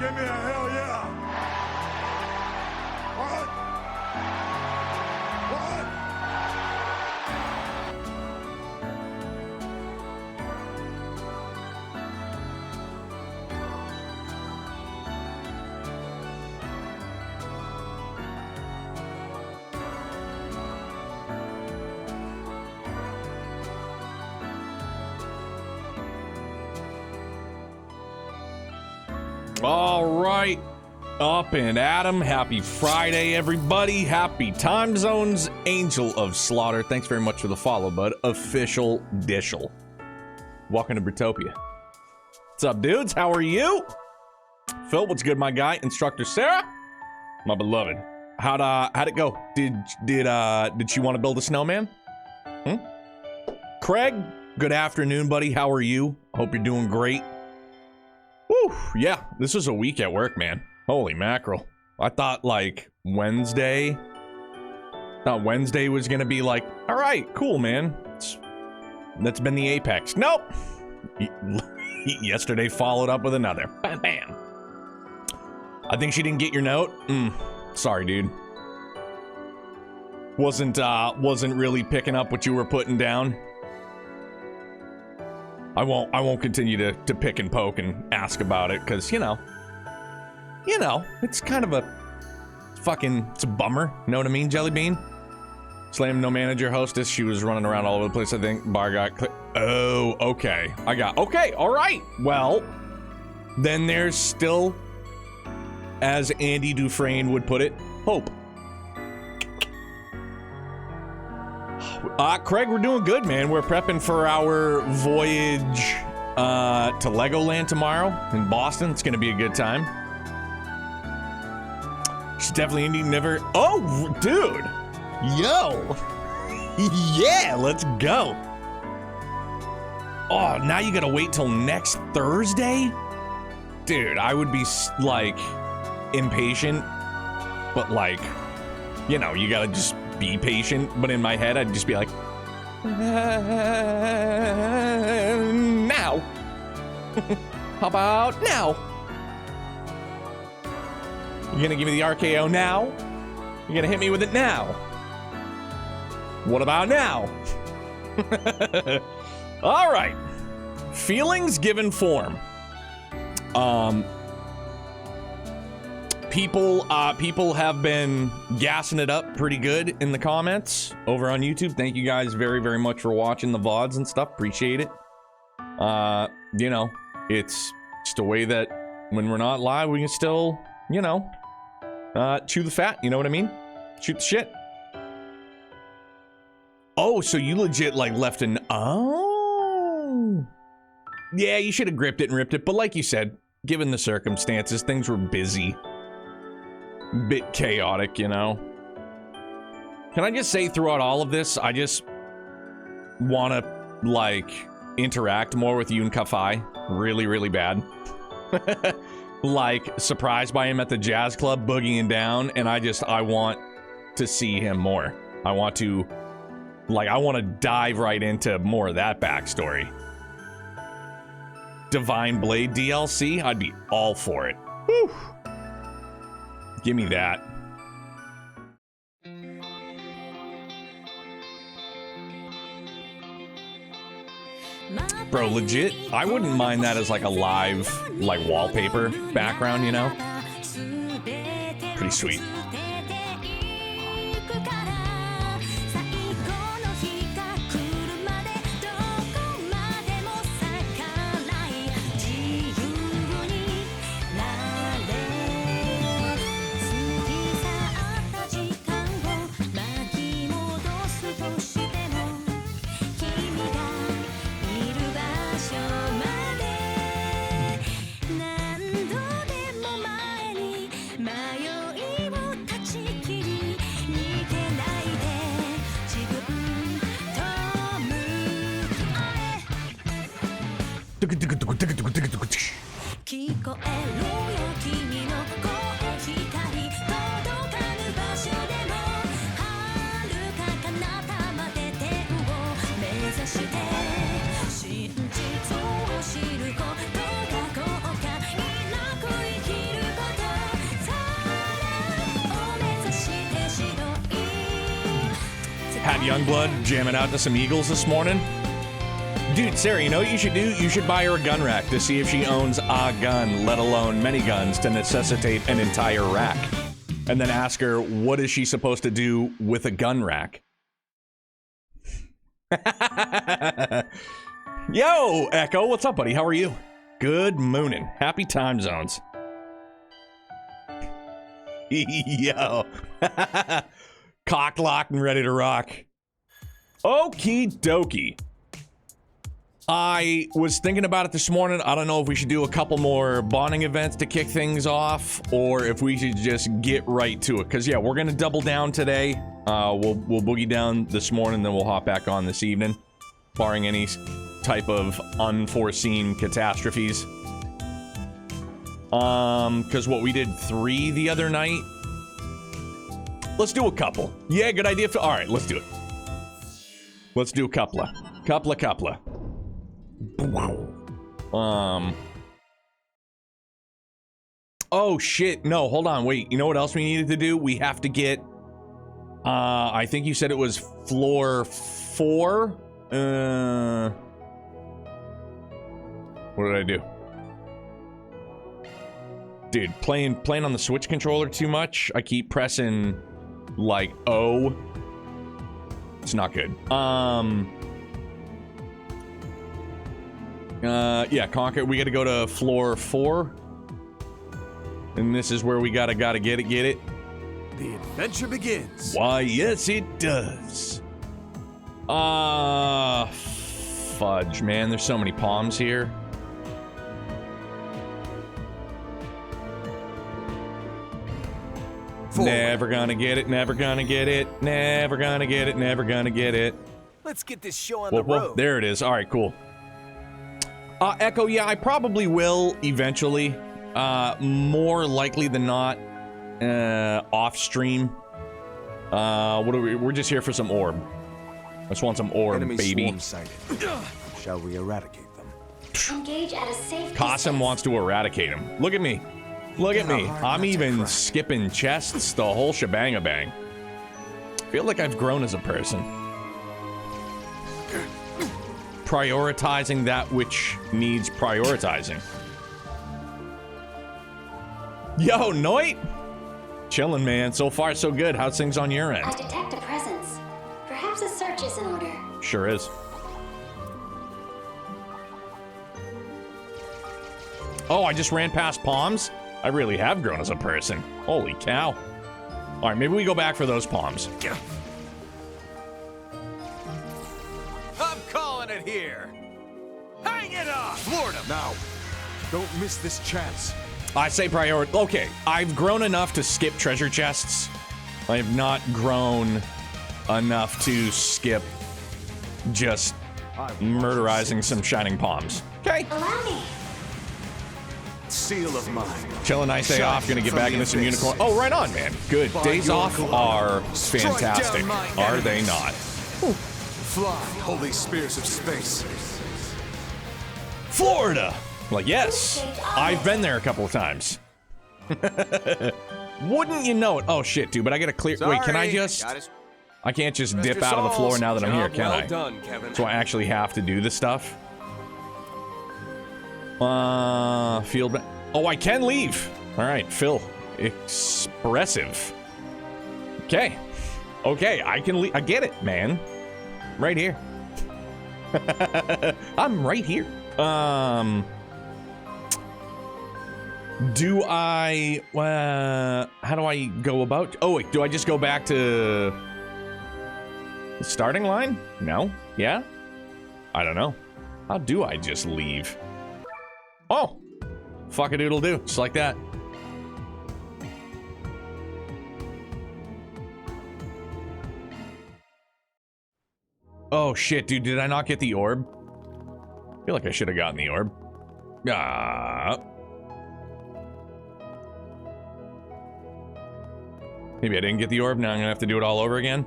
Give me a hell yeah. What? What? All right, up and Adam. Happy Friday, everybody. Happy time zones. Angel of Slaughter. Thanks very much for the follow, bud. Official Dishel. Welcome to Britopia. What's up, dudes? How are you? Phil, what's good, my guy? Instructor Sarah, my beloved. How'd it go? Did she want to build a snowman? Craig, good afternoon, buddy. How are you? Hope you're doing great. Whew, yeah, this was a week at work, man. Holy mackerel. I thought, like, Wednesday was gonna be like, all right, cool, man. That's been the apex. Nope. Yesterday followed up with another. Bam, bam. I think she didn't get your note. Sorry, dude. Wasn't really picking up what you were putting down. I won't continue to pick and poke and ask about it, because, you know, it's kind of it's a bummer. Know what I mean, Jelly Bean? Slam, no manager, hostess. She was running around all over the place, I think. Bar got oh, okay. Okay, all right. Well, then there's still, as Andy Dufresne would put it, hope. Craig, we're doing good, man. We're prepping for our voyage to Legoland tomorrow in Boston. It's going to be a good time. She's definitely Indy never... Oh, dude! Yo! Yeah, let's go! Oh, now you gotta wait till next Thursday? Dude, I would be, like, impatient, but, like, you know, you gotta just be patient. But in my head, I'd just be like, now. How about now? You gonna give me the RKO now? You gonna hit me with it now? What about now? All right. Feelings given form. People have been gassing it up pretty good in the comments over on YouTube. Thank you guys very, very much for watching the VODs and stuff. Appreciate it. You know, it's just a way that when we're not live, we can still, you know, chew the fat. You know what I mean? Shoot the shit. Oh, so you legit, like, left an... Oh. Yeah, you should have gripped it and ripped it. But like you said, given the circumstances, things were busy. Bit chaotic, you know. Can I just say, throughout all of this, I just want to, like, interact more with Yoon Kafai really, really bad. Like, surprised by him at the jazz club boogieing down, and I want to see him more. I want to dive right into more of that backstory. Divine Blade DLC, I'd be all for it. Whew. Give me that. Bro, legit, I wouldn't mind that as like a live, like, wallpaper background, you know? Pretty sweet. Had Youngblood jamming out to some Eagles this morning. Dude, Sarah, you know what you should do? You should buy her a gun rack to see if she owns a gun, let alone many guns, to necessitate an entire rack. And then ask her, what is she supposed to do with a gun rack? Yo, Echo, what's up, buddy? How are you? Good moonin'. Happy time zones. Yo. Cock locked and ready to rock. Okie dokie. I was thinking about it this morning. I don't know if we should do a couple more bonding events to kick things off, or if we should just get right to it. Because, yeah, we're going to double down today. We'll boogie down this morning, then we'll hop back on this evening, barring any type of unforeseen catastrophes. Because what, we did 3 the other night? Let's do a couple. Yeah, good idea. All right, let's do it. Let's do a couple. Oh shit, no, hold on, wait. You know what else we needed to do? We have to get, I think you said it was floor 4? What did I do? Dude, playing on the Switch controller too much. I keep pressing, like, O. It's not good. Yeah, Conquer. We gotta go to floor 4. And this is where we gotta get it. The adventure begins. Why, yes, it does. Fudge, man. There's so many palms here. Forward. Never gonna get it, never gonna get it, never gonna get it, never gonna get it. Let's get this show on the road. There it is. All right, cool. Echo, yeah, I probably will eventually. More likely than not, off stream. What are we? We're just here for some orb. I just want some orb, Enemy baby. swarm sighted. Shall we eradicate them? Engage at a safe Qasim distance. wants to eradicate him. Look at me. Look at me. I'm even skipping chests, the whole shebang-a-bang. Feel like I've grown as a person. Prioritizing that which needs prioritizing. Yo, Noit! Chillin', man. So far, so good. How's things on your end? I detect a presence. Perhaps a search is in order. Sure is. Oh, I just ran past palms? I really have grown as a person. Holy cow. All right, maybe we go back for those palms. I'm calling it here. Hang it up! Florida, now. Don't miss this chance. I say priority. Okay, I've grown enough to skip treasure chests. I have not grown enough to skip just murderizing some shining palms. Okay. Allow me. Seal of mine. Chill a nice day off. Gonna get back into some unicorn. Oh, right on, man. Good. Days off are fantastic. Are they not? Fly, holy spears of space. Florida. Like, yes. I've been there a couple of times. Wouldn't you know it? Oh, shit, dude. But I gotta clear. Wait, can I just... I can't just dip out of the floor now that I'm here, can I? Done, Kevin. So I actually have to do this stuff. Field. Oh, I can leave. All right, Phil. Expressive. Okay. Okay, I can leave. I get it, man. Right here. I'm right here. Do I... how do I go about... Oh, wait. Do I just go back to... the starting line? No? Yeah? I don't know. How do I just leave? Oh! Fuck-a-doodle-doo. Just like that. Oh, shit, dude. Did I not get the orb? I feel like I should have gotten the orb. Maybe I didn't get the orb. Now I'm gonna have to do it all over again.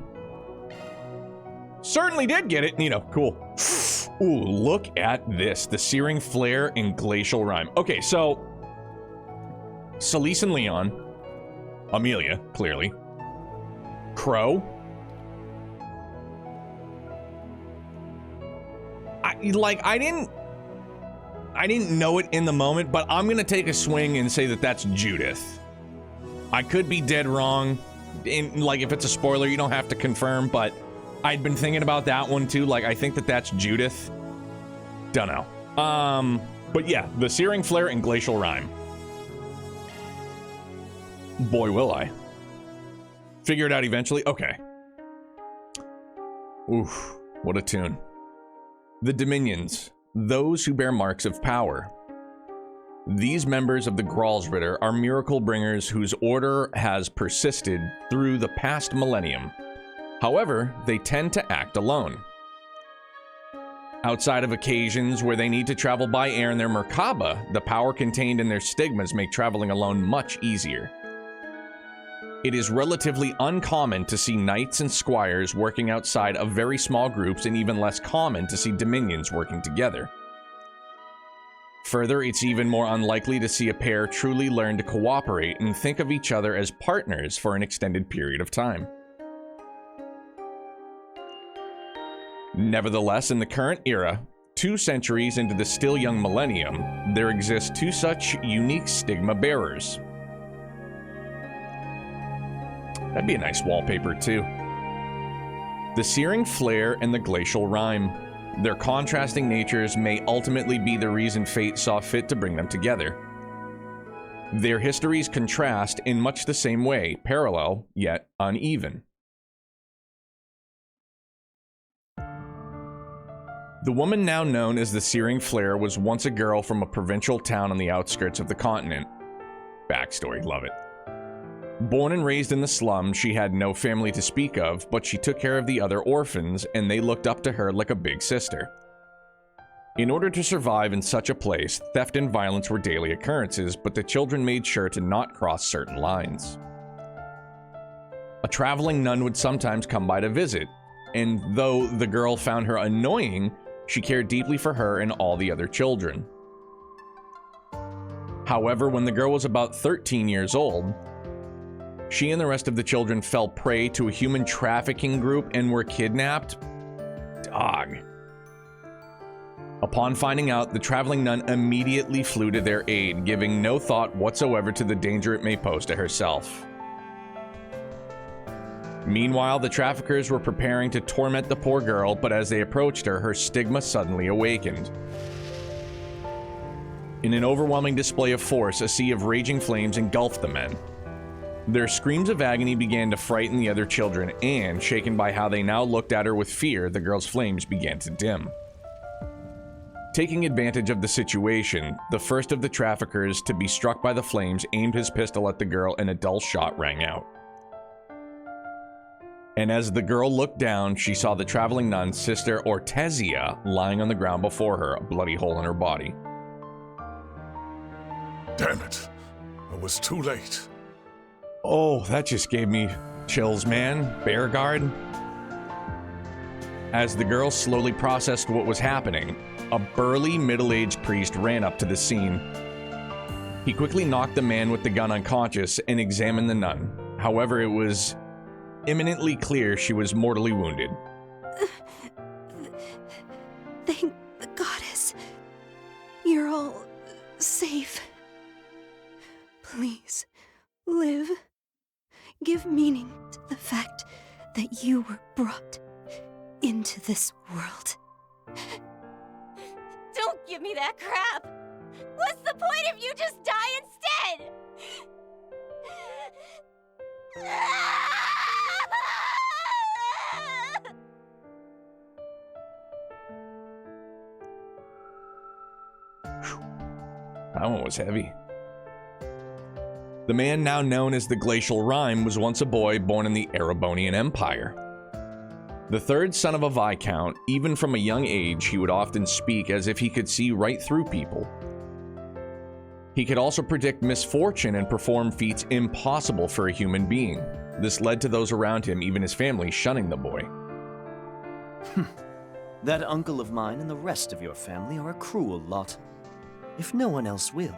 Certainly did get it. You know, cool. Ooh, look at this. The Searing Flare in Glacial Rime. Okay, so... Celise and Leon. Amelia, clearly. Crow. like, I didn't know it in the moment, but I'm gonna take a swing and say that that's Judith. I could be dead wrong. Like, if it's a spoiler, you don't have to confirm, but I'd been thinking about that one too. Like, I think that that's Judith. Don't know. But yeah, the Searing Flare and Glacial Rime. Boy, will I. Figure it out eventually? Okay. Oof, what a tune. The Dominions, those who bear marks of power. These members of the Gralsritter are miracle bringers whose order has persisted through the past millennium. However, they tend to act alone. Outside of occasions where they need to travel by air in their Merkaba, the power contained in their stigmas make traveling alone much easier. It is relatively uncommon to see knights and squires working outside of very small groups, and even less common to see dominions working together. Further, it's even more unlikely to see a pair truly learn to cooperate and think of each other as partners for an extended period of time. Nevertheless, in the current era, 2 centuries into the still young millennium, there exist 2 such unique stigma bearers. That'd be a nice wallpaper, too. The Searing Flare and the Glacial Rime. Their contrasting natures may ultimately be the reason fate saw fit to bring them together. Their histories contrast in much the same way, parallel, yet uneven. The woman now known as the Searing Flare was once a girl from a provincial town on the outskirts of the continent. Backstory, love it. Born and raised in the slums, she had no family to speak of, but she took care of the other orphans, and they looked up to her like a big sister. In order to survive in such a place, theft and violence were daily occurrences, but the children made sure to not cross certain lines. A traveling nun would sometimes come by to visit, and though the girl found her annoying, she cared deeply for her and all the other children. However, when the girl was about 13 years old, she and the rest of the children fell prey to a human trafficking group and were kidnapped. Dog. Upon finding out, the traveling nun immediately flew to their aid, giving no thought whatsoever to the danger it may pose to herself. Meanwhile, the traffickers were preparing to torment the poor girl, but as they approached her, her stigma suddenly awakened. In an overwhelming display of force, a sea of raging flames engulfed the men. Their screams of agony began to frighten the other children, and, shaken by how they now looked at her with fear, the girl's flames began to dim. Taking advantage of the situation, the first of the traffickers to be struck by the flames aimed his pistol at the girl, and a dull shot rang out. And as the girl looked down, she saw the traveling nun's sister Ortesia lying on the ground before her, a bloody hole in her body. Damn it. I was too late. Oh, that just gave me chills, man. Bear guard. As the girl slowly processed what was happening, a burly, middle-aged priest ran up to the scene. He quickly knocked the man with the gun unconscious and examined the nun. However, it was imminently clear she was mortally wounded. Thank the goddess. You're all safe. Please, live. Give meaning to the fact that you were brought into this world. Don't give me that crap! What's the point if you just die instead? That one was heavy. The man now known as the Glacial Rime was once a boy born in the Erebonian Empire. The third son of a Viscount, even from a young age, he would often speak as if he could see right through people. He could also predict misfortune and perform feats impossible for a human being. This led to those around him, even his family, shunning the boy. That uncle of mine and the rest of your family are a cruel lot. If no one else will,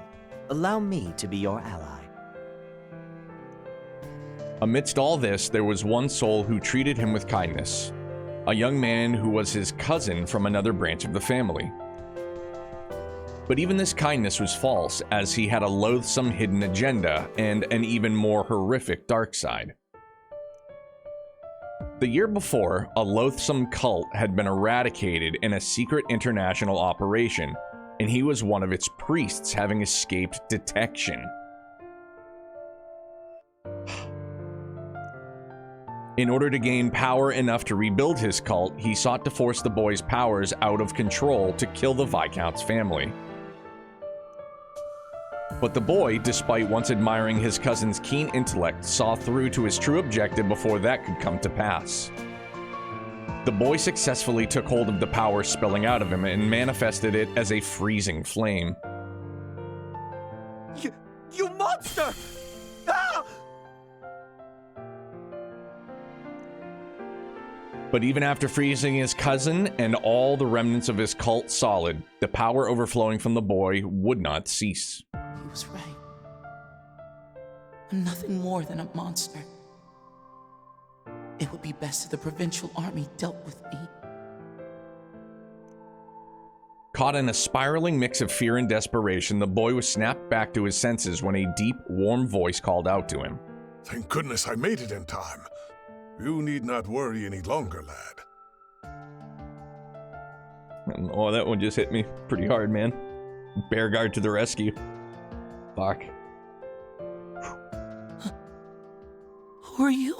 allow me to be your ally. Amidst all this, there was one soul who treated him with kindness. a young man who was his cousin from another branch of the family. But even this kindness was false, as he had a loathsome hidden agenda and an even more horrific dark side. The year before, a loathsome cult had been eradicated in a secret international operation, and he was one of its priests, having escaped detection. In order to gain power enough to rebuild his cult, he sought to force the boy's powers out of control to kill the Viscount's family. But the boy, despite once admiring his cousin's keen intellect, saw through to his true objective before that could come to pass. The boy successfully took hold of the power spilling out of him and manifested it as a freezing flame. You monster! Ah! But even after freezing his cousin and all the remnants of his cult solid, the power overflowing from the boy would not cease. He was right. I'm nothing more than a monster. It would be best if the provincial army dealt with me. Caught in a spiraling mix of fear and desperation, the boy was snapped back to his senses when a deep, warm voice called out to him. Thank goodness I made it in time. You need not worry any longer, lad. Oh, that one just hit me pretty hard, man. Bearguard to the rescue. Fuck. Who are you?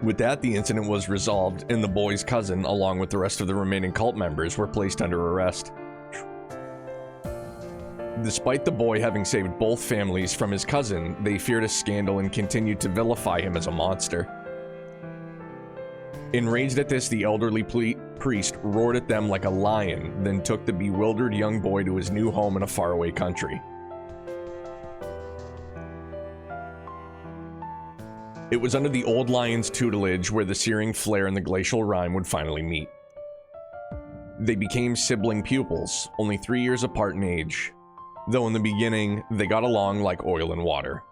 With that, the incident was resolved, and the boy's cousin, along with the rest of the remaining cult members, were placed under arrest. Despite the boy having saved both families from his cousin, they feared a scandal and continued to vilify him as a monster. Enraged at this, the elderly priest roared at them like a lion, then took the bewildered young boy to his new home in a faraway country. It was under the old lion's tutelage where the searing flare and the glacial rime would finally meet. They became sibling pupils, only 3 years apart in age, though in the beginning they got along like oil and water.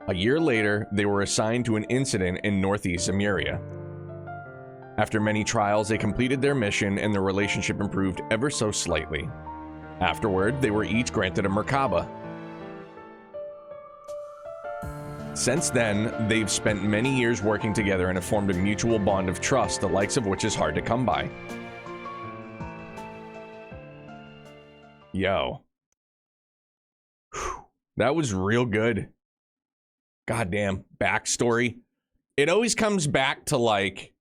A year later, they were assigned to an incident in northeast Emeria. After many trials, they completed their mission and their relationship improved ever so slightly. Afterward, they were each granted a Merkaba. Since then, they've spent many years working together and have formed a mutual bond of trust, the likes of which is hard to come by. Yo. Whew. That was real good. Goddamn. Backstory. It always comes back to like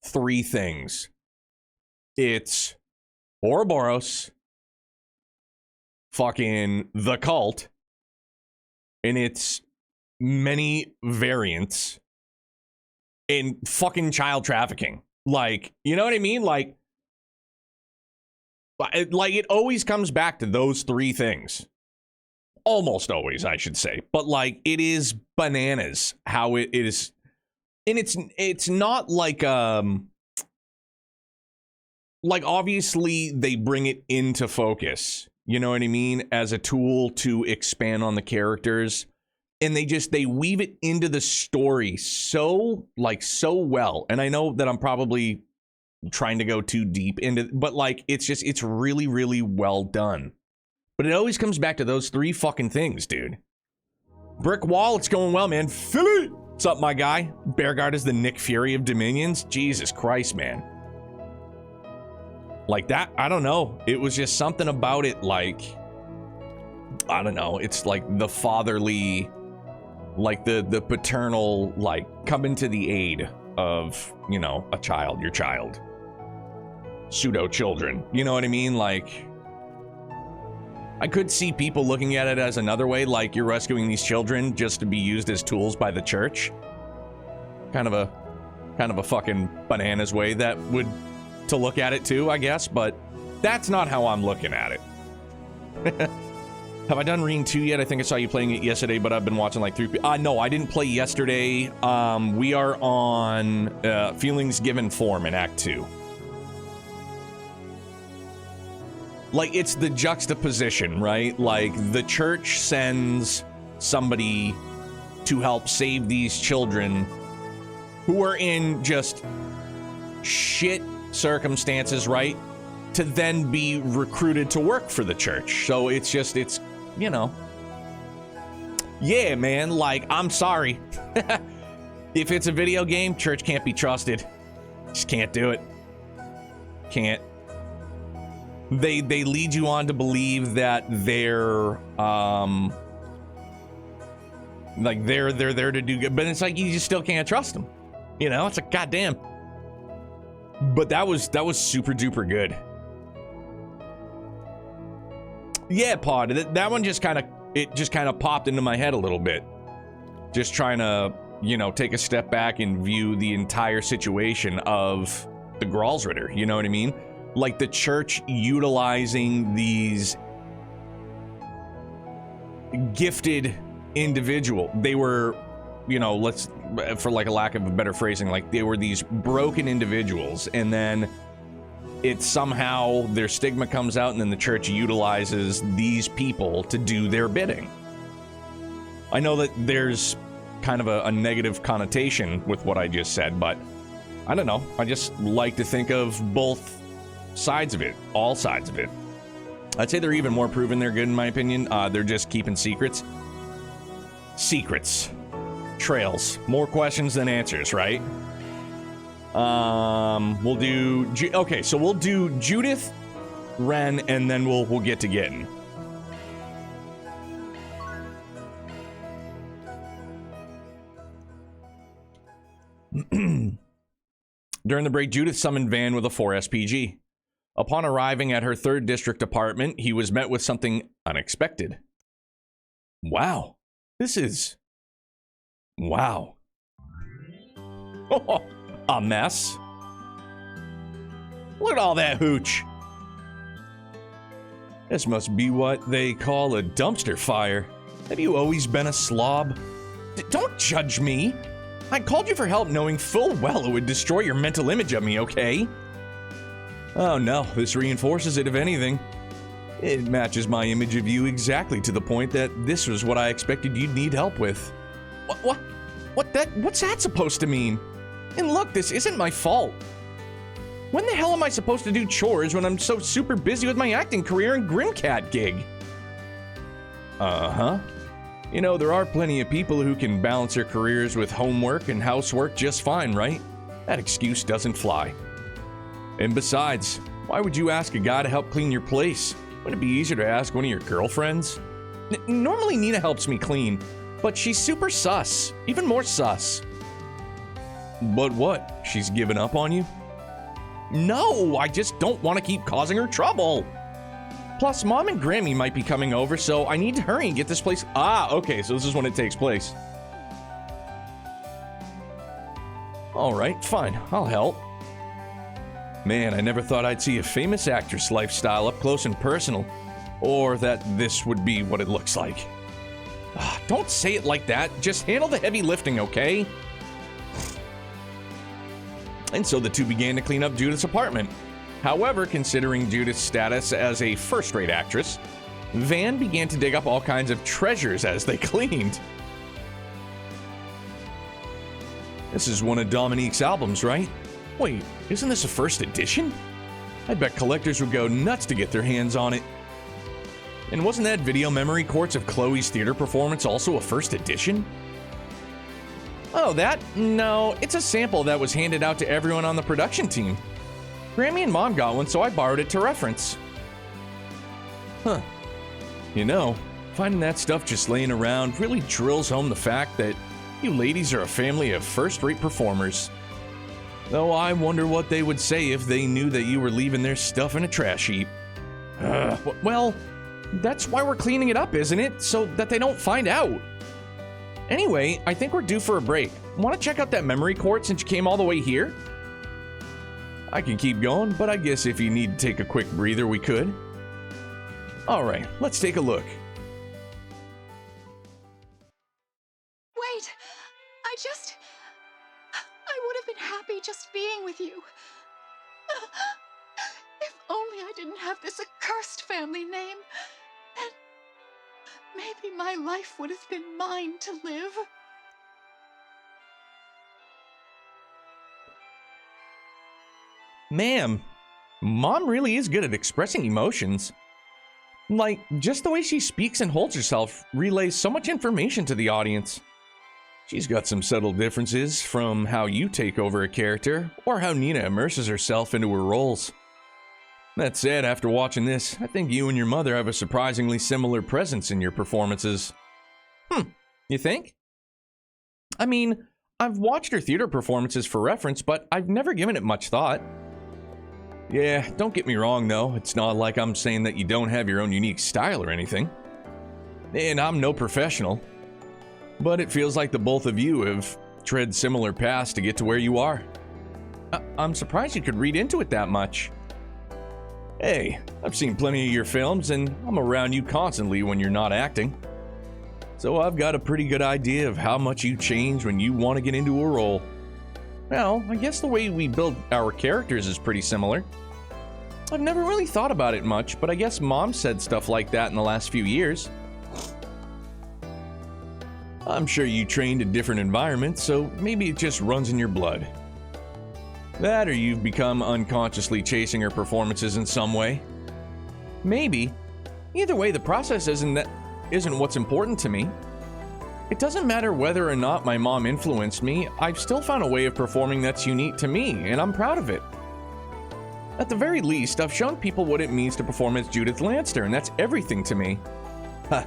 3 things. It's Ouroboros, fucking the cult, and it's many variants in fucking child trafficking. Like, you know what I mean? Like it always comes back to those 3 things. Almost always, I should say. But like, it is bananas how it is. And it's not like obviously they bring it into focus, you know what I mean, as a tool to expand on the characters. And they weave it into the story so well. And I know that I'm probably trying to go too deep into, but like, it's really, really well done. But it always comes back to those 3 fucking things, dude. Brick Wall, it's going well, man. Philly! What's up, my guy? Bearguard is the Nick Fury of Dominions? Jesus Christ, man. Like that, I don't know. It was just something about it, like, I don't know. It's like the fatherly, like the paternal, like, coming to the aid of, you know, a child, your child. Pseudo children. You know what I mean? Like, I could see people looking at it as another way, like you're rescuing these children just to be used as tools by the church. Kind of a fucking bananas way that would to look at it too, I guess, but that's not how I'm looking at it. Have I done Ring 2 yet? I think I saw you playing it yesterday, but I've been watching like 3 no, I didn't play yesterday. We are on Feelings Given Form in Act 2. Like, it's the juxtaposition, right? Like, the church sends somebody to help save these children who are in just shit circumstances, right? To then be recruited to work for the church. So it's, you know. Yeah, man, like, I'm sorry. If it's a video game, church can't be trusted. Just can't do it. Can't. They lead you on to believe that they're like they're there to do good, but it's like you just still can't trust them. You know, it's like goddamn. But that was super duper good. Yeah, Pod. That one just kind of popped into my head a little bit. Just trying to, you know, take a step back and view the entire situation of the Gralsritter. You know what I mean? Like the church utilizing these gifted individual. They were, you know, for like a lack of a better phrasing, like they were these broken individuals, and then it somehow their stigma comes out, and then the church utilizes these people to do their bidding. I know that there's kind of a negative connotation with what I just said, but I don't know. I just like to think of both sides of it, all sides of it. I'd say they're even more proven they're good in my opinion. They're just keeping secrets. Secrets. Trails. More questions than answers, right? We'll do... Okay, so we'll do Judith, Ren, and then we'll get to Gittin. During the break, Judith summoned Van with a 4 SPG. Upon arriving at her 3rd district apartment, he was met with something unexpected. Wow. This is... Wow. Oh, a mess. Look at all that hooch. This must be what they call a dumpster fire. Have you always been a slob? Don't judge me. I called you for help knowing full well it would destroy your mental image of me, okay? Oh no, this reinforces it if anything. It matches my image of you exactly to the point that this was what I expected you'd need help with. What's that supposed to mean? And look, this isn't my fault. When the hell am I supposed to do chores when I'm so super busy with my acting career and Grimcat gig? Uh-huh. You know, there are plenty of people who can balance their careers with homework and housework just fine, right? That excuse doesn't fly. And besides, why would you ask a guy to help clean your place? Wouldn't it be easier to ask one of your girlfriends? Normally Nina helps me clean, but she's super sus. Even more sus. But what? She's given up on you? No, I just don't want to keep causing her trouble. Plus, Mom and Grammy might be coming over, so I need to hurry and get this place... Ah, okay, so this is when it takes place. Alright, fine, I'll help. Man, I never thought I'd see a famous actress lifestyle up close and personal. Or that this would be what it looks like. Don't say it like that, just handle the heavy lifting, okay? And so the two began to clean up Judith's apartment. However, considering Judith's status as a first-rate actress, Van began to dig up all kinds of treasures as they cleaned. This is one of Dominique's albums, right? Wait, isn't this a first edition? I bet collectors would go nuts to get their hands on it. And wasn't that video memory quartz of Chloe's theater performance also a first edition? Oh, that? No, it's a sample that was handed out to everyone on the production team. Grammy and Mom got one, so I borrowed it to reference. Huh. You know, finding that stuff just laying around really drills home the fact that you ladies are a family of first-rate performers. Though I wonder what they would say if they knew that you were leaving their stuff in a trash heap. Well, that's why we're cleaning it up, isn't it? So that they don't find out. Anyway, I think we're due for a break. Want to check out that memory quartz since you came all the way here? I can keep going, but I guess if you need to take a quick breather, we could. Alright, let's take a look. Wait! I would have been happy just being with you. If only I didn't have this accursed family name, then maybe my life would have been mine to live. Ma'am, Mom really is good at expressing emotions. Like, just the way she speaks and holds herself relays so much information to the audience. She's got some subtle differences from how you take over a character, or how Nina immerses herself into her roles. That said, after watching this, I think you and your mother have a surprisingly similar presence in your performances. You think? I mean, I've watched her theater performances for reference, but I've never given it much thought. Yeah, don't get me wrong though, it's not like I'm saying that you don't have your own unique style or anything. And I'm no professional. But it feels like the both of you have tread similar paths to get to where you are. I'm surprised you could read into it that much. Hey, I've seen plenty of your films and I'm around you constantly when you're not acting. So I've got a pretty good idea of how much you change when you want to get into a role. Well, I guess the way we build our characters is pretty similar. I've never really thought about it much, but I guess Mom said stuff like that in the last few years. I'm sure you trained in different environments, so maybe it just runs in your blood. That or you've become unconsciously chasing her performances in some way. Maybe. Either way, the process isn't what's important to me. It doesn't matter whether or not my mom influenced me, I've still found a way of performing that's unique to me, and I'm proud of it. At the very least, I've shown people what it means to perform as Judith Lanster, and that's everything to me. Ha,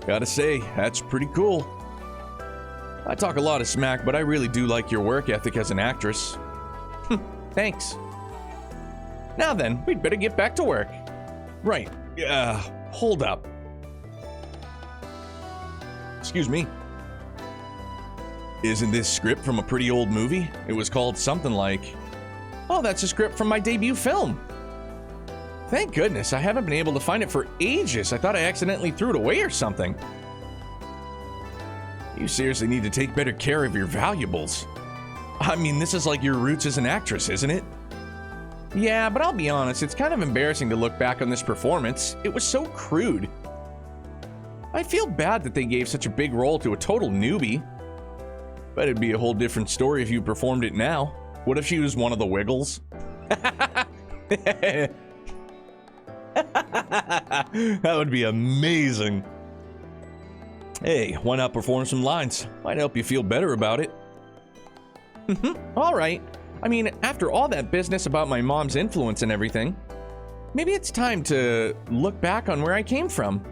gotta say, that's pretty cool. I talk a lot of smack, but I really do like your work ethic as an actress. Thanks. Now then, we'd better get back to work. Right, hold up. Excuse me. Isn't this script from a pretty old movie? It was called something like... Oh, that's a script from my debut film. Thank goodness, I haven't been able to find it for ages. I thought I accidentally threw it away or something. You seriously need to take better care of your valuables. I mean, this is like your roots as an actress, isn't it? Yeah, but I'll be honest, it's kind of embarrassing to look back on this performance. It was so crude. I feel bad that they gave such a big role to a total newbie. But it'd be a whole different story if you performed it now. What if she was one of the Wiggles? That would be amazing. Hey, why not perform some lines? Might help you feel better about it. All right. I mean, after all that business about my mom's influence and everything, maybe it's time to look back on where I came from.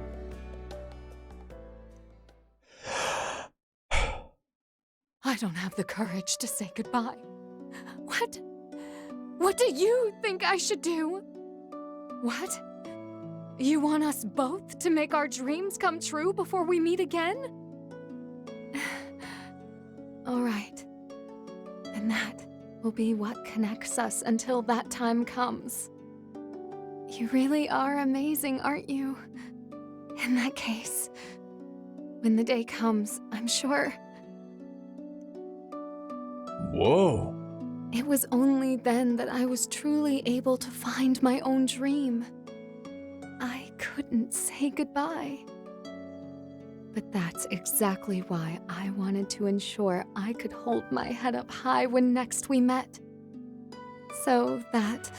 I don't have the courage to say goodbye. What do you think I should do? What? You want us both to make our dreams come true before we meet again? All right. And that will be what connects us until that time comes. You really are amazing, aren't you? In that case, when the day comes, I'm sure... Whoa. It was only then that I was truly able to find my own dream. I couldn't say goodbye. But that's exactly why I wanted to ensure I could hold my head up high when next we met. So that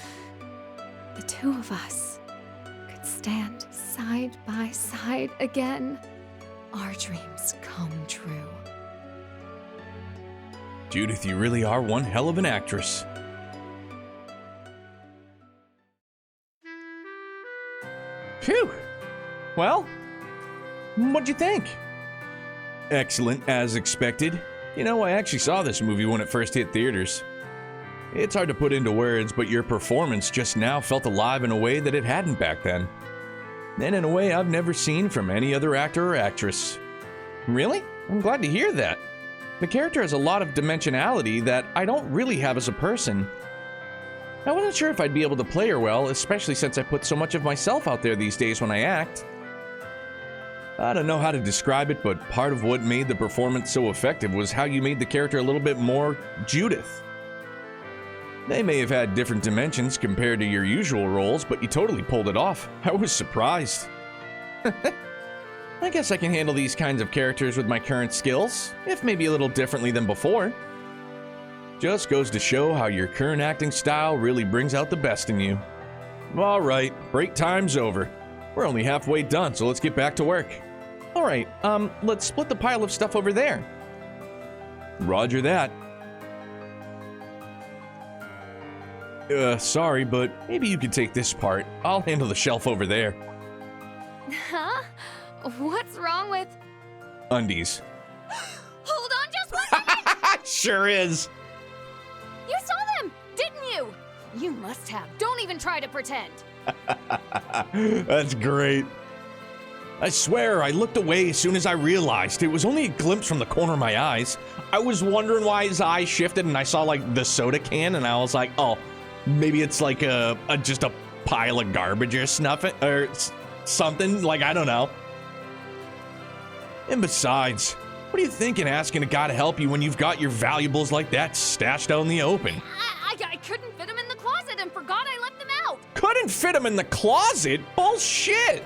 the two of us could stand side by side again. Our dreams come true. Judith, you really are one hell of an actress. Phew. Well, what'd you think? Excellent, as expected. You know, I actually saw this movie when it first hit theaters. It's hard to put into words, but your performance just now felt alive in a way that it hadn't back then. And in a way I've never seen from any other actor or actress. Really? I'm glad to hear that. The character has a lot of dimensionality that I don't really have as a person. I wasn't sure if I'd be able to play her well, especially since I put so much of myself out there these days when I act. I don't know how to describe it, but part of what made the performance so effective was how you made the character a little bit more Judith. They may have had different dimensions compared to your usual roles, but you totally pulled it off. I was surprised. I guess I can handle these kinds of characters with my current skills, if maybe a little differently than before. Just goes to show how your current acting style really brings out the best in you. Alright, break time's over. We're only halfway done, so let's get back to work. Alright, let's split the pile of stuff over there. Roger that. Sorry, but maybe you could take this part. I'll handle the shelf over there. Huh? What's wrong with... Undies. Hold on just 1 second! Sure is. You saw them, didn't you? You must have. Don't even try to pretend. That's great. I swear, I looked away as soon as I realized it was only a glimpse from the corner of my eyes. I was wondering why his eyes shifted, and I saw, like, the soda can, and I was like, oh, maybe it's like just a pile of garbage or something. Like, I don't know. And besides, what are you thinking asking a guy to help you when you've got your valuables like that stashed out in the open? I couldn't fit them in the closet and forgot I left them out. Couldn't fit them in the closet? Bullshit!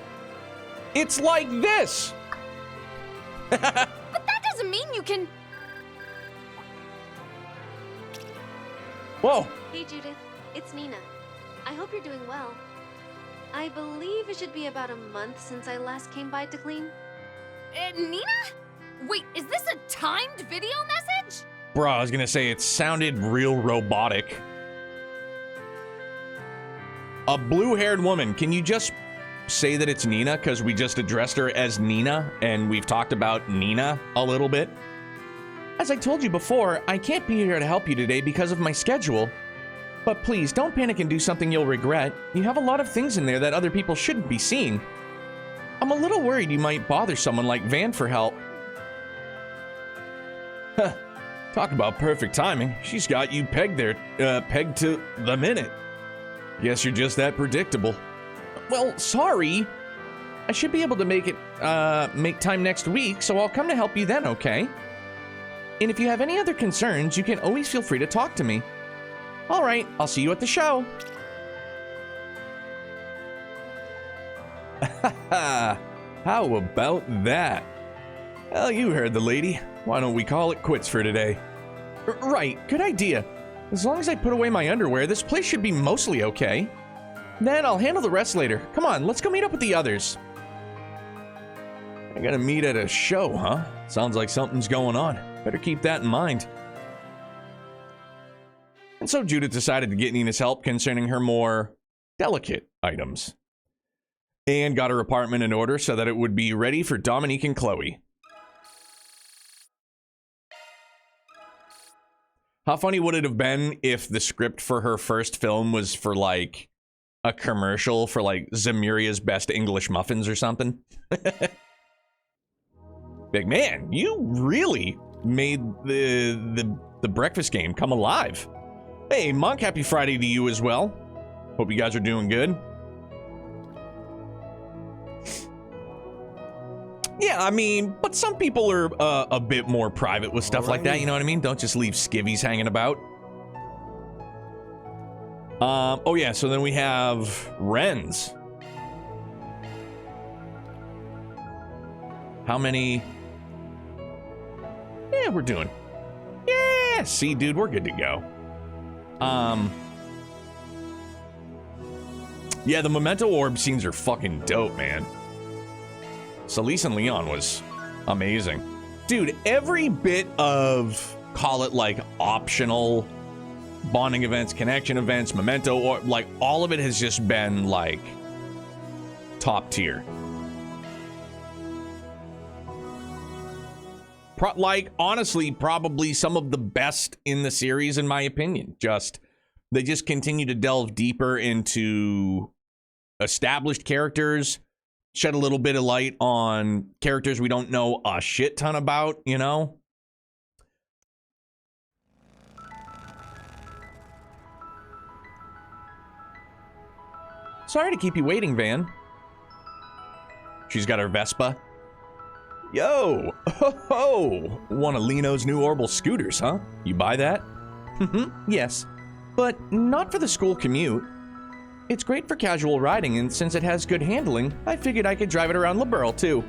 It's like this. But that doesn't mean you can... Whoa. Hey Judith, it's Nina. I hope you're doing well. I believe it should be about a month since I last came by to clean. Nina? Wait, is this a timed video message? Bro, I was gonna say it sounded real robotic. A blue-haired woman, can you just say that it's Nina? Because we just addressed her as Nina, and we've talked about Nina a little bit. As I told you before, I can't be here to help you today because of my schedule. But please, don't panic and do something you'll regret. You have a lot of things in there that other people shouldn't be seeing. I'm a little worried you might bother someone like Van for help. Huh. Talk about perfect timing. She's got you pegged there, pegged to the minute. Guess you're just that predictable. Well, sorry. I should be able to make time next week, so I'll come to help you then, okay? And if you have any other concerns, you can always feel free to talk to me. All right, I'll see you at the show. How about that? Well, you heard the lady. Why don't we call it quits for today? Right, good idea. As long as I put away my underwear, this place should be mostly okay. Then I'll handle the rest later. Come on, let's go meet up with the others. I gotta meet at a show, huh? Sounds like something's going on. Better keep that in mind. And so Judith decided to get Nina's help concerning her more delicate items. And got her apartment in order so that it would be ready for Dominique and Chloe. How funny would it have been if the script for her first film was for, like, a commercial for, like, Zemuria's Best English Muffins or something? Like, man, you really made the breakfast game come alive. Hey, Monk, happy Friday to you as well. Hope you guys are doing good. Yeah, I mean, but some people are a bit more private with stuff like that, you know what I mean? Don't just leave skivvies hanging about. Oh yeah, so then we have Wrens. How many? Yeah, we're doing. Yeah, see, dude, we're good to go. Yeah, the Memento Orb scenes are fucking dope, man. Solis and Leon was amazing. Dude, every bit of, call it like optional bonding events, connection events, Memento, or like all of it has just been like top tier. Like, honestly, probably some of the best in the series, in my opinion. They just continue to delve deeper into established characters, shed a little bit of light on characters we don't know a shit ton about, you know? Sorry to keep you waiting, Van. She's got her Vespa. Yo! Ho-ho! One of Lino's new Orbital scooters, huh? You buy that? Yes. but not for the school commute. It's great for casual riding, and since it has good handling, I figured I could drive it around Liberl too.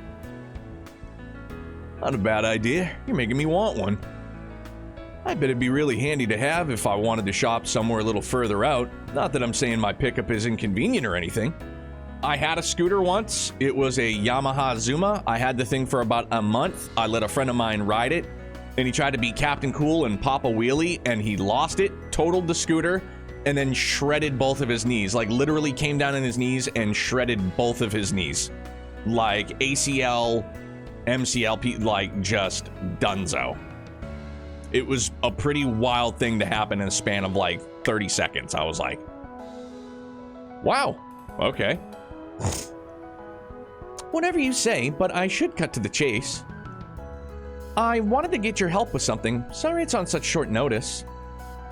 Not a bad idea. You're making me want one. I bet it'd be really handy to have if I wanted to shop somewhere a little further out. Not that I'm saying my pickup is inconvenient or anything. I had a scooter once. It was a Yamaha Zuma. I had the thing for about a month. I let a friend of mine ride it, and he tried to be Captain Cool and pop a wheelie, and he lost it, totaled the scooter, and then shredded both of his knees. Like, literally came down on his knees and shredded both of his knees. Like, ACL, MCL, like, just dunzo. It was a pretty wild thing to happen in a span of, like, 30 seconds. I was like, wow, okay. Whatever you say, but I should cut to the chase. I wanted to get your help with something. Sorry it's on such short notice.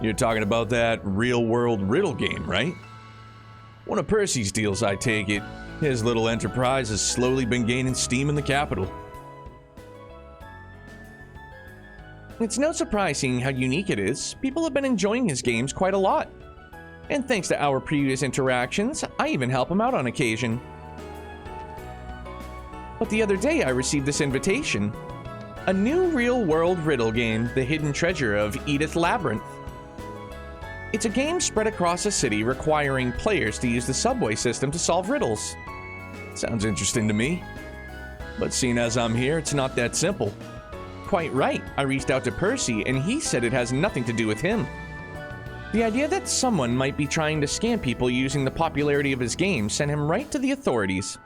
You're talking about that real-world riddle game, right? One of Percy's deals, I take it. His little enterprise has slowly been gaining steam in the capital. It's no surprise seeing how unique it is. People have been enjoying his games quite a lot. And thanks to our previous interactions, I even help him out on occasion. But the other day I received this invitation. A new real-world riddle game, The Hidden Treasure of Edith Labyrinth. It's a game spread across a city requiring players to use the subway system to solve riddles. Sounds interesting to me. But seeing as I'm here, it's not that simple. Quite right, I reached out to Percy and he said it has nothing to do with him. The idea that someone might be trying to scam people using the popularity of his game sent him right to the authorities.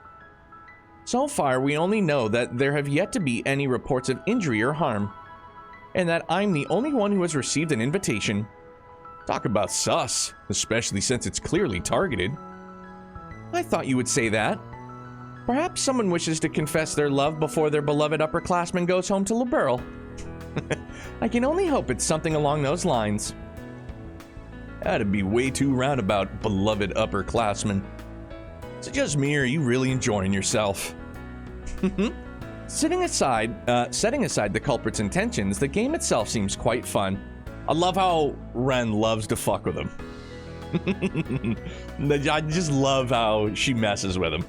So far, we only know that there have yet to be any reports of injury or harm, and that I'm the only one who has received an invitation. Talk about sus, especially since it's clearly targeted. I thought you would say that. Perhaps someone wishes to confess their love before their beloved upperclassman goes home to Liberl. I can only hope it's something along those lines. That'd be way too roundabout, beloved upperclassman. Is it just me, or are you really enjoying yourself? Setting aside the culprit's intentions, the game itself seems quite fun. I love how Ren loves to fuck with him. I just love how she messes with him.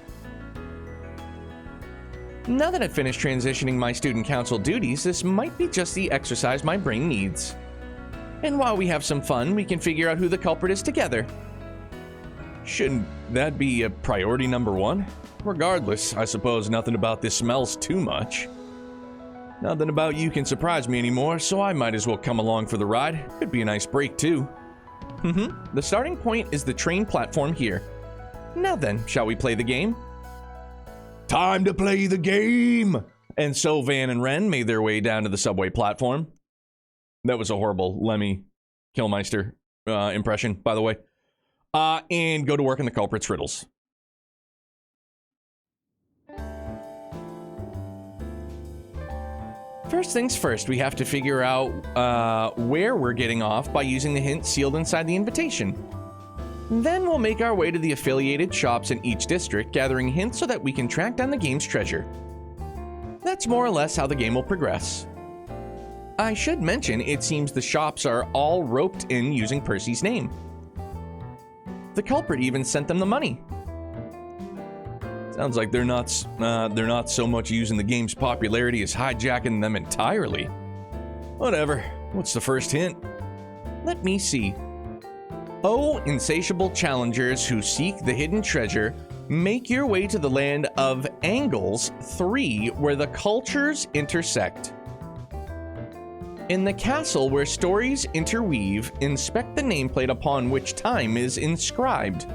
Now that I've finished transitioning my student council duties, this might be just the exercise my brain needs. And while we have some fun, we can figure out who the culprit is together. Shouldn't that be a priority number one? Regardless, I suppose nothing about this smells too much. Nothing about you can surprise me anymore, so I might as well come along for the ride. Could be a nice break, too. The starting point is the train platform here. Now then, shall we play the game? Time to play the game! And so Van and Ren made their way down to the subway platform. That was a horrible Lemmy Kilmeister impression, by the way. And go to work on the culprit's riddles. First things first, we have to figure out where we're getting off by using the hint sealed inside the invitation. Then we'll make our way to the affiliated shops in each district, gathering hints so that we can track down the game's treasure. That's more or less how the game will progress. I should mention, it seems the shops are all roped in using Percy's name. The culprit even sent them the money. Sounds like they're not so much using the game's popularity as hijacking them entirely. Whatever. What's the first hint? Let me see. Oh, insatiable challengers who seek the hidden treasure, make your way to the land of Angles 3, where the cultures intersect. In the castle where stories interweave, inspect the nameplate upon which time is inscribed.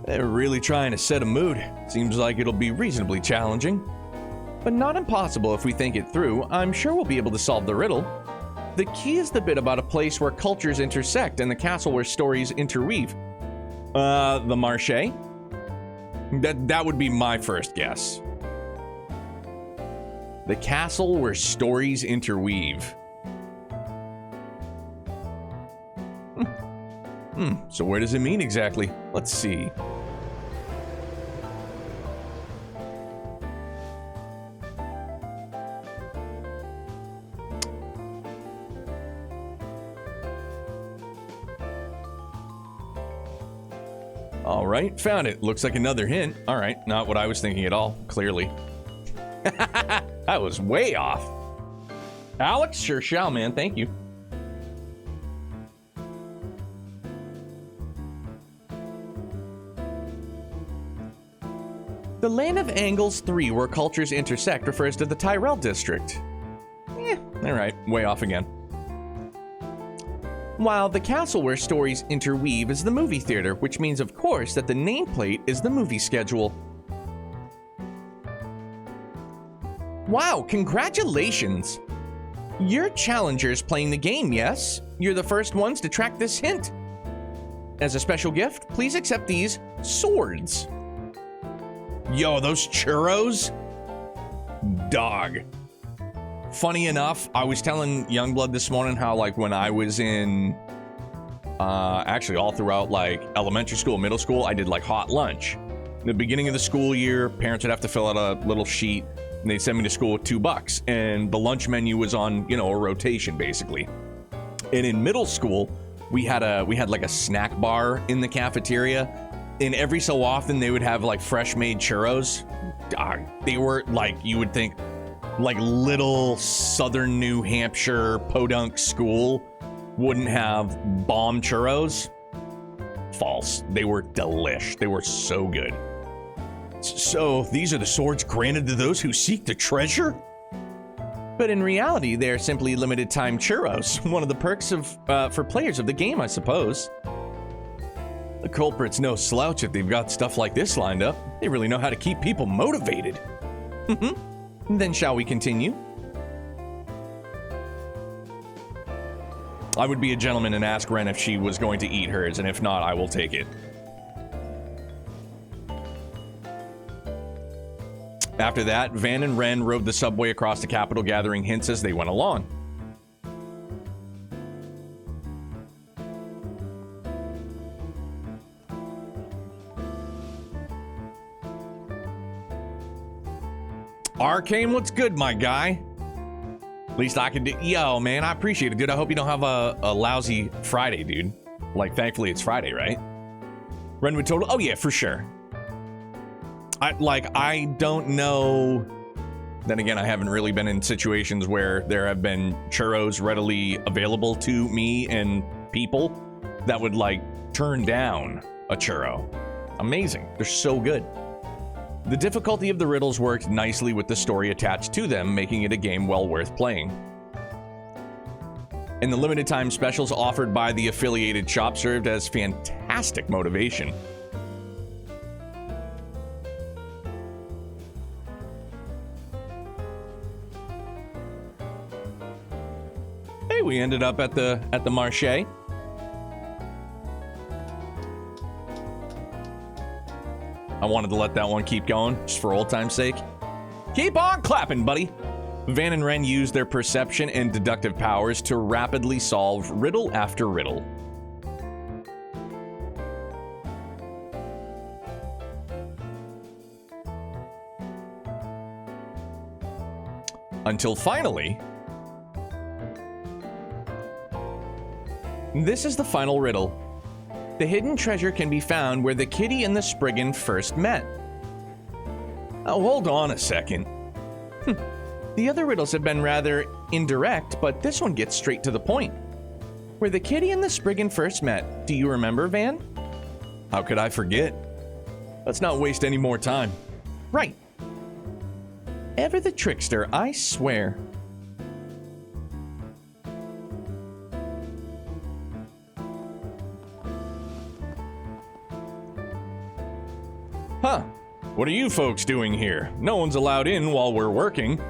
They're really trying to set a mood. Seems like it'll be reasonably challenging. But not impossible if we think it through. I'm sure we'll be able to solve the riddle. The key is the bit about a place where cultures intersect and the castle where stories interweave. The Marché? That would be my first guess. The castle where stories interweave. So where does it mean exactly? Let's see. All right, found it. Looks like another hint. All right, not what I was thinking at all, clearly. That was way off. Alex, sure shall, man. Thank you. The Land of Angles 3, where cultures intersect, refers to the Tyrell district. All right, way off again. While the castle where stories interweave is the movie theater, which means, of course, that the nameplate is the movie schedule. Wow, congratulations! You're challengers playing the game, yes? You're the first ones to track this hint. As a special gift, please accept these swords. Yo, those churros? Dog. Funny enough, I was telling Youngblood this morning how, like, when I was in, actually all throughout, like, elementary school, middle school, I did, like, hot lunch. In the beginning of the school year, parents would have to fill out a little sheet, and they'd send me to school with $2. And the lunch menu was on, you know, a rotation, basically. And in middle school, we had like a snack bar in the cafeteria, and every so often they would have, like, fresh-made churros. They were, like, you would think, like, little southern New Hampshire podunk school wouldn't have bomb churros. False. They were delish. They were so good. So, these are the swords granted to those who seek the treasure? But in reality, they're simply limited time churros. One of the perks of for players of the game, I suppose. The culprit's no slouch if they've got stuff like this lined up. They really know how to keep people motivated. Then shall we continue? I would be a gentleman and ask Ren if she was going to eat hers, and if not, I will take it. After that, Van and Ren rode the subway across the capital, gathering hints as they went along. Arcane, what's good, my guy? At least I can do. Yo, man, I appreciate it, dude. I hope you don't have a lousy Friday, dude. Like, thankfully, it's Friday, right? Renwood total. Oh, yeah, for sure. I don't know. Then again, I haven't really been in situations where there have been churros readily available to me and people that would, like, turn down a churro. Amazing. They're so good. The difficulty of the riddles worked nicely with the story attached to them, making it a game well worth playing. And the limited time specials offered by the affiliated shop served as fantastic motivation. Hey, we ended up at the marché. I wanted to let that one keep going, just for old time's sake. Keep on clapping, buddy! Van and Ren used their perception and deductive powers to rapidly solve riddle after riddle. Until finally... This is the final riddle. The hidden treasure can be found where the kitty and the Spriggan first met. Oh, hold on a second. The other riddles have been rather indirect, but this one gets straight to the point. Where the kitty and the Spriggan first met. Do you remember, Van? How could I forget? Let's not waste any more time. Right. Ever the trickster, I swear. Huh. What are you folks doing here? No one's allowed in while we're working.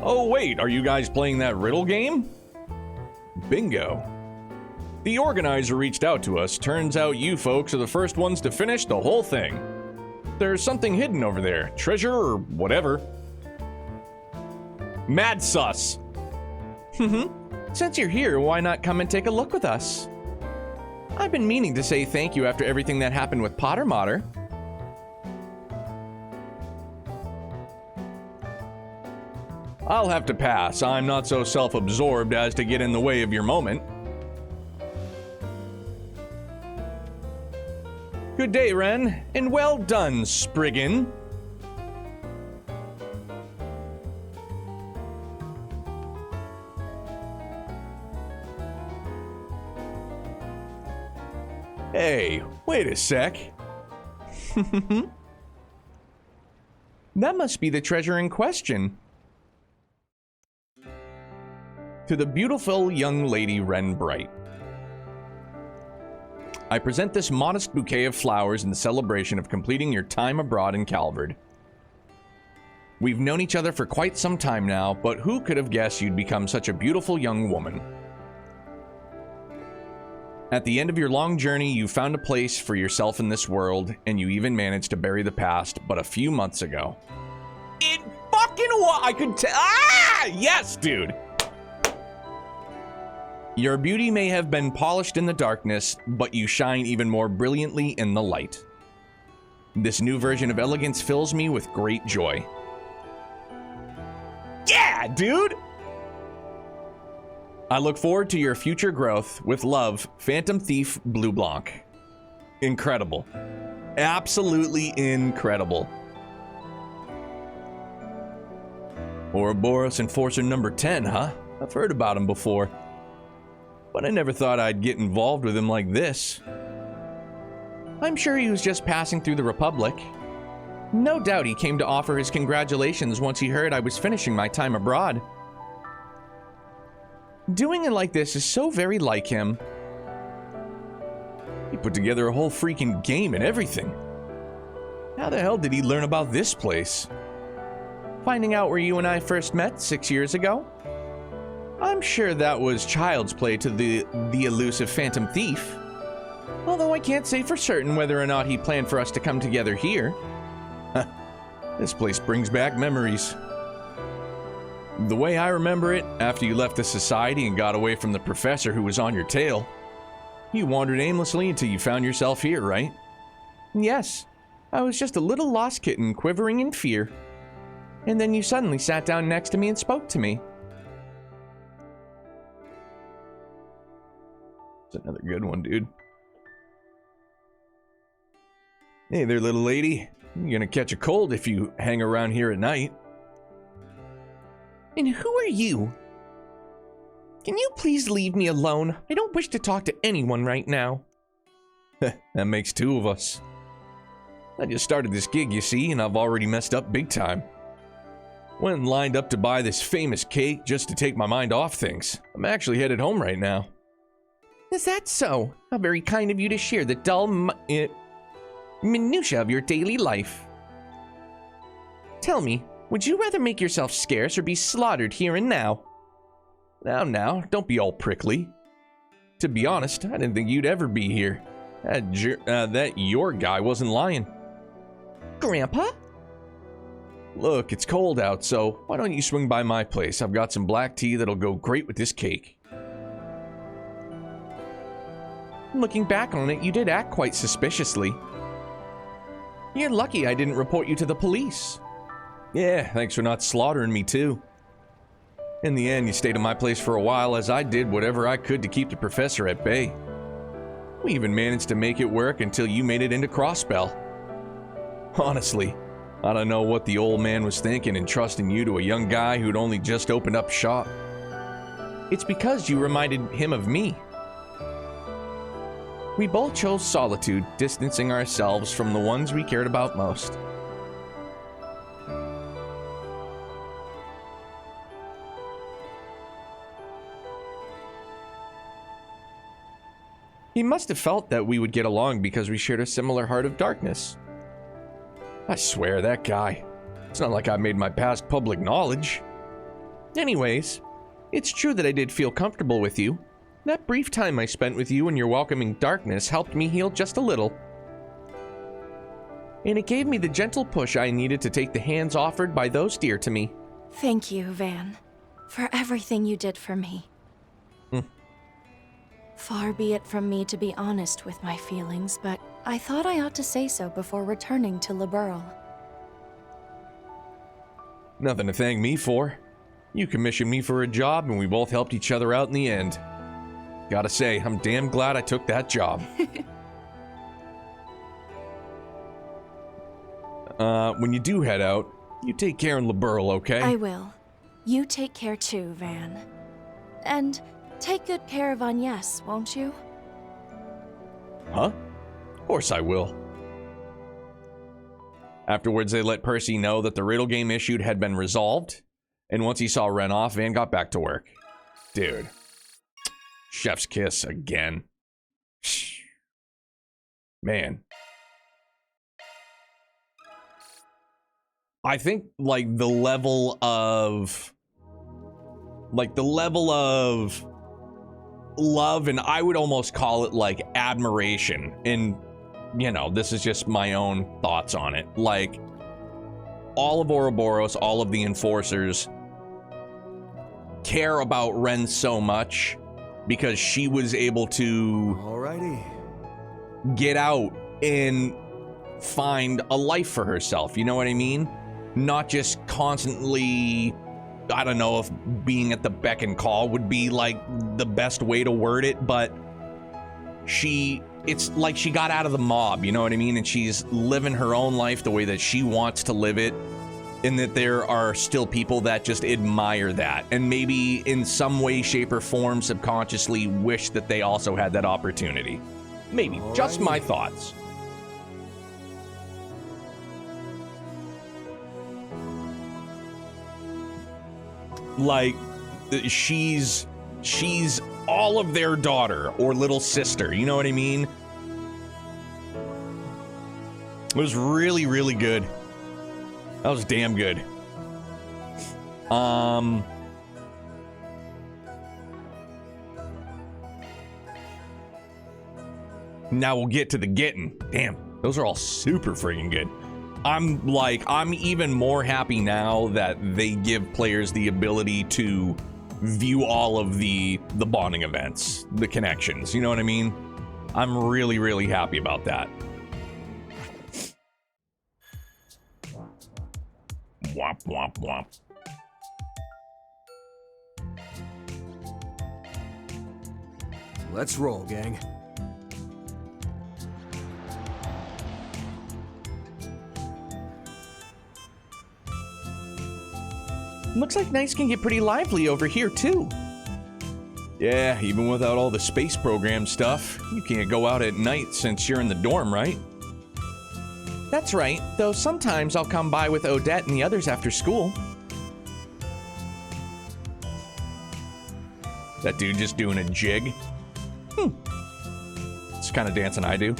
Oh wait, are you guys playing that riddle game? Bingo. The organizer reached out to us. Turns out you folks are the first ones to finish the whole thing. There's something hidden over there. Treasure or whatever. Mad sus. Since you're here, why not come and take a look with us? I've been meaning to say thank you after everything that happened with Potter Mater. I'll have to pass. I'm not so self-absorbed as to get in the way of your moment. Good day, Ren, and well done, Spriggan. Hey, wait a sec. That must be the treasure in question. To the beautiful young lady Ren Bright, I present this modest bouquet of flowers in the celebration of completing your time abroad in Calvard. We've known each other for quite some time now, but who could have guessed you'd become such a beautiful young woman? At the end of your long journey, you found a place for yourself in this world, and you even managed to bury the past but a few months ago. It fucking was! I could tell. Ah! Yes, dude! Your beauty may have been polished in the darkness, but you shine even more brilliantly in the light. This new version of elegance fills me with great joy. Yeah, dude! I look forward to your future growth. With love, Phantom Thief Blue Blanc. Incredible. Absolutely incredible. Ouroboros Enforcer number 10, huh? I've heard about him before. But I never thought I'd get involved with him like this. I'm sure he was just passing through the Republic. No doubt he came to offer his congratulations once he heard I was finishing my time abroad. Doing it like this is so very like him. He put together a whole freaking game and everything. How the hell did he learn about this place? Finding out where you and I first met 6 years ago? I'm sure that was child's play to the elusive Phantom Thief. Although I can't say for certain whether or not he planned for us to come together here. This place brings back memories. The way I remember it, after you left the society and got away from the professor who was on your tail, you wandered aimlessly until you found yourself here, right? Yes, I was just a little lost kitten quivering in fear. And then you suddenly sat down next to me and spoke to me. That's another good one, dude. Hey there, little lady. You're gonna catch a cold if you hang around here at night. And who are you? Can you please leave me alone? I don't wish to talk to anyone right now. That makes two of us. I just started this gig, you see, and I've already messed up big time. Went and lined up to buy this famous cake just to take my mind off things. I'm actually headed home right now. Is that so? How very kind of you to share the dull minutia of your daily life. Tell me, would you rather make yourself scarce or be slaughtered here and now? Now, don't be all prickly. To be honest, I didn't think you'd ever be here. That your guy wasn't lying. Grandpa? Look, it's cold out, so why don't you swing by my place? I've got some black tea that'll go great with this cake. Looking back on it, you did act quite suspiciously. You're lucky I didn't report you to the police. Yeah, thanks for not slaughtering me too. In the end, you stayed at my place for a while as I did whatever I could to keep the professor at bay. We even managed to make it work until you made it into Crossbell. Honestly, I don't know what the old man was thinking in trusting you to a young guy who'd only just opened up shop. It's because you reminded him of me. We both chose solitude, distancing ourselves from the ones we cared about most. He must have felt that we would get along because we shared a similar heart of darkness. I swear, that guy. It's not like I made my past public knowledge. Anyways, it's true that I did feel comfortable with you. That brief time I spent with you in your welcoming darkness helped me heal just a little. And it gave me the gentle push I needed to take the hands offered by those dear to me. Thank you, Van, for everything you did for me. Far be it from me to be honest with my feelings, but I thought I ought to say so before returning to Liberl. Nothing to thank me for. You commissioned me for a job and we both helped each other out in the end. Gotta say, I'm damn glad I took that job. When you do head out, you take care of LeBurl, okay? I will. You take care too, Van. And take good care of Agnes, won't you? Huh? Of course I will. Afterwards, they let Percy know that the riddle game issued had been resolved, and once he saw Ren off, Van got back to work. Dude. Chef's kiss again. Man. I think, like, the level of love, and I would almost call it, like, admiration. And, you know, this is just my own thoughts on it. Like, all of Ouroboros, all of the enforcers care about Ren so much because she was able to get out and find a life for herself. You know what I mean? Not just constantly, I don't know if being at the beck and call would be like the best way to word it, but it's like she got out of the mob, you know what I mean? And she's living her own life the way that she wants to live it. And that there are still people that just admire that. And maybe in some way, shape, or form subconsciously wish that they also had that opportunity. Maybe. Just my thoughts. Like, she's all of their daughter or little sister. You know what I mean? It was really, really good. That was damn good. Now we'll get to the getting. Damn, those are all super freaking good. I'm even more happy now that they give players the ability to view all of the bonding events, the connections. You know what I mean? I'm really, really happy about that. Womp, womp, womp. Let's roll, gang. Looks like nights can get pretty lively over here, too. Yeah, even without all the space program stuff, you can't go out at night since you're in the dorm, right? That's right, though sometimes I'll come by with Odette and the others after school. That dude just doing a jig. It's the kind of dancing I do.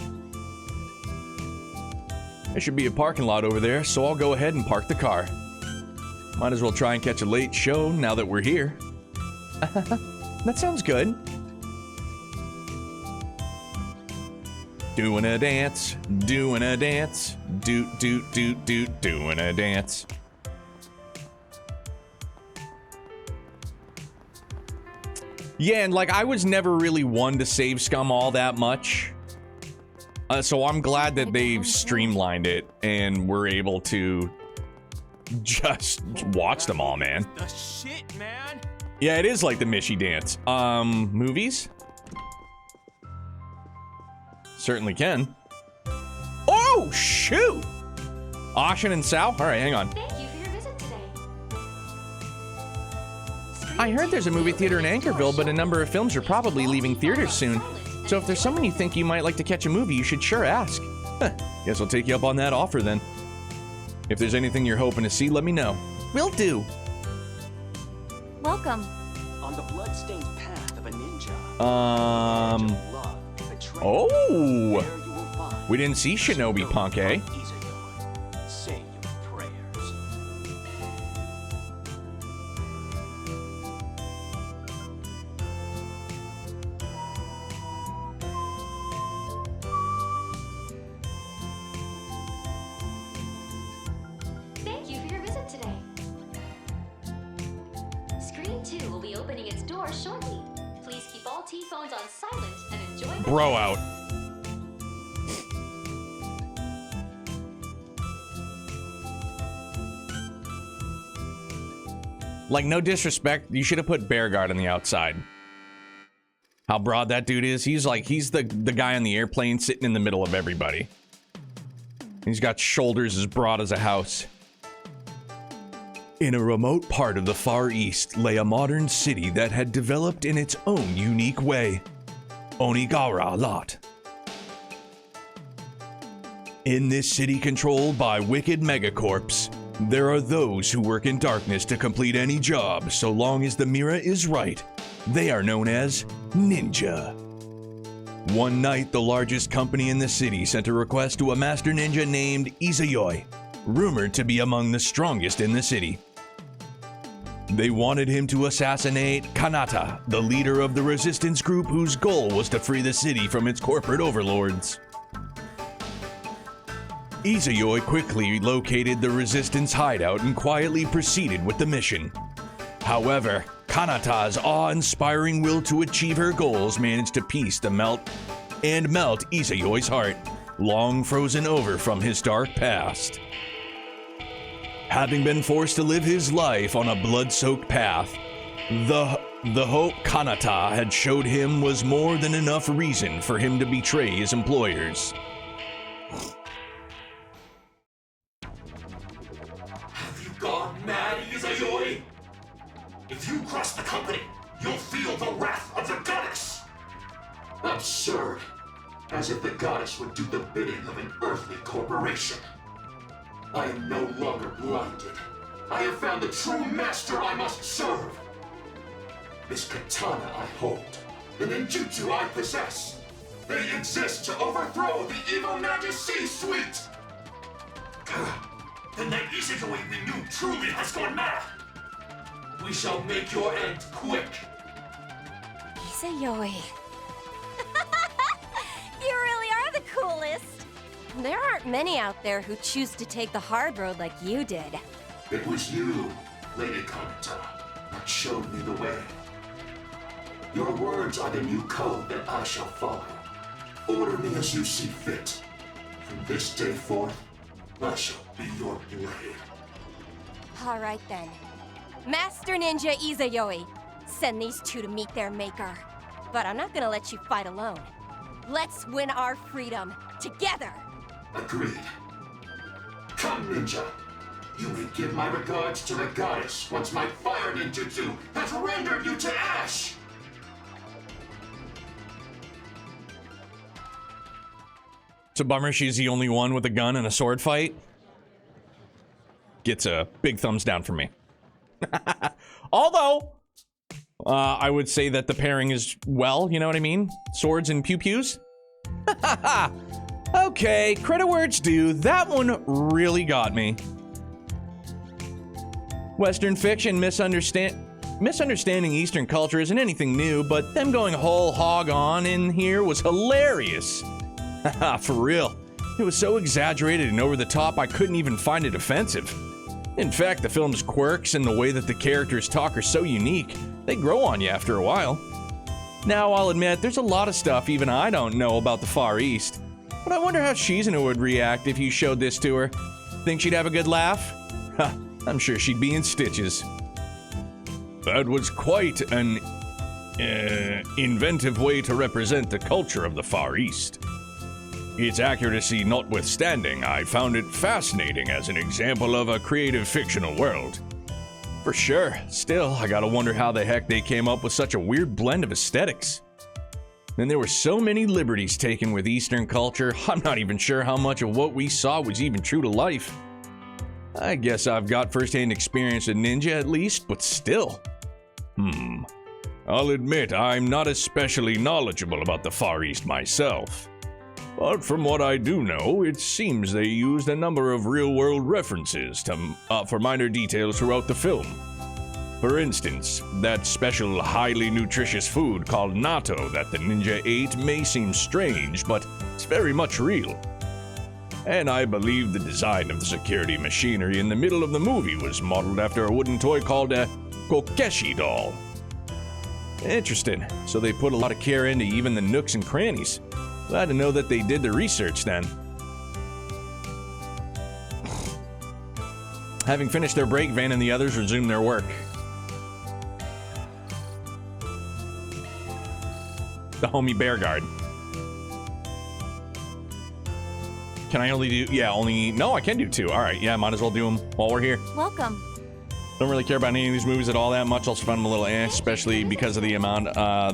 There should be a parking lot over there, so I'll go ahead and park the car. Might as well try and catch a late show now that we're here. That sounds good. Doing a dance, doing a dance, doing a dance. Yeah, and like I was never really one to save scum all that much. So I'm glad that they've streamlined it and we're able to just watch them all, man. The shit, man. Yeah, it is like the Mishi dance. Movies? Certainly can. Oh, shoot! Ashin and Sal? Alright, hang on. Thank you for your visit today. I heard there's a movie theater in Anchorville, but a number of films are probably leaving theaters soon. So if there's someone you think you might like to catch a movie, you should sure ask. Guess I'll take you up on that offer then. If there's anything you're hoping to see, let me know. Will do. Welcome. On the bloodstained path of a ninja. Oh! We didn't see Shinobi Punk, eh? Say your prayers. Thank you for your visit today. Screen 2 will be opening its doors shortly. Please keep all T-phones on silent and enjoy the Bro out. Like, no disrespect, you should have put Bear Guard on the outside. How broad that dude is. He's the guy on the airplane sitting in the middle of everybody. He's got shoulders as broad as a house. In a remote part of the Far East lay a modern city that had developed in its own unique way. Onigara Lot. In this city controlled by wicked megacorps, there are those who work in darkness to complete any job so long as the Mira is right. They are known as ninja. One night, the largest company in the city sent a request to a master ninja named Izayoi, rumored to be among the strongest in the city. They wanted him to assassinate Kanata, the leader of the resistance group whose goal was to free the city from its corporate overlords. Izayoi quickly located the resistance hideout and quietly proceeded with the mission. However, Kanata's awe-inspiring will to achieve her goals managed to melt Izayoi's heart, long frozen over from his dark past. Having been forced to live his life on a blood-soaked path, the hope Kanata had showed him was more than enough reason for him to betray his employers. Have you gone mad, Izayoi? If you cross the company, you'll feel the wrath of the goddess! Absurd. As if the goddess would do the bidding of an earthly corporation. I am no longer blinded. I have found the true master I must serve. This katana I hold, the ninjutsu I possess, they exist to overthrow the evil Naga C-suite! Then that Izayoi we knew truly has gone mad! We shall make your end quick! Izayoi. You really are the coolest! There aren't many out there who choose to take the hard road like you did. It was you, Lady Kanata, that showed me the way. Your words are the new code that I shall follow. Order me as you see fit. From this day forth, I shall be your blade. All right then. Master Ninja Izayoi, send these two to meet their maker. But I'm not gonna let you fight alone. Let's win our freedom together! Agreed. Come, ninja. You may give my regards to the goddess once my fire ninjutsu has rendered you to ash! It's a bummer she's the only one with a gun in a sword fight. Gets a big thumbs down from me. Although, I would say that the pairing is, well, you know what I mean? Swords and pew-pews? Okay, credit where it's due. That one really got me. Western fiction misunderstanding Eastern culture isn't anything new, but them going whole hog on in here was hilarious. Haha, for real. It was so exaggerated and over the top I couldn't even find it offensive. In fact, the film's quirks and the way that the characters talk are so unique, they grow on you after a while. Now, I'll admit, there's a lot of stuff even I don't know about the Far East. But I wonder how Shizuna would react if you showed this to her. Think she'd have a good laugh? Ha, I'm sure she'd be in stitches. That was quite an inventive way to represent the culture of the Far East. Its accuracy notwithstanding, I found it fascinating as an example of a creative fictional world. For sure. Still, I gotta wonder how the heck they came up with such a weird blend of aesthetics. And there were so many liberties taken with Eastern culture, I'm not even sure how much of what we saw was even true to life. I guess I've got first-hand experience with ninja at least, but still. I'll admit I'm not especially knowledgeable about the Far East myself. But from what I do know, it seems they used a number of real-world references for minor details throughout the film. For instance, that special highly nutritious food called natto that the ninja ate may seem strange, but it's very much real. And I believe the design of the security machinery in the middle of the movie was modeled after a wooden toy called a Kokeshi doll. Interesting, so they put a lot of care into even the nooks and crannies. Glad to know that they did the research then. Having finished their break, Van and the others resumed their work. The homie Bear Guard. Can I only do, yeah, only, no, I can do 2. All right, yeah, might as well do them while we're here. Welcome. Don't really care about any of these movies at all that much. Also find them a little especially because of the amount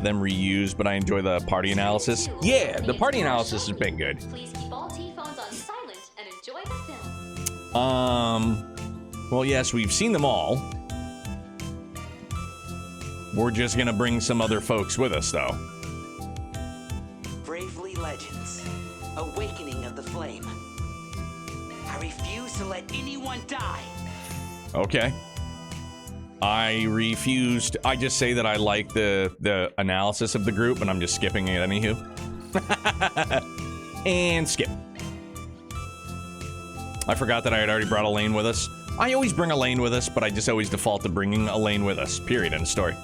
them reused, but I enjoy the party analysis. Yeah, the party analysis has been good. Please keep all T-phones on silent and enjoy the film. Well, yes, we've seen them all. We're just gonna bring some other folks with us, though. Bravely Legends. Awakening of the Flame. I refuse to let anyone die. Okay. I refused. I just say that I like the analysis of the group, and I'm just skipping it anywho. And skip. I forgot that I had already brought Elaine with us. I always bring Elaine with us, but I just always default to bringing Elaine with us. Period. End of story.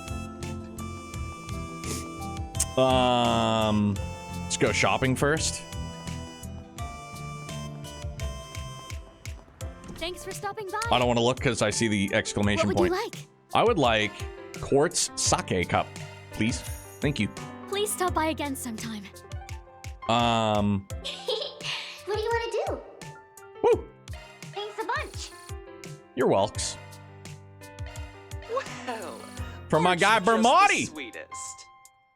Let's go shopping first. Thanks for stopping by. I don't want to look because I see the exclamation What point. would you like? I would like quartz sake cup, please. Thank you. Please stop by again sometime. What do you want to do? Woo! Thanks a bunch. You're welks. Well, From my guy aren't you just Bermotti. the sweetest?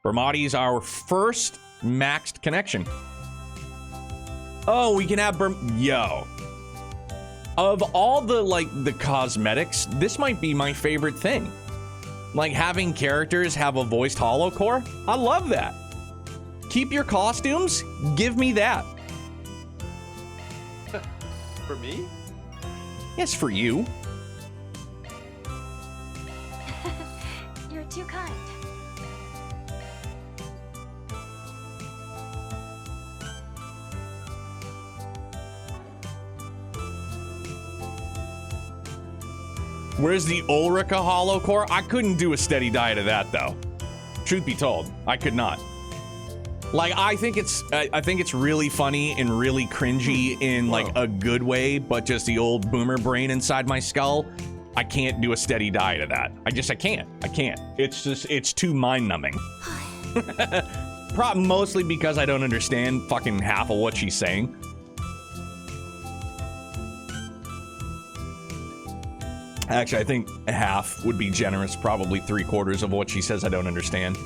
Bermotti's our first maxed connection. Oh, we can have Yo. Of all the cosmetics, this might be my favorite thing. Like having characters have a voiced holocore. I love that. Keep your costumes. Give me that. For me? Yes, for you. You're too kind. Where's the Ulrika holocore? I couldn't do a steady diet of that though. Truth be told, I could not. Like, I think it's really funny and really cringy in like a good way, but just the old boomer brain inside my skull, I can't do a steady diet of that. I can't. It's too mind-numbing. Mostly because I don't understand fucking half of what she's saying. Actually, I think half would be generous. Probably 3/4 of what she says I don't understand.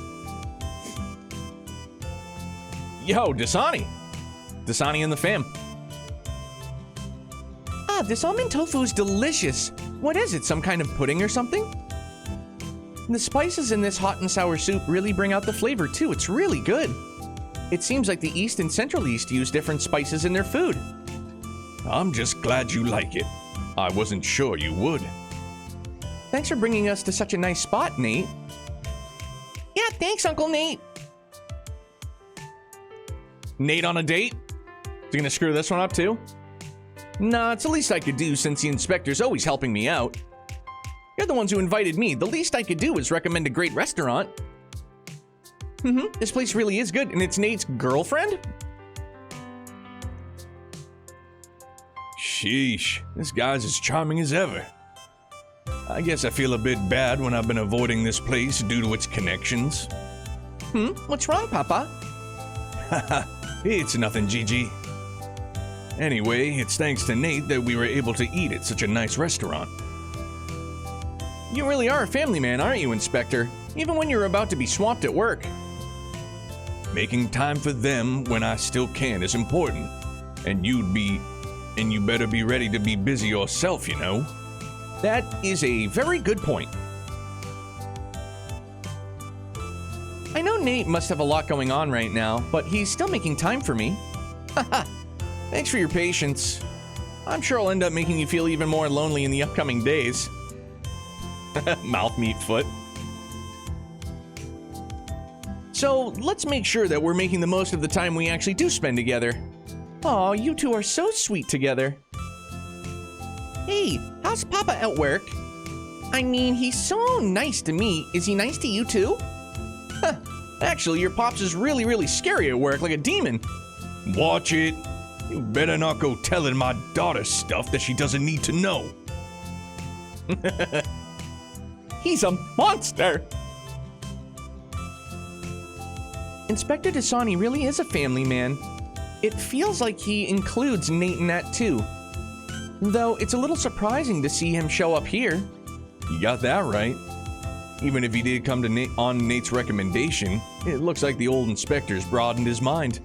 Yo, Dasani. Dasani and the fam. Ah, this almond tofu is delicious. What is it, some kind of pudding or something? The spices in this hot and sour soup really bring out the flavor too. It's really good. It seems like the East and Central East use different spices in their food. I'm just glad you like it. I wasn't sure you would. Thanks for bringing us to such a nice spot, Nate. Yeah, thanks, Uncle Nate. Nate on a date? Is he gonna screw this one up too? Nah, it's the least I could do since the inspector's always helping me out. You're the ones who invited me. The least I could do is recommend a great restaurant. This place really is good, and it's Nate's girlfriend? Sheesh, this guy's as charming as ever. I guess I feel a bit bad when I've been avoiding this place due to its connections. What's wrong, Papa? Haha, it's nothing, Gigi. Anyway, it's thanks to Nate that we were able to eat at such a nice restaurant. You really are a family man, aren't you, Inspector? Even when you're about to be swamped at work. Making time for them when I still can is important. And you better be ready to be busy yourself, you know. That is a very good point. I know Nate must have a lot going on right now, but he's still making time for me. Haha, thanks for your patience. I'm sure I'll end up making you feel even more lonely in the upcoming days. Mouth meat foot. So let's make sure that we're making the most of the time we actually do spend together. Aw, you two are so sweet together. Hey, how's Papa at work? I mean, he's so nice to me. Is he nice to you too? Huh, actually, your Pops is really, really scary at work, like a demon. Watch it. You better not go telling my daughter stuff that she doesn't need to know. He's a monster! Inspector Dasani really is a family man. it feels like he includes Nate in that too. Though it's a little surprising to see him show up here. You got that right. Even if he did come to Nate on Nate's recommendation, it looks like the old inspector's broadened his mind.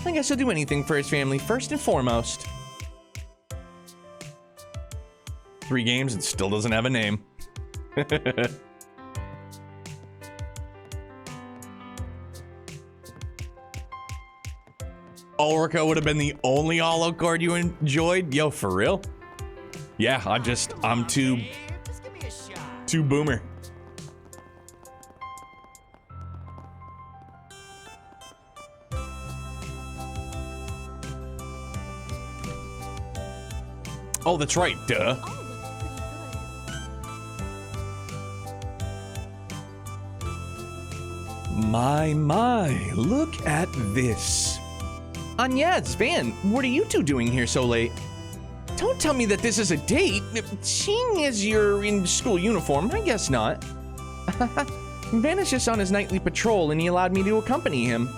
I guess he'll do anything for his family first and foremost. 3 games and still doesn't have a name. Ulrika would have been the only Alucard you enjoyed? Yo, for real? Yeah, I'm too boomer. Oh, that's right, duh. My, look at this. Agnes, Van, what are you two doing here so late? Don't tell me that this is a date. Seeing as you're in school uniform, I guess not. Van is just on his nightly patrol and he allowed me to accompany him.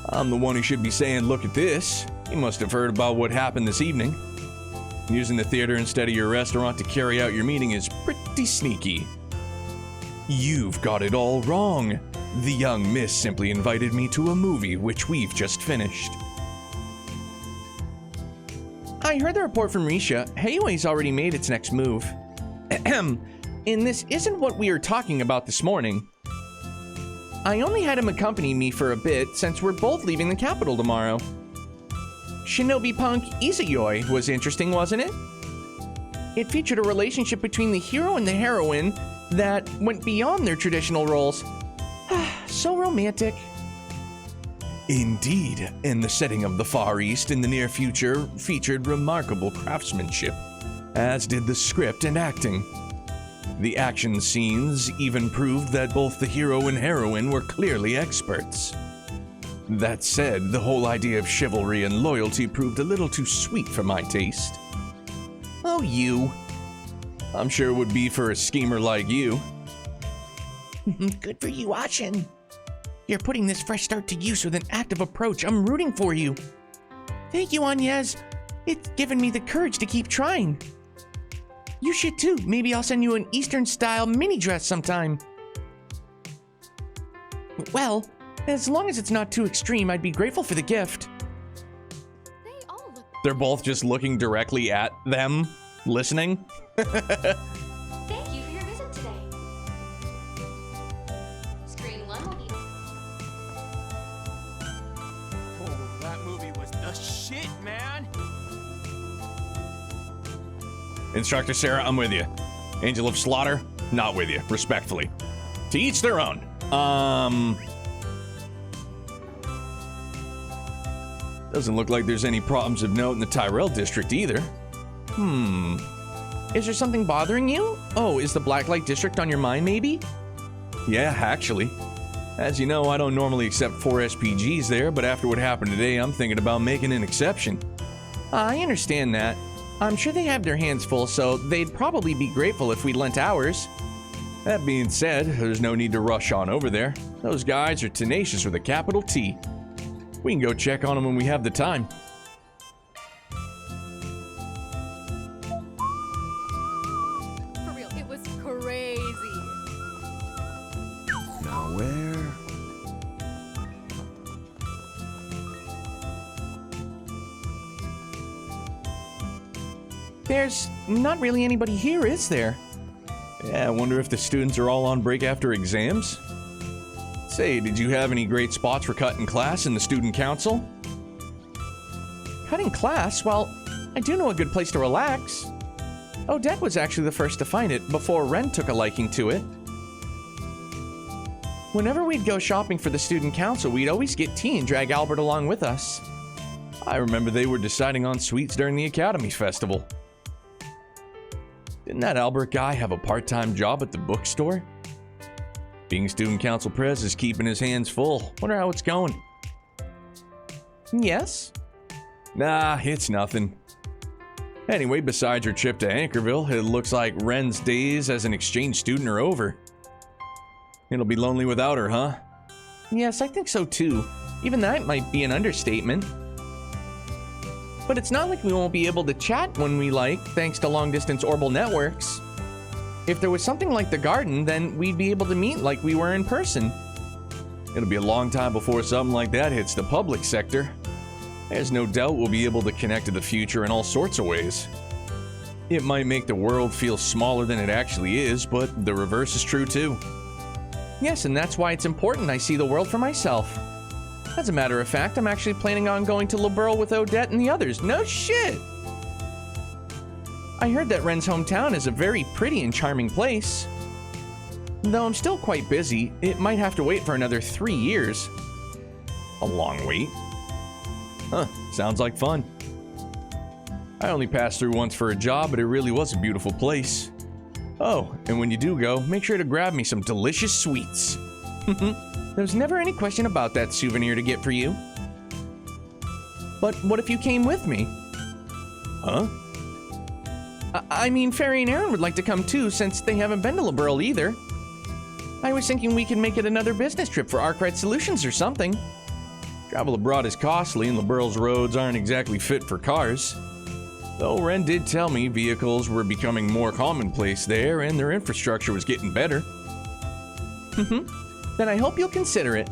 I'm the one who should be saying, look at this. You must have heard about what happened this evening. Using the theater instead of your restaurant to carry out your meeting is pretty sneaky. You've got it all wrong. The young miss simply invited me to a movie which we've just finished. I heard the report from Risha. Heiui's already made its next move. Ahem. And this isn't what we were talking about this morning. I only had him accompany me for a bit since we're both leaving the capital tomorrow. Shinobi punk Izayoi was interesting, wasn't it? It featured a relationship between the hero and the heroine that went beyond their traditional roles. So romantic. Indeed, and the setting of the Far East in the near future featured remarkable craftsmanship, as did the script and acting. The action scenes even proved that both the hero and heroine were clearly experts. That said, the whole idea of chivalry and loyalty proved a little too sweet for my taste. Oh, you. I'm sure it would be for a schemer like you. Good for you, Ashin. You're putting this fresh start to use with an active approach. I'm rooting for you. Thank you, Agnes. It's given me the courage to keep trying. You should too. Maybe I'll send you an Eastern-style mini dress sometime. Well, as long as it's not too extreme, I'd be grateful for the gift. They're both just looking directly at them, listening. Thank you for your visit today. Screen 1 will be... Oh, that movie was the shit, man. Instructor Sarah, I'm with you. Angel of Slaughter, not with you, respectfully. To each their own. Doesn't look like there's any problems of note in the Tyrell district either. Is there something bothering you? Oh, is the Blacklight district on your mind, maybe? Yeah, actually. As you know, I don't normally accept 4 SPGs there, but after what happened today, I'm thinking about making an exception. I understand that. I'm sure they have their hands full, so they'd probably be grateful if we lent ours. That being said, there's no need to rush on over there. Those guys are tenacious with a capital T. We can go check on them when we have the time. For real, it was crazy. Now where? There's not really anybody here, is there? Yeah, I wonder if the students are all on break after exams. Say, did you have any great spots for cutting class in the student council? Cutting class? Well, I do know a good place to relax. Odette was actually the first to find it before Ren took a liking to it. Whenever we'd go shopping for the student council, we'd always get tea and drag Albert along with us. I remember they were deciding on sweets during the Academy Festival. Didn't that Albert guy have a part-time job at the bookstore? Being student council pres is keeping his hands full. Wonder how it's going. Yes? Nah, it's nothing. Anyway, besides your trip to Anchorville, it looks like Ren's days as an exchange student are over. It'll be lonely without her, huh? Yes, I think so too. Even that might be an understatement. But it's not like we won't be able to chat when we like, thanks to long-distance orbital networks. If there was something like the garden, then we'd be able to meet like we were in person. It'll be a long time before something like that hits the public sector. There's no doubt we'll be able to connect to the future in all sorts of ways. It might make the world feel smaller than it actually is, but the reverse is true too. Yes, and that's why it's important I see the world for myself. As a matter of fact, I'm actually planning on going to Liberl with Odette and the others. No shit! I heard that Ren's hometown is a very pretty and charming place. Though I'm still quite busy, it might have to wait for another 3 years. A long wait. Huh, sounds like fun. I only passed through once for a job, but it really was a beautiful place. Oh, and when you do go, make sure to grab me some delicious sweets. There's never any question about that souvenir to get for you. But what if you came with me? Huh? I mean, Fairy and Aaron would like to come too, since they haven't been to Liberl either. I was thinking we could make it another business trip for Arkwright Solutions or something. Travel abroad is costly, and Liberl's roads aren't exactly fit for cars. Though Ren did tell me vehicles were becoming more commonplace there, and their infrastructure was getting better. Then I hope you'll consider it.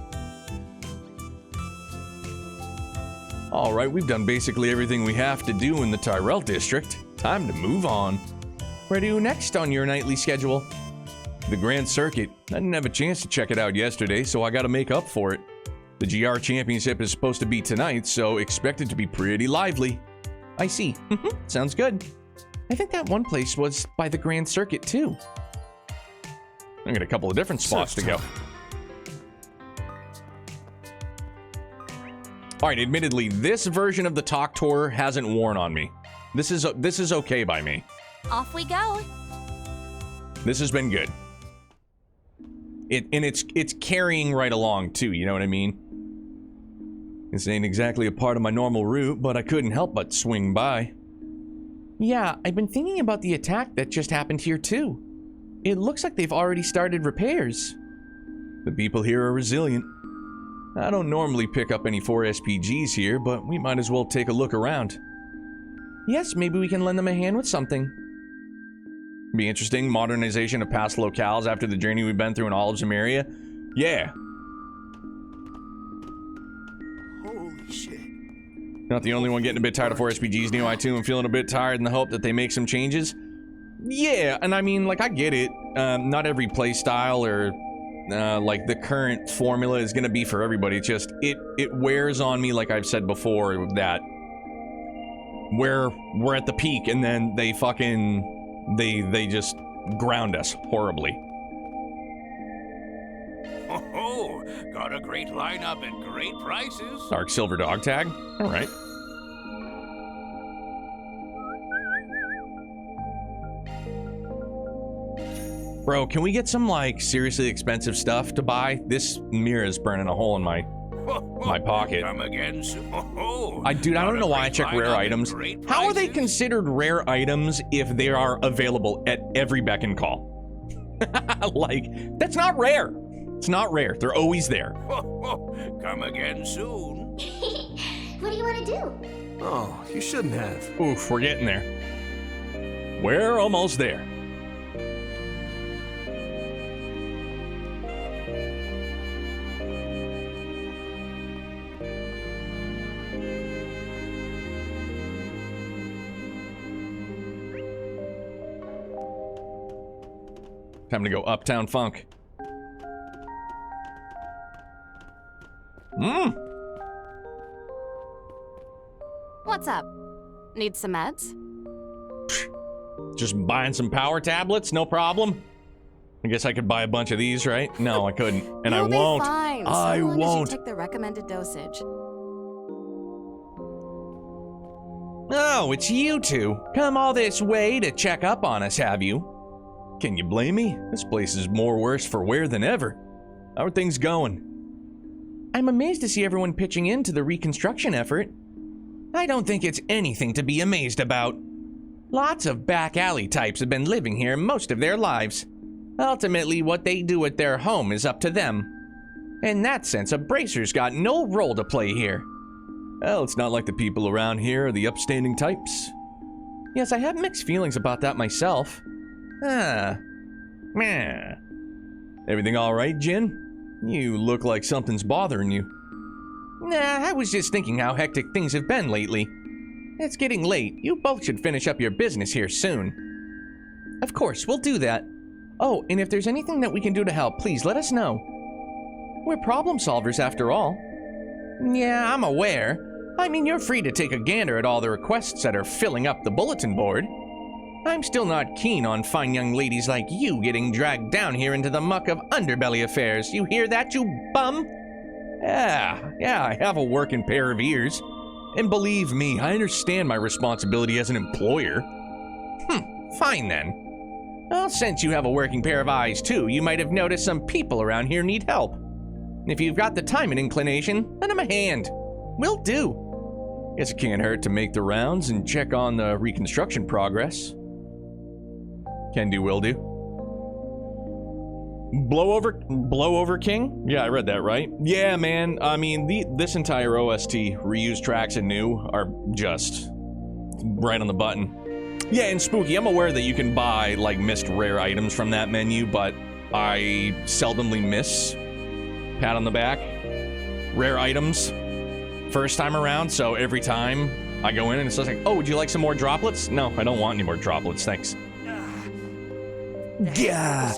Alright, we've done basically everything we have to do in the Tyrell district. Time to move on. Where to next on your nightly schedule? The Grand Circuit. I didn't have a chance to check it out yesterday, so I gotta make up for it. The GR Championship is supposed to be tonight, so expect it to be pretty lively. I see. Sounds good. I think that one place was by the Grand Circuit, too. I got a couple of different spots to go. Alright, admittedly, this version of the Talk Tour hasn't worn on me. This is okay by me. Off we go. This has been good. It's carrying right along too, you know what I mean? This ain't exactly a part of my normal route, but I couldn't help but swing by. Yeah, I've been thinking about the attack that just happened here too. It looks like they've already started repairs. The people here are resilient. I don't normally pick up any 4 SPGs here, but we might as well take a look around. Yes, maybe we can lend them a hand with something. Be interesting, modernization of past locales after the journey we've been through in Olive Samaria. Yeah. Holy shit. Not the only one getting a bit tired of 4 SPGs, Neo. I too am feeling a bit tired in the hope that they make some changes. Yeah, and I mean, like, I get it. Not every playstyle or like the current formula is gonna be for everybody. It's just it wears on me, like I've said before, that we're at the peak and then they fucking they just ground us horribly. Oh, got a great lineup and great prices. Dark Silver dog tag. All right. Bro, can we get some, like, seriously expensive stuff to buy? This mirror is burning a hole in my pocket. Come again soon. Dude, I don't know why I check rare items. How are they considered rare items if they are available at every beck and call? Like, that's not rare. It's not rare. They're always there. Come again soon. What do you want to do? Oh, you shouldn't have. Oof, we're getting there. We're almost there. Time to go Uptown Funk. What's up? Need some meds? Just buying some power tablets, no problem. I guess I could buy a bunch of these, right? No, I couldn't, and I won't. Fine, I so long won't. As you take the recommended dosage. Oh, it's you two. Come all this way to check up on us, have you? Can you blame me? This place is more worse for wear than ever. How are things going? I'm amazed to see everyone pitching into the reconstruction effort. I don't think it's anything to be amazed about. Lots of back alley types have been living here most of their lives. Ultimately, what they do at their home is up to them. In that sense, a bracer's got no role to play here. Well, it's not like the people around here are the upstanding types. Yes, I have mixed feelings about that myself. Meh. Everything all right, Jin? You look like something's bothering you. Nah, I was just thinking how hectic things have been lately. It's getting late. You both should finish up your business here soon. Of course, we'll do that. Oh, and if there's anything that we can do to help, please let us know. We're problem solvers after all. Yeah, I'm aware. I mean, you're free to take a gander at all the requests that are filling up the bulletin board. I'm still not keen on fine young ladies like you getting dragged down here into the muck of underbelly affairs. You hear that, you bum? Yeah, I have a working pair of ears. And believe me, I understand my responsibility as an employer. Fine then. Well, since you have a working pair of eyes too, you might have noticed some people around here need help. If you've got the time and inclination, lend them a hand. Will do. Guess it can't hurt to make the rounds and check on the reconstruction progress. Can do, will do. Blowover King? Yeah, I read that right. Yeah, man. I mean, this entire OST, reused tracks and new, are just right on the button. Yeah, and Spooky, I'm aware that you can buy, like, missed rare items from that menu, but I seldomly miss. Pat on the back. Rare items. First time around, so every time I go in and it's just like, oh, would you like some more droplets? No, I don't want any more droplets, thanks. Yeah.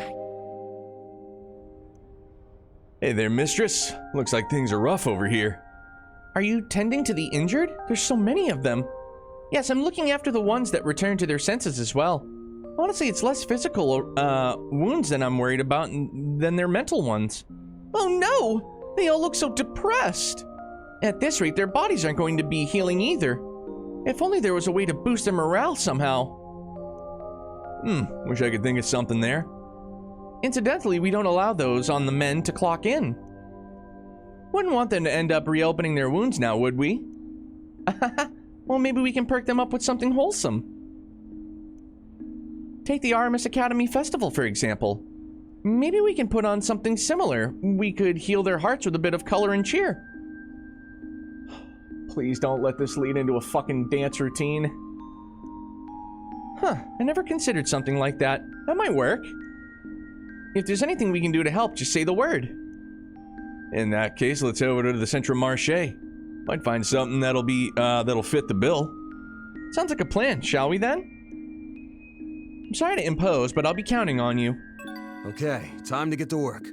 Hey there, mistress. Looks like things are rough over here. Are you tending to the injured? There's so many of them. Yes, I'm looking after the ones that return to their senses as well. Honestly, it's less physical wounds than I'm worried about than their mental ones. Oh no! They all look so depressed. At this rate, their bodies aren't going to be healing either. If only there was a way to boost their morale somehow. Wish I could think of something there. Incidentally, we don't allow those on the men to clock in. Wouldn't want them to end up reopening their wounds now, would we? Well, maybe we can perk them up with something wholesome. Take the Artemis Academy Festival, for example. Maybe we can put on something similar. We could heal their hearts with a bit of color and cheer. Please don't let this lead into a fucking dance routine. I never considered something like that. That might work. If there's anything we can do to help, just say the word. In that case, let's head over to the Central Marché. Might find something that'll fit the bill. Sounds like a plan, shall we then? I'm sorry to impose, but I'll be counting on you. Okay, time to get to work.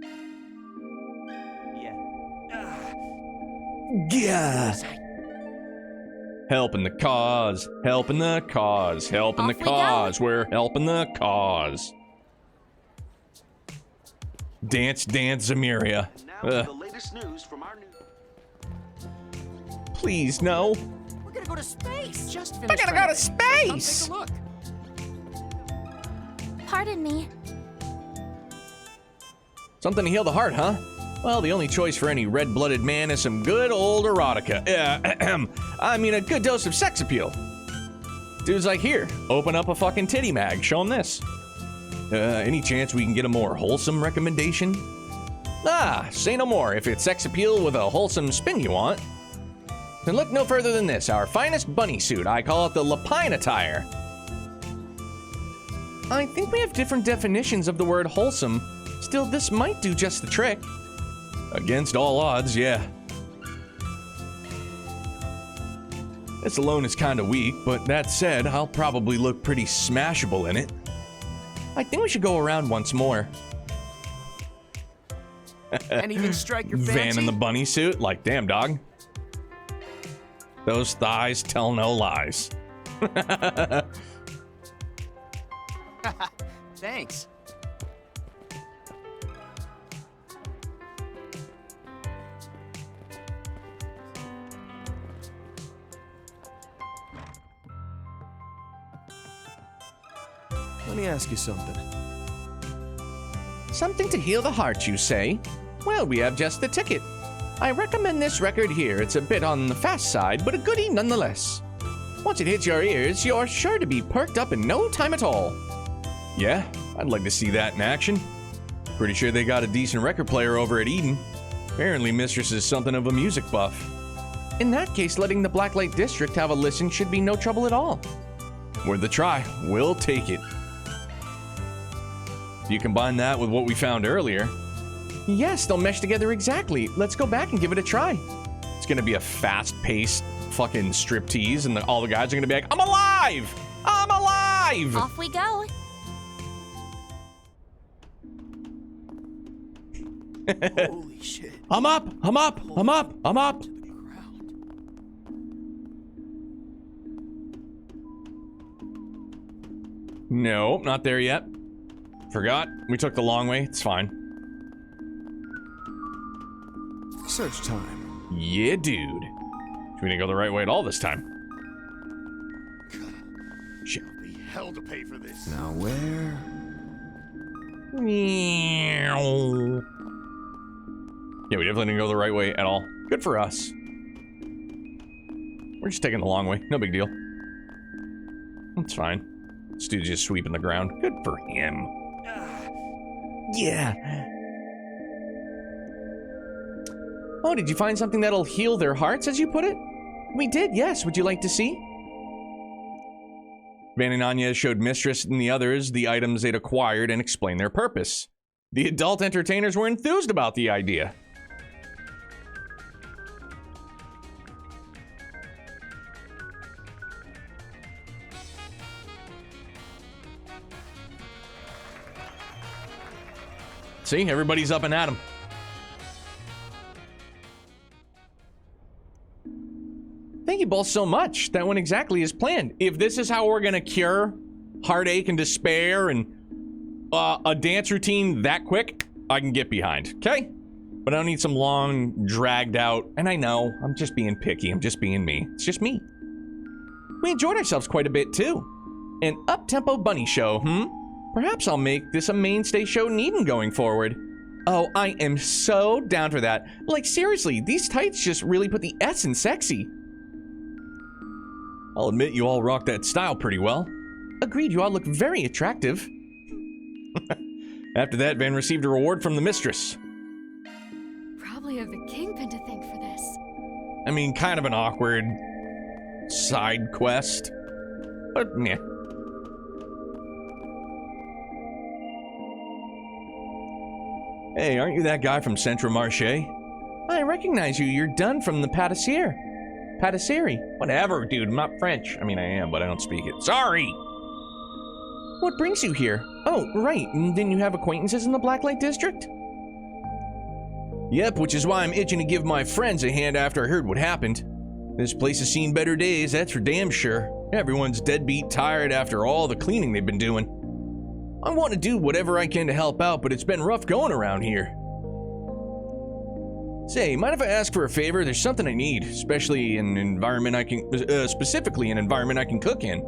Yeah. Helping the cause, helping the cause, helping the cause. We're helping the cause. Dance, Zamiria. Now the latest news from our new... Please, no. We're gonna go to space. Just We're gonna go to space. Come take a look. Pardon me. Something to heal the heart, huh? Well, the only choice for any red-blooded man is some good old erotica. I mean, a good dose of sex appeal. Dude's like, here, open up a fucking titty mag, show him this. Any chance we can get a more wholesome recommendation? Say no more if it's sex appeal with a wholesome spin you want. Then look no further than this, our finest bunny suit. I call it the Lapine attire. I think we have different definitions of the word wholesome. Still, this might do just the trick. Against all odds, yeah. This alone is kinda weak, but that said, I'll probably look pretty smashable in it. I think we should go around once more. Anything strike your fancy? Van in the bunny suit? Like, damn, dog. Those thighs tell no lies. Thanks. Let me ask you something. Something to heal the heart, you say? Well, we have just the ticket. I recommend this record here. It's a bit on the fast side, but a goodie nonetheless. Once it hits your ears, you're sure to be perked up in no time at all. Yeah, I'd like to see that in action. Pretty sure they got a decent record player over at Eden. Apparently, Mistress is something of a music buff. In that case, letting the Blacklight District have a listen should be no trouble at all. Worth a try. We'll take it. If you combine that with what we found earlier. Yes, they'll mesh together exactly. Let's go back and give it a try. It's gonna be a fast-paced fucking striptease, and all the guys are gonna be like, I'm alive! I'm alive! Off we go. Holy shit. I'm up! I'm up! I'm up! I'm up! No, not there yet. Forgot. We took the long way. It's fine. Search time. Yeah, dude. We didn't go the right way at all this time. Shit. I'll be hell to pay for this. Now where? Yeah, we definitely didn't go the right way at all. Good for us. We're just taking the long way. No big deal. It's fine. This dude's just sweeping the ground. Good for him. Yeah. Oh, did you find something that'll heal their hearts, as you put it? We did, yes. Would you like to see? Van and Anya showed Mistress and the others the items they'd acquired and explained their purpose. The adult entertainers were enthused about the idea. See, everybody's up and at 'em. Thank you both so much. That went exactly as planned. If this is how we're gonna cure heartache and despair and a dance routine that quick, I can get behind, okay? But I don't need some long, dragged out, and I know, I'm just being picky, I'm just being me. It's just me. We enjoyed ourselves quite a bit, too. An up-tempo bunny show, Perhaps I'll make this a mainstay show in Eden going forward. Oh, I am so down for that. Like, seriously, these tights just really put the S in sexy. I'll admit you all rock that style pretty well. Agreed, you all look very attractive. After that, Van received a reward from the Mistress. Probably have the Kingpin to thank for this. I mean, kind of an awkward side quest, but yeah. Hey, aren't you that guy from Central Marché? I recognize you. You're done from the Patissier. Patisserie. Whatever, dude. I'm not French. I mean, I am, but I don't speak it. Sorry! What brings you here? Oh, right. Didn't you have acquaintances in the Blacklight District? Yep, which is why I'm itching to give my friends a hand after I heard what happened. This place has seen better days, that's for damn sure. Everyone's deadbeat tired after all the cleaning they've been doing. I want to do whatever I can to help out, but it's been rough going around here. Say, mind if I ask for a favor? There's something I need, especially in an environment I can, specifically an environment I can cook in.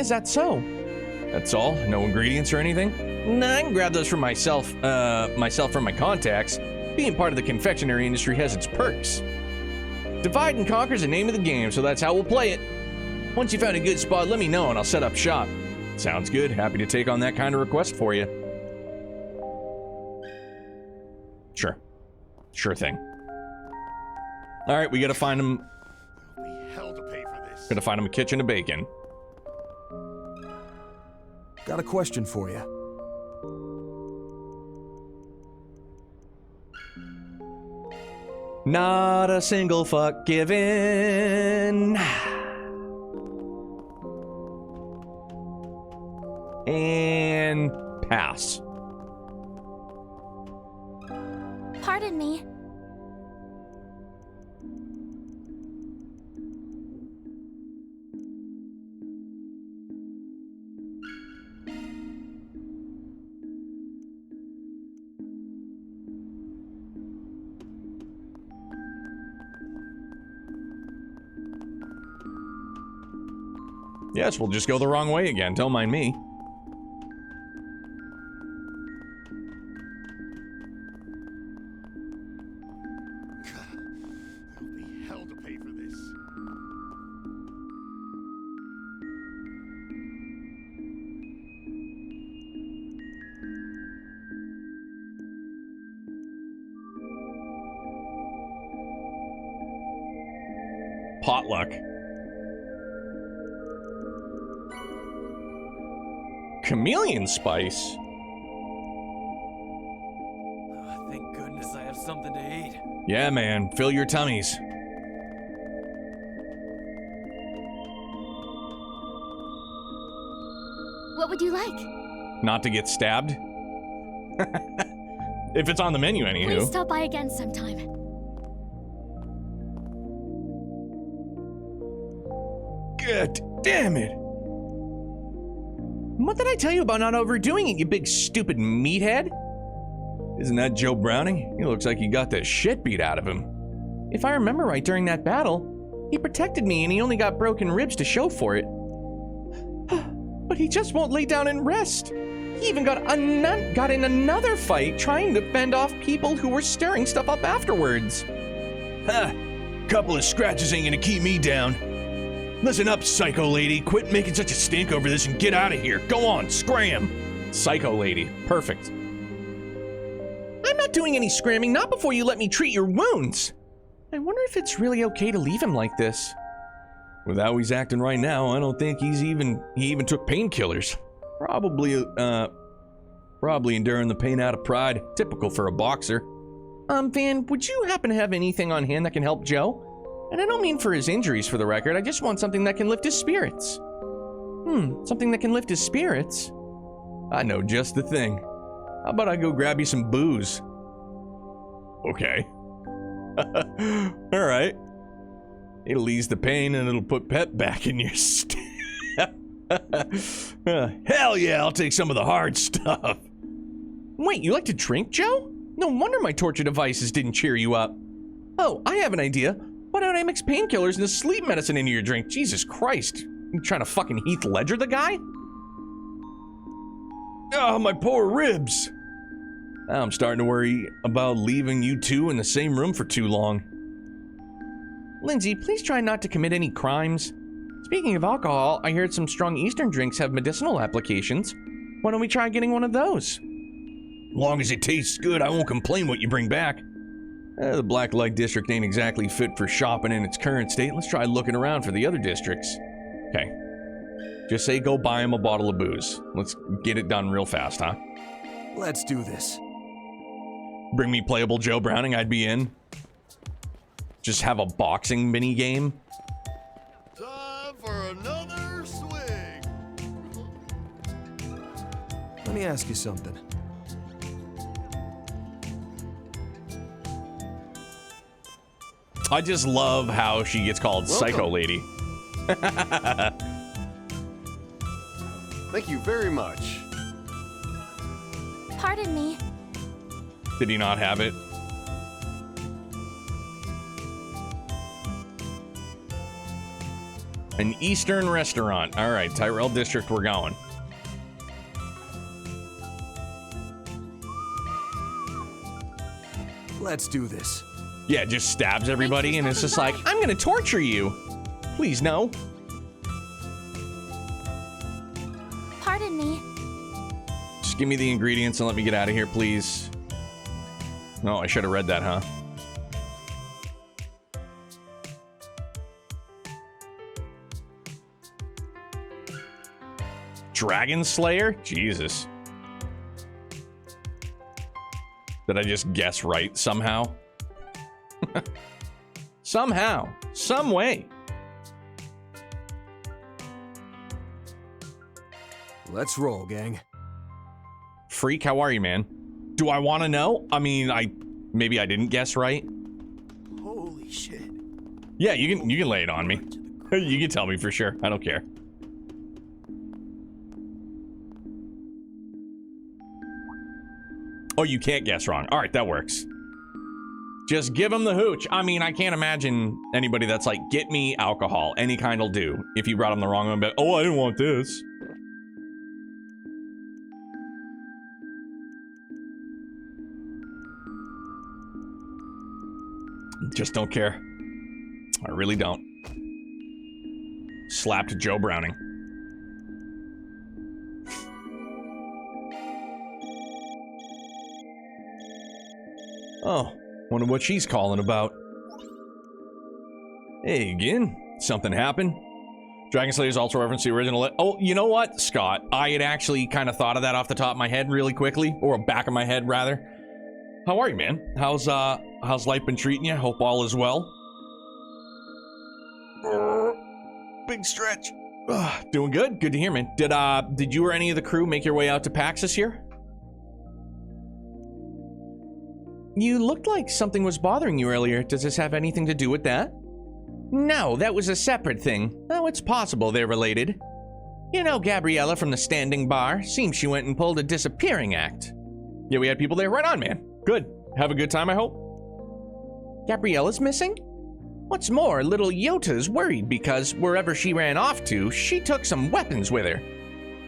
Is that so? That's all? No ingredients or anything? Nah, I can grab those from myself from my contacts. Being part of the confectionery industry has its perks. Divide and conquer's the name of the game, so that's how we'll play it. Once you found a good spot, let me know and I'll set up shop. Sounds good. Happy to take on that kind of request for you. Sure. Sure thing. Alright, we gotta find him. There'll be hell to pay for this. Gotta find him a kitchen of bacon. Got a question for you. Not a single fuck given. And pass. Pardon me. Yes, we'll just go the wrong way again. Don't mind me. There'll be hell to pay for this. potluck. Chameleon spice? Thank goodness I have something to eat. Yeah, man. Fill your tummies. What would you like? Not to get stabbed? If it's on the menu, Please anywho. stop by again sometime. God damn it. What did I tell you about not overdoing it, you big stupid meathead? Isn't that Joe Browning? He looks like he got the shit beat out of him. If I remember right, during that battle, he protected me and he only got broken ribs to show for it. But he just won't lay down and rest. He even got in another fight trying to fend off people who were stirring stuff up afterwards. Ha! Couple of scratches ain't gonna keep me down. Listen up, psycho lady. Quit making such a stink over this and get out of here. Go on, scram. Psycho lady. Perfect. I'm not doing any scramming, not before you let me treat your wounds. I wonder if it's really okay to leave him like this. With how he's acting right now, I don't think he even took painkillers. Probably enduring the pain out of pride. Typical for a boxer. Van, would you happen to have anything on hand that can help Joe? And I don't mean for his injuries, for the record. I just want something that can lift his spirits. Something that can lift his spirits? I know just the thing. How about I go grab you some booze? Okay. Alright. It'll ease the pain and it'll put pep back in your step. Hell yeah, I'll take some of the hard stuff. Wait, you like to drink, Joe? No wonder my torture devices didn't cheer you up. Oh, I have an idea. Why don't I mix painkillers and sleep medicine into your drink? Jesus Christ. You trying to fucking Heath Ledger the guy? Oh, my poor ribs. I'm starting to worry about leaving you two in the same room for too long. Lindsay, please try not to commit any crimes. Speaking of alcohol, I heard some strong Eastern drinks have medicinal applications. Why don't we try getting one of those? Long as it tastes good, I won't complain what you bring back. The Black Light District ain't exactly fit for shopping in its current state. Let's try looking around for the other districts. Okay. Just say go buy him a bottle of booze. Let's get it done real fast, huh? Let's do this. Bring me playable Joe Browning, I'd be in. Just have a boxing mini game. Time for another swing. Let me ask you something. I just love how she gets called Psycho Lady. Thank you very much. Pardon me. Did he not have it? An Eastern restaurant. All right, Tyrell District, we're going. Let's do this. Yeah, just stabs everybody and it's just like, I'm gonna torture you. Please, no. Pardon me. Just give me the ingredients and let me get out of here, please. No, I should have read that, huh? Dragon Slayer? Jesus. Did I just guess right somehow? Somehow. Some way. Let's roll, gang. Freak, how are you, man? Do I want to know? I mean, maybe I didn't guess right. Holy shit. Yeah, you can lay it on me. You can tell me for sure. I don't care. Oh, you can't guess wrong. All right, that works. Just give him the hooch. I mean, I can't imagine anybody that's like, get me alcohol. Any kind will do. If you brought him the wrong one, but oh, I didn't want this. Just don't care. I really don't. Slapped Joe Browning. Oh, wonder what she's calling about. Hey, again. Something happened? Dragon Slayer's also reference the original. Oh, you know what, Scott? I had actually kind of thought of that off the top of my head really quickly, or back of my head rather. How are you, man? How's life been treating you? Hope all is well. Big stretch. Doing good. Good to hear, man. Did you or any of the crew make your way out to PAX this year? You looked like something was bothering you earlier. Does this have anything to do with that? No, that was a separate thing. Though it's possible they're related. You know Gabriella from the Standing Bar. Seems she went and pulled a disappearing act. Yeah, we had people there. Right on, man. Good. Have a good time, I hope. Gabriella's missing? What's more, little Yota's worried because wherever she ran off to, she took some weapons with her.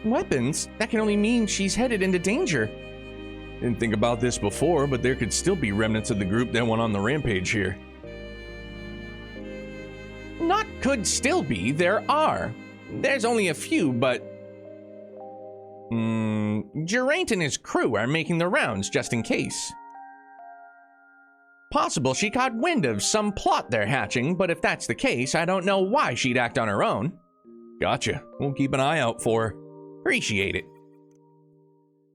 Weapons? That can only mean she's headed into danger. Didn't think about this before, but there could still be remnants of the group that went on the rampage here. Not could still be, there are. There's only a few, but... Geraint and his crew are making the rounds just in case. Possible she caught wind of some plot they're hatching, but if that's the case, I don't know why she'd act on her own. Gotcha. We'll keep an eye out for her. Appreciate it.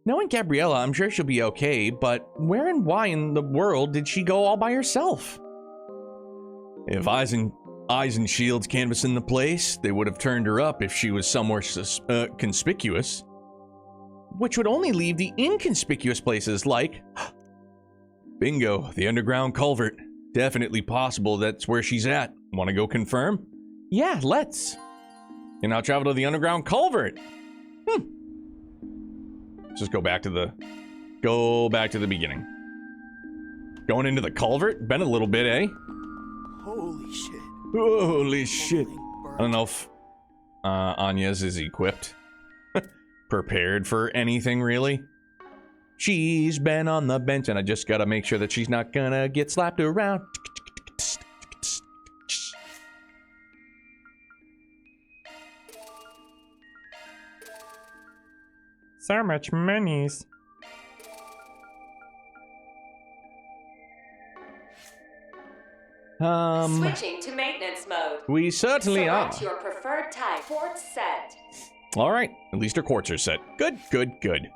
Knowing Gabriella, I'm sure she'll be okay, but where and why in the world did she go all by herself? If Eyes and Shields canvassing the place, they would have turned her up if she was somewhere conspicuous. Which would only leave the inconspicuous places like... Bingo, the underground culvert. Definitely possible that's where she's at. Want to go confirm? Yeah, let's. And now travel to the underground culvert. Just go back to the beginning. Going into the culvert? Been a little bit, eh? Holy shit. Holy shit. I don't know if Anya's is equipped. Prepared for anything, really. She's been on the bench, and I just gotta make sure that she's not gonna get slapped around. So much monies. Switching to maintenance mode. We certainly are. Select your preferred type. Quartz set. All right, at least our quartz are set. Good, good, good.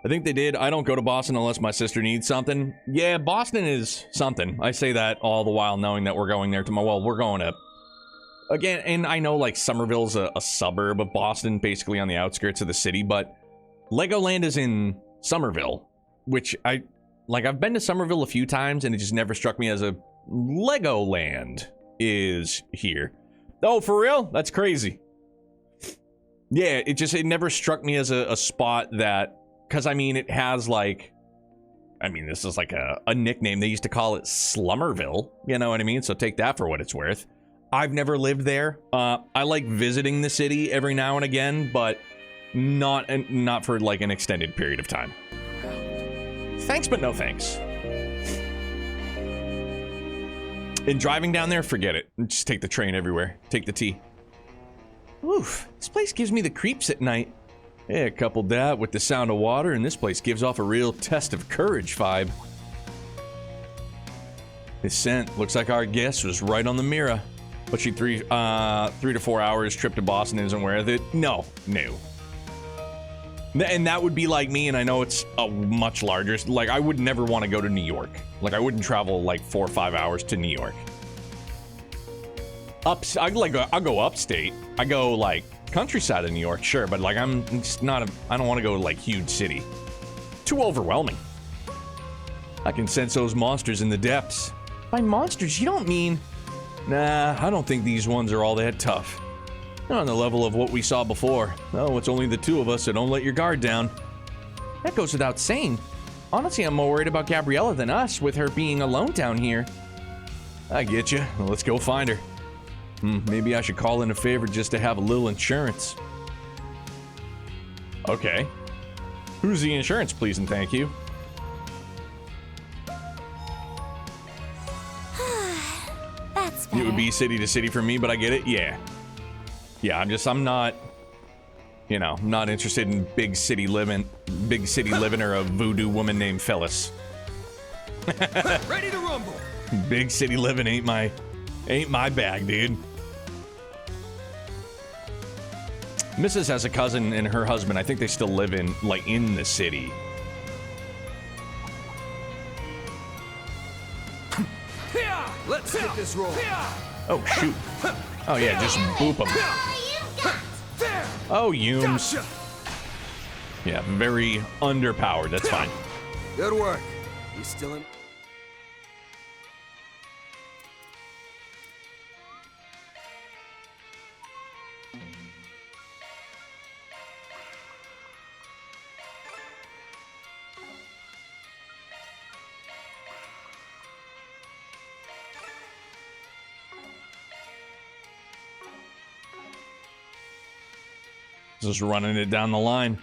I think they did. I don't go to Boston unless my sister needs something. Yeah, Boston is something. I say that all the while knowing that we're going there tomorrow. Well, we're going to... Again, and I know, like, Somerville's a suburb of Boston, basically on the outskirts of the city, but Legoland is in Somerville, which I've been to Somerville a few times, and it just never struck me as a Legoland is here. Oh, for real? That's crazy. Yeah, it never struck me as a spot that... Because, I mean, it has, like... I mean, this is like a nickname. They used to call it Slummerville. You know what I mean? So take that for what it's worth. I've never lived there. I like visiting the city every now and again, but not for, like, an extended period of time. Thanks, but no thanks. And driving down there, forget it. Just take the train everywhere. Take the T. Oof, this place gives me the creeps at night. Yeah, couple that with the sound of water, and this place gives off a real test of courage vibe. This scent looks like our guest was right on the mirror. But she 3 to 4 hours trip to Boston isn't worth it. No. And that would be like me, and I know it's a much larger. Like, I would never want to go to New York. Like, I wouldn't travel like 4 or 5 hours to New York. I'll go upstate. I go like countryside of New York, sure, but like I'm just not I don't want to go to like huge city. Too overwhelming. I can sense those monsters in the depths. By monsters, you don't mean... Nah, I don't think these ones are all that tough. They're on the level of what we saw before. Oh, it's only the two of us, so don't let your guard down. That goes without saying. Honestly, I'm more worried about Gabriella than us, with her being alone down here. I get you. Well, let's go find her. Maybe I should call in a favor just to have a little insurance. Okay. Who's the insurance, please and thank you? That's better. It would be city to city for me, but I get it. Yeah. Yeah, I'm not, you know, not interested in big city living or a voodoo woman named Phyllis. Ready to rumble. Big city living ain't my Ain't my bag, dude. Mrs. has a cousin and her husband. I think they still live in, like, in the city. Let's get this roll. Oh, shoot. Oh, yeah, just boop them. Oh, Yumes. Yeah, very underpowered. That's fine. Good work. You still in? Just running it down the line.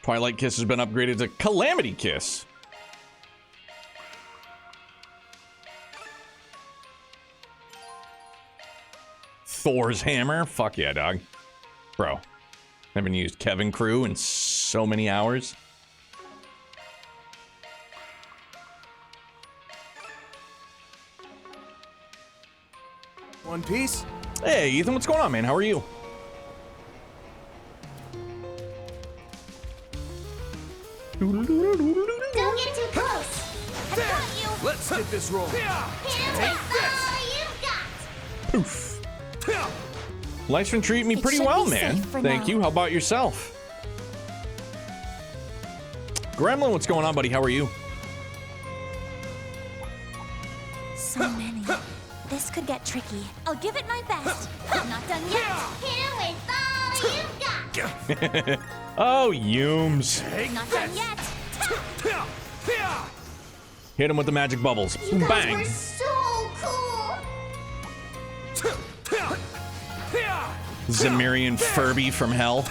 Twilight Kiss has been upgraded to Calamity Kiss. Thor's hammer? Fuck yeah, dog. Bro, haven't used Kevin Crew in so many hours. One Piece? Hey, Ethan, what's going on, man? How are you? Don't get too close. I've got you. Let's get this roll. Here with all you've got. Poof. Life's been treating me It pretty should well, be man. safe for Thank now. you. How about yourself? Gremlin, what's going on, buddy? How are you? So many. This could get tricky. I'll give it my best. I'm not done yet. Here with all you've got. Oh, Yumes. Not done yet. Hit him with the magic bubbles. You guys Bang. were so cool. Zemirian Furby from hell.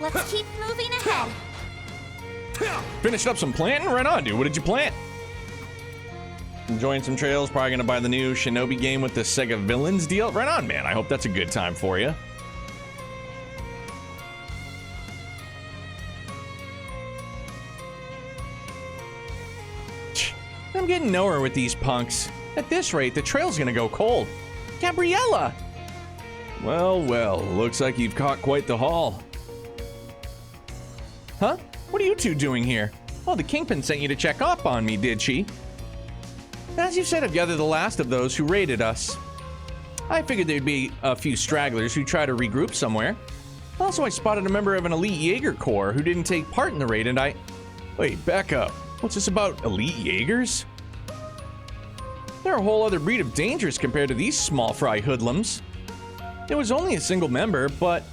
Let's keep moving ahead. Finished up some planting? Right on, dude. What did you plant? Enjoying some trails. Probably gonna buy the new Shinobi game with the Sega Villains deal. Right on, man. I hope that's a good time for you. I'm getting nowhere with these punks. At this rate, the trail's gonna go cold. Gabriella! Well, well, looks like you've caught quite the haul. Huh? What are you two doing here? Oh, the Kingpin sent you to check up on me, did she? As you said, I've gathered the last of those who raided us. I figured there'd be a few stragglers who'd try to regroup somewhere. Also, I spotted a member of an elite Jaeger Corps who didn't take part in the raid, and I... Wait, back up. What's this about elite Jaegers? They're a whole other breed of dangers compared to these small fry hoodlums. It was only a single member,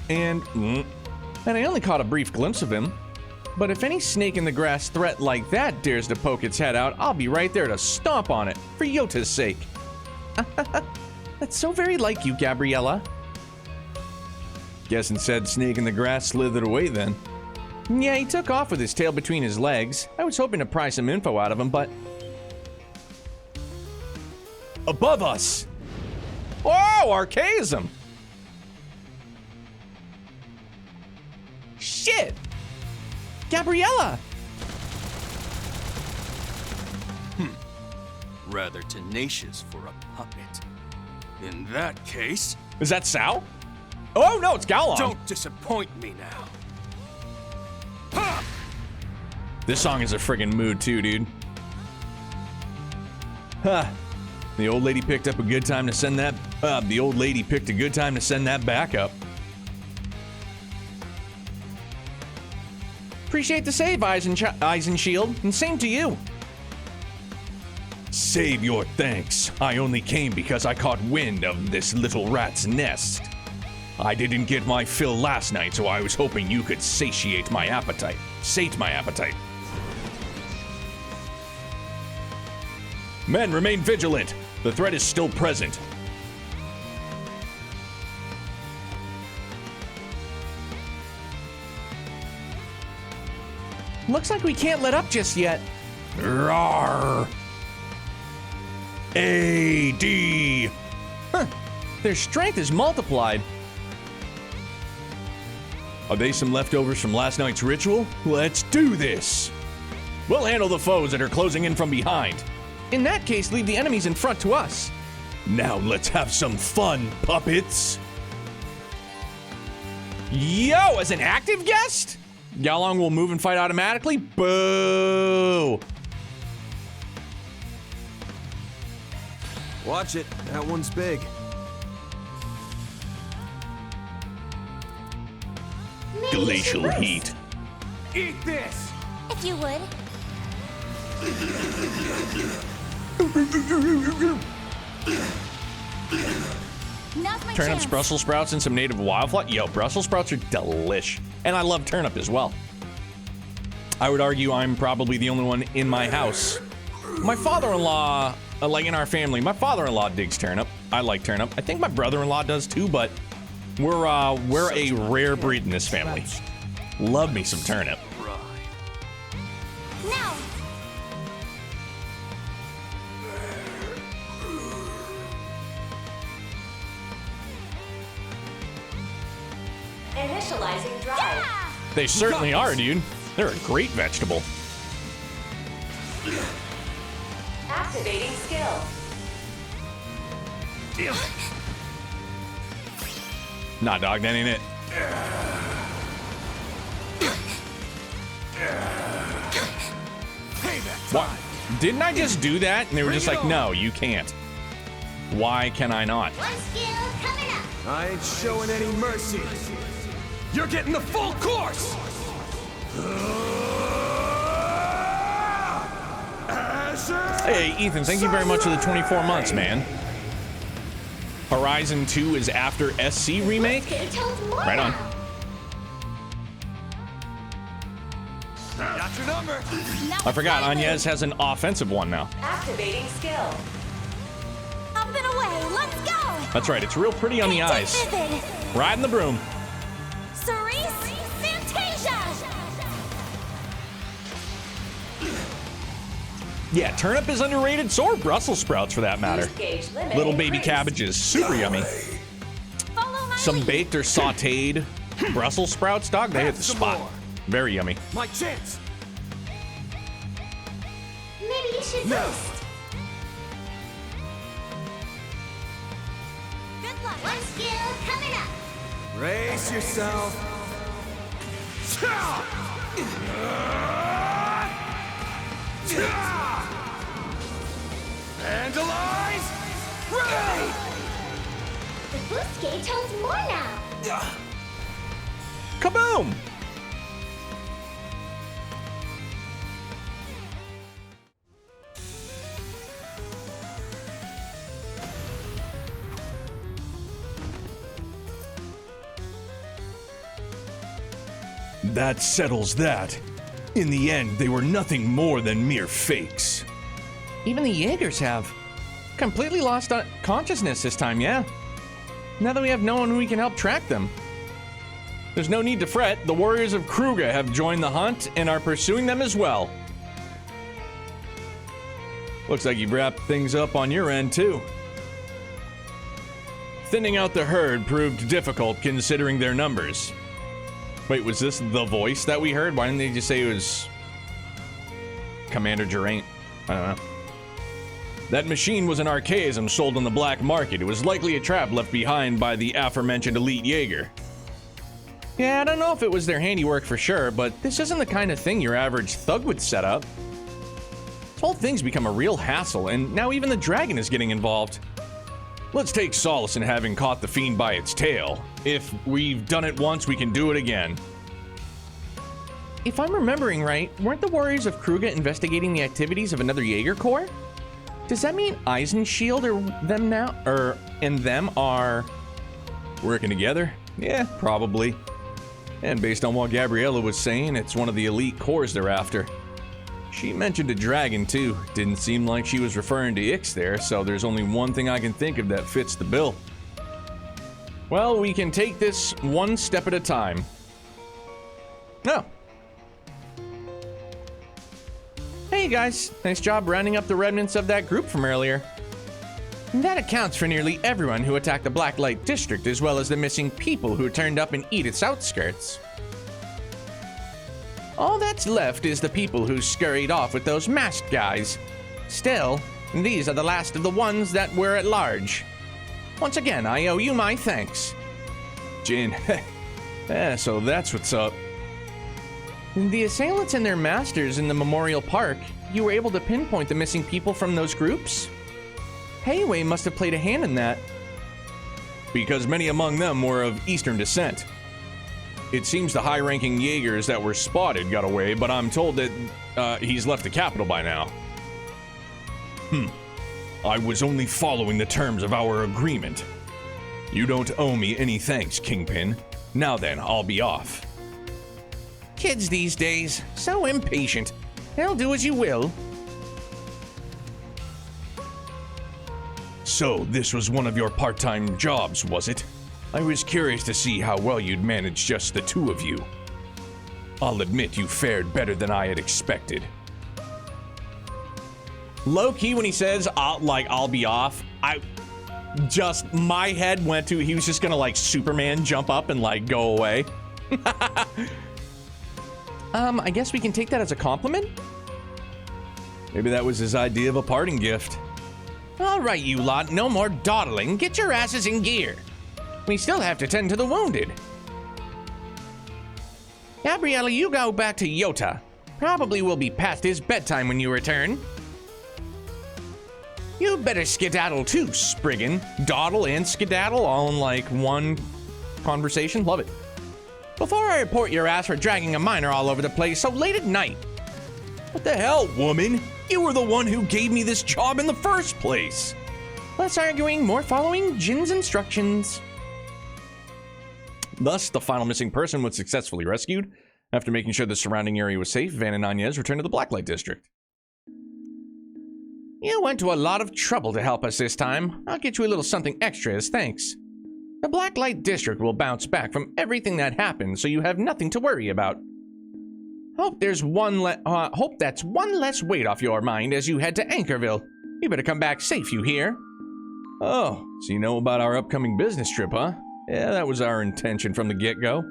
and I only caught a brief glimpse of him. But if any snake in the grass threat like that dares to poke its head out, I'll be right there to stomp on it, for Yota's sake. That's so very like you, Gabriella. Guessing said snake in the grass slithered away then. Yeah, he took off with his tail between his legs. I was hoping to pry some info out of him, but... Above us! Oh, Archaism! Shit! Gabriella! Rather tenacious for a puppet. In that case... Is that Sao? Oh, no, it's Galon! Don't disappoint me now. This song is a friggin' mood too, dude. Huh. The old lady picked up a good time to send that... the old lady picked a good time to send that back up. Appreciate the save, Eyes and Shield, and same to you. Save your thanks. I only came because I caught wind of this little rat's nest. I didn't get my fill last night, so I was hoping you could satiate my appetite. Sate my appetite. Men, remain vigilant. The threat is still present. Looks like we can't let up just yet. Rawr. AD. Huh. Their strength is multiplied. Are they some leftovers from last night's ritual? Let's do this. We'll handle the foes that are closing in from behind. In that case, leave the enemies in front to us. Now let's have some fun, puppets. Yo, as an active guest? Yalong will move and fight automatically? Boo! Watch it. That one's big. Glacial heat. Eat this! If you would. Now's my Turnips, chance. Brussels sprouts, and some native wildflower. Yo, Brussels sprouts are delish. And I love turnip as well. I would argue I'm probably the only one in my house. My father-in-law, like in our family, my father-in-law digs turnip. I like turnip. I think my brother-in-law does too, but we're a rare breed in this family. Love me some turnip. Now. Initializing drive. They certainly are, dude. They're a great vegetable. Activating skill. Nah, dog, that ain't it. What? Didn't I just do that? And they were just like, no, you can't. Why can I not? One skill coming up. I ain't showing any mercy. You're getting the full course! Hey, Ethan, thank you very much for the 24 months, man. Horizon 2 is after SC remake? Right on. Got your number. I forgot, Agnes has an offensive one now. Activating skill. Up and away. Let's go. That's right, it's real pretty on the eyes. Riding the broom. Cerise Fantasia. Yeah, turnip is underrated, so are Brussels sprouts for that matter. Little baby cabbages, super yummy. Some baked or sauteed Brussels sprouts, dog, they hit the spot. Very yummy. My chance. Maybe you should rest. Good luck. One skill coming up. Brace yourself. Vandalize! Right! The boost gauge holds more now. Kaboom! That settles that. In the end, they were nothing more than mere fakes. Even the Jaegers have completely lost consciousness this time, yeah. Now that we have no one who can help track them. There's no need to fret. The warriors of Kruga have joined the hunt and are pursuing them as well. Looks like you've wrapped things up on your end, too. Thinning out the herd proved difficult considering their numbers. Wait, was this the voice that we heard? Why didn't they just say it was Commander Geraint? I don't know. That machine was an archaism sold on the black market. It was likely a trap left behind by the aforementioned elite Jaeger. Yeah, I don't know if it was their handiwork for sure, but this isn't the kind of thing your average thug would set up. This whole thing's become a real hassle, and now even the dragon is getting involved. Let's take solace in having caught the fiend by its tail. If we've done it once, we can do it again. If I'm remembering right, weren't the warriors of Kruga investigating the activities of another Jaeger Corps? Does that mean Eisenshield and them are working together? Yeah, probably. And based on what Gabriella was saying, it's one of the elite corps they're after. She mentioned a dragon too. Didn't seem like she was referring to Ix there, so there's only one thing I can think of that fits the bill. Well, we can take this one step at a time. No. Hey guys, nice job rounding up the remnants of that group from earlier. That accounts for nearly everyone who attacked the Blacklight District, as well as the missing people who turned up in Edith's outskirts. All that's left is the people who scurried off with those masked guys. Still, these are the last of the ones that were at large. Once again, I owe you my thanks. Jin, so that's what's up. The assailants and their masters in the Memorial Park, you were able to pinpoint the missing people from those groups? Heiwei must have played a hand in that. Because many among them were of Eastern descent. It seems the high-ranking Jaegers that were spotted got away, but I'm told that he's left the capital by now. I was only following the terms of our agreement. You don't owe me any thanks, Kingpin. Now then, I'll be off. Kids these days, so impatient. They'll do as you will. So, this was one of your part-time jobs, was it? I was curious to see how well you'd manage just the two of you. I'll admit you fared better than I had expected. Low-key, when he says, I'll be off, my head went to, he was just gonna, like, Superman jump up and, like, go away. I guess we can take that as a compliment? Maybe that was his idea of a parting gift. All right, you lot, no more dawdling. Get your asses in gear. We still have to tend to the wounded. Gabriella, you go back to Yota. Probably will be past his bedtime when you return. You better skedaddle too, Spriggan. Dawdle and skedaddle all in like one conversation. Love it. Before I report your ass for dragging a minor all over the place so late at night. What the hell, woman? You were the one who gave me this job in the first place. Less arguing, more following Jin's instructions. Thus, the final missing person was successfully rescued. After making sure the surrounding area was safe, Van and Inez returned to the Blacklight District. You went to a lot of trouble to help us this time. I'll get you a little something extra as thanks. The Blacklight District will bounce back from everything that happened, so you have nothing to worry about. Hope that's one less weight off your mind as you head to Anchorville. You better come back safe, you hear? Oh, so you know about our upcoming business trip, huh? Yeah, that was our intention from the get-go.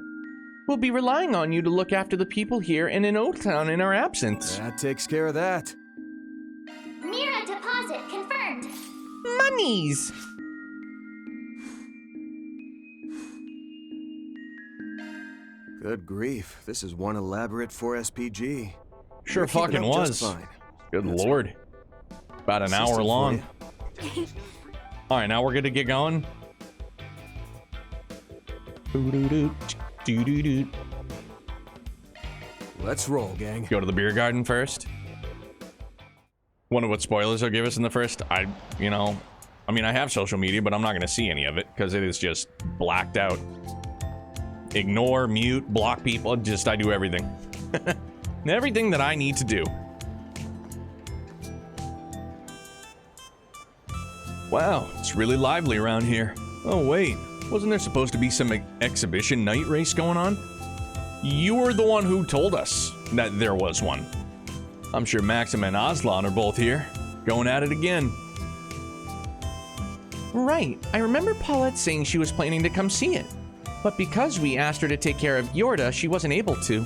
We'll be relying on you to look after the people here and in Old Town in our absence. That takes care of that. Mira deposit confirmed. Monies! Good grief, this is one elaborate 4SPG. Sure fucking was. Good lord. About an hour long. Alright, now we're gonna get going. Let's roll, gang. Go to the beer garden first. Wonder what spoilers they'll give us in the first. I have social media, but I'm not gonna see any of it because it is just blacked out. Ignore, mute, block people. I do everything. Everything that I need to do. Wow, it's really lively around here. Oh wait, wasn't there supposed to be some exhibition night race going on? You were the one who told us that there was one. I'm sure Maxim and Aslan are both here, going at it again. Right, I remember Paulette saying she was planning to come see it. But because we asked her to take care of Yorda, she wasn't able to.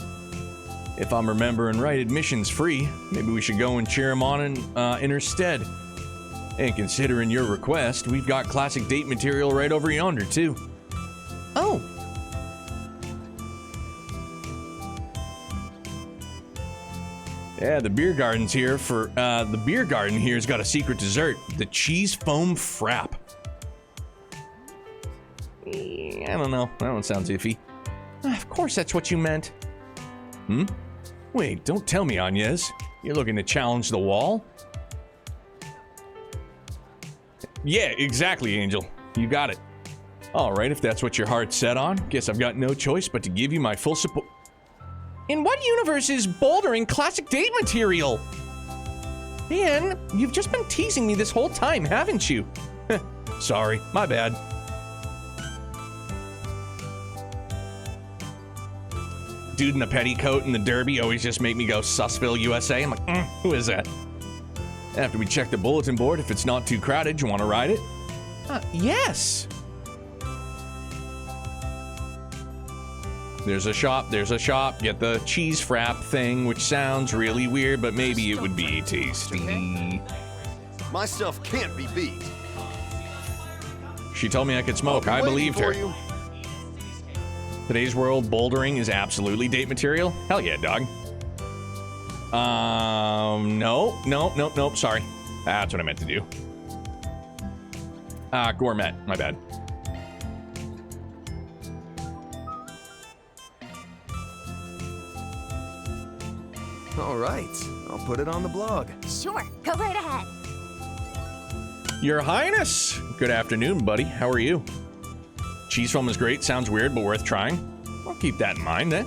If I'm remembering right, admission's free. Maybe we should go and cheer him on in her stead. And considering your request, we've got classic date material right over yonder, too. Oh. Yeah, the beer garden's here for, the beer garden here's got a secret dessert. The cheese foam frap. I don't know. That one sounds iffy. Of course that's what you meant. Wait, don't tell me, Inez. You're looking to challenge the wall? Yeah, exactly, Angel. You got it. Alright, if that's what your heart's set on, guess I've got no choice but to give you my full support. In what universe is bouldering classic date material? Man, you've just been teasing me this whole time, haven't you? Sorry, my bad. dude in a petticoat in the Derby always just make me go Sussville, USA. I'm like, who is that? After we check the bulletin board, if it's not too crowded, you want to ride it? Yes. There's a shop, Get the cheese frap thing, which sounds really weird, but maybe it would be tasty. My stuff can't be beat. She told me I could smoke. I believed her. Today's world, bouldering is absolutely date material. Hell yeah, dog. Nope. Sorry. That's what I meant to do. Gourmet. My bad. All right, I'll put it on the blog. Sure, go right ahead. Your Highness. Good afternoon, buddy. How are you? Cheese foam is great. Sounds weird, but worth trying. I'll keep that in mind, then.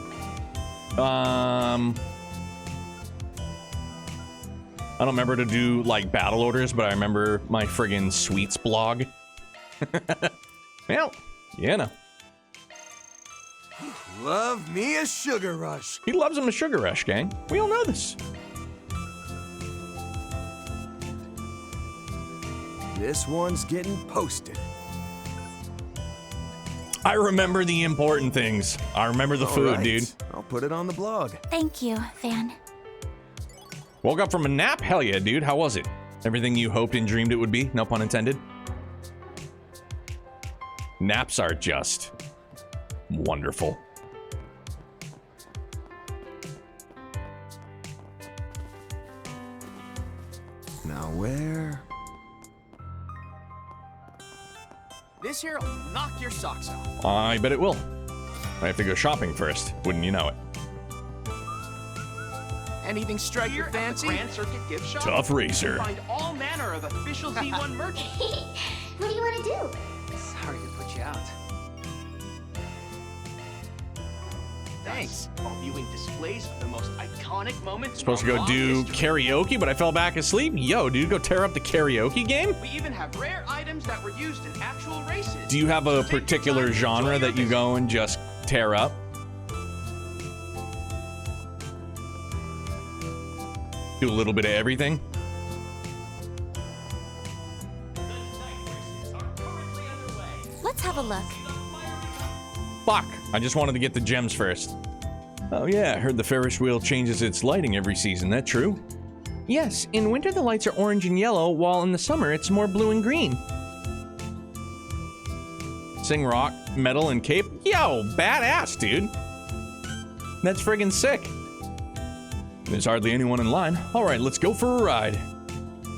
I don't remember to do, like, battle orders, but I remember my friggin' sweets blog. Well, you know. Love me a sugar rush. He loves him a sugar rush, gang. We all know this. This one's getting posted. I remember the important things. I remember the food, dude. I'll put it on the blog. Thank you, Van. Woke up from a nap? Hell yeah, dude. How was it? Everything you hoped and dreamed it would be? No pun intended. Naps are just wonderful. Now where? This here will knock your socks off. I bet it will. I have to go shopping first, wouldn't you know it? Anything strike your fancy? Grand Circuit Gift Shop? Tough Racer. Find all manner of official Z1 merch. What do you want to do? Sorry to put you out. Thanks. While viewing displays of the most iconic moments. Supposed to go do karaoke, but I fell back asleep? Yo, dude, go tear up the karaoke game? We even have rare items that were used in actual races. Do you have a particular genre that you go and just tear up? Do a little bit of everything? Let's have a look. Fuck, I just wanted to get the gems first. Oh yeah, I heard the Ferris wheel changes its lighting every season, that true? Yes, in winter the lights are orange and yellow, while in the summer it's more blue and green. Sing rock, metal, and cape? Yo, badass, dude. That's friggin' sick. There's hardly anyone in line. Alright, let's go for a ride.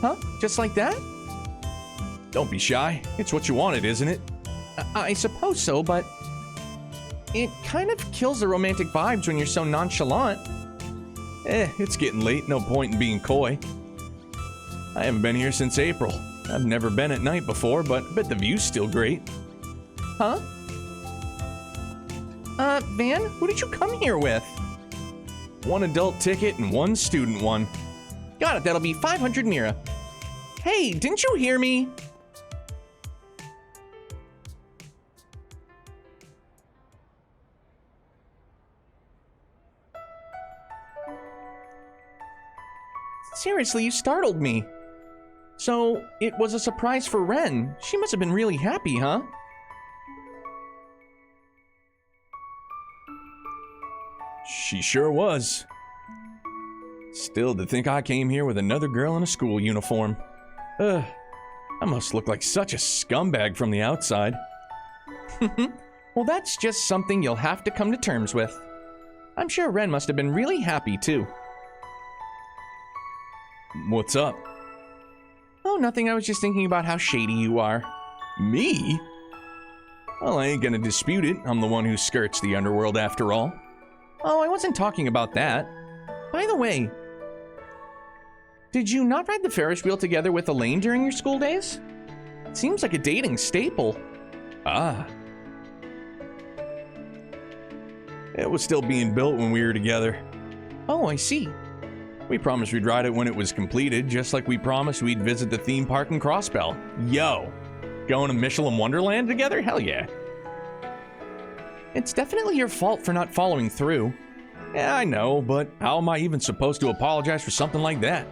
Huh? Just like that? Don't be shy. It's what you wanted, isn't it? I suppose so, but it kind of kills the romantic vibes when you're so nonchalant. It's getting late. No point in being coy. I haven't been here since April. I've never been at night before, but I bet the view's still great. Huh? Van, who did you come here with? One adult ticket and one student one. Got it, that'll be 500 Mira. Hey, didn't you hear me? Seriously, you startled me. So, it was a surprise for Ren. She must have been really happy, huh? She sure was. Still, to think I came here with another girl in a school uniform. I must look like such a scumbag from the outside. Well, that's just something you'll have to come to terms with. I'm sure Ren must have been really happy, too. What's up? Oh, nothing. I was just thinking about how shady you are. Me? Well, I ain't gonna dispute it. I'm the one who skirts the underworld after all. Oh, I wasn't talking about that. By the way, did you not ride the Ferris wheel together with Elaine during your school days? It seems like a dating staple. Ah. It was still being built when we were together. Oh, I see. We promised we'd ride it when it was completed, just like we promised we'd visit the theme park in Crossbell. Yo, going to Michelin Wonderland together? Hell yeah. It's definitely your fault for not following through. Yeah, I know, but how am I even supposed to apologize for something like that?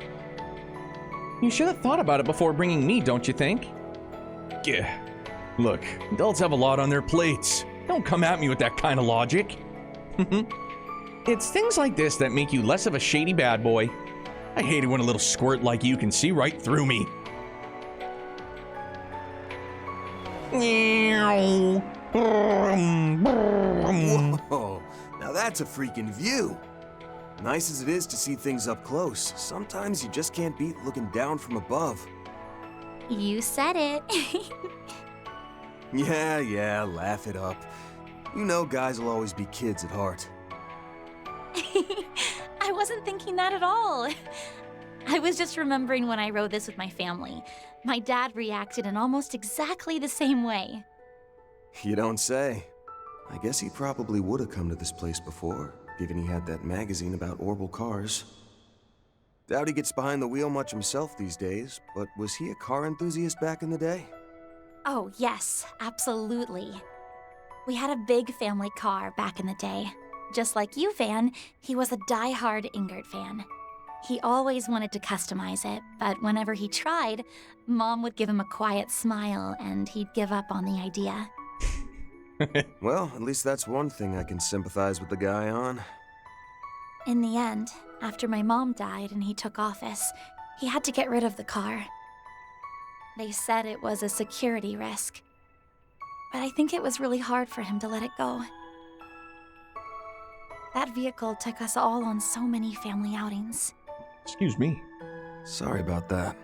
You should have thought about it before bringing me, don't you think? Yeah. Look, adults have a lot on their plates. Don't come at me with that kind of logic. It's things like this that make you less of a shady bad boy. I hate it when a little squirt like you can see right through me. Whoa, now that's a freaking view. Nice as it is to see things up close, sometimes you just can't beat looking down from above. You said it. Yeah, laugh it up. You know guys will always be kids at heart. I wasn't thinking that at all. I was just remembering when I rode this with my family. My dad reacted in almost exactly the same way. You don't say. I guess he probably would have come to this place before, given he had that magazine about Orbital cars. Doubt he gets behind the wheel much himself these days, but was he a car enthusiast back in the day? Oh, yes, absolutely. We had a big family car back in the day. Just like you, Van, he was a die-hard Ingrid fan. He always wanted to customize it, but whenever he tried, Mom would give him a quiet smile and he'd give up on the idea. Well, at least that's one thing I can sympathize with the guy on. In the end, after my mom died and he took office, he had to get rid of the car. They said it was a security risk, but I think it was really hard for him to let it go. That vehicle took us all on so many family outings. Excuse me. Sorry about that.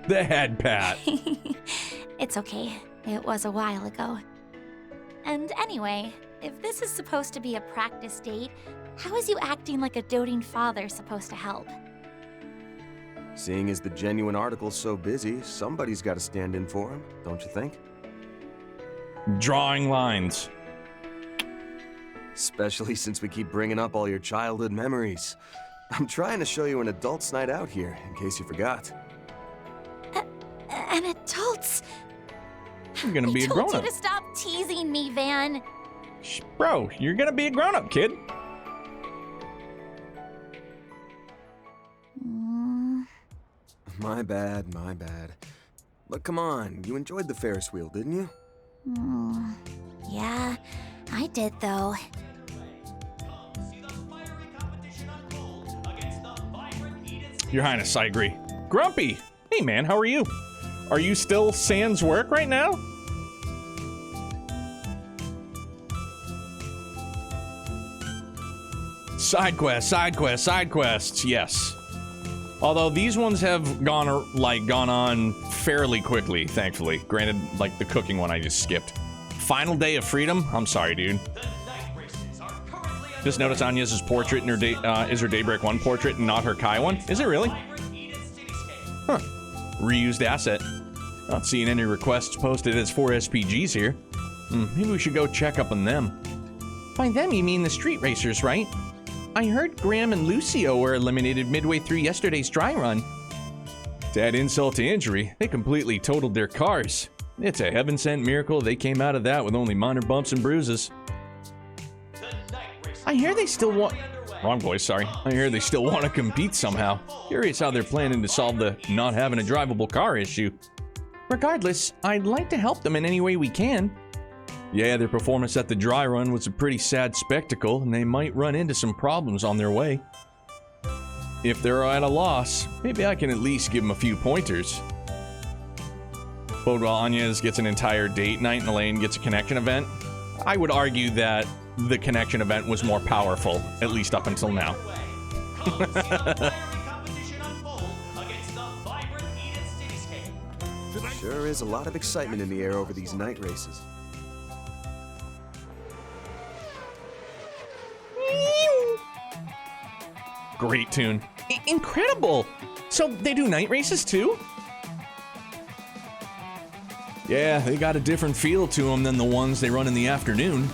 The head pat. It's okay. It was a while ago. And anyway, if this is supposed to be a practice date, how is you acting like a doting father supposed to help? Seeing as the genuine article's so busy, somebody's got to stand in for him, don't you think? Drawing lines. Especially since we keep bringing up all your childhood memories. I'm trying to show you an adult's night out here, in case you forgot. An adult's? You're gonna be a I told grown-up. you to stop teasing me, Van. Bro, you're gonna be a grown-up, kid. My bad. But come on, you enjoyed the Ferris wheel, didn't you? Yeah, I did though. Your Highness, I agree. Grumpy! Hey man, how are you? Are you still sans work right now? Side quests, yes. Although these ones have gone on fairly quickly, thankfully. Granted, like the cooking one I just skipped. Final Day of Freedom? I'm sorry, dude. Just notice Anya's portrait in her is her Daybreak 1 portrait and not her Kai one. Is it really? Huh. Reused asset. Not seeing any requests posted as 4 SPGs here. Maybe we should go check up on them. By them you mean the street racers, right? I heard Graham and Lucio were eliminated midway through yesterday's dry run. To add insult to injury, they completely totaled their cars. It's a heaven-sent miracle they came out of that with only minor bumps and bruises. I hear they still want... Wrong voice, sorry. I hear they still want to compete somehow. Curious how they're planning to solve the not having a drivable car issue. Regardless, I'd like to help them in any way we can. Yeah, their performance at the dry run was a pretty sad spectacle, and they might run into some problems on their way. If they're at a loss, maybe I can at least give them a few pointers. Bodwell Anya's gets an entire date night and Elaine gets a connection event. I would argue that the connection event was more powerful, at least up until now. Sure is a lot of excitement in the air over these night races. Great tune. Incredible! So they do night races too? Yeah, they got a different feel to them than the ones they run in the afternoon.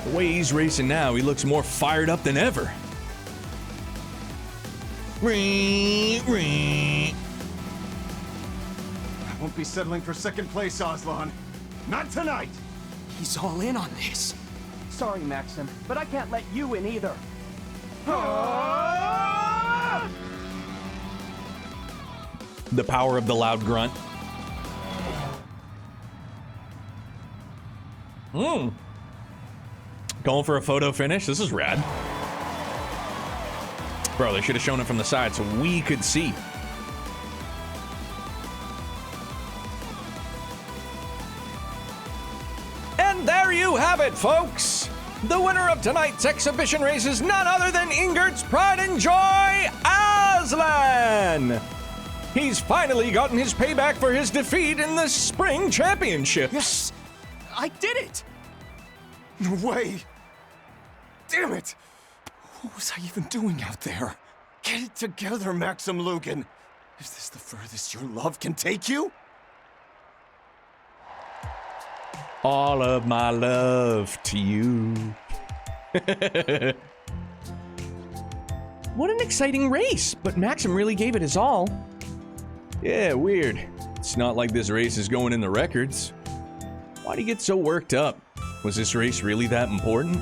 The way he's racing now, he looks more fired up than ever. I won't be settling for second place, Aslan. Not tonight! He's all in on this. Sorry, Maxim, but I can't let you in either. The power of the loud grunt. Going for a photo finish? This is rad. Bro, they should have shown it from the side so we could see. And there you have it, folks! The winner of tonight's exhibition race is none other than Ingert's pride and joy, Aslan! He's finally gotten his payback for his defeat in the Spring Championships. Yes! I did it! No way! Damn it! What was I even doing out there? Get it together, Maxim Lugan! Is this the furthest your love can take you? All of my love to you. What an exciting race, but Maxim really gave it his all. Yeah, weird. It's not like this race is going in the records. Why'd he get so worked up? Was this race really that important?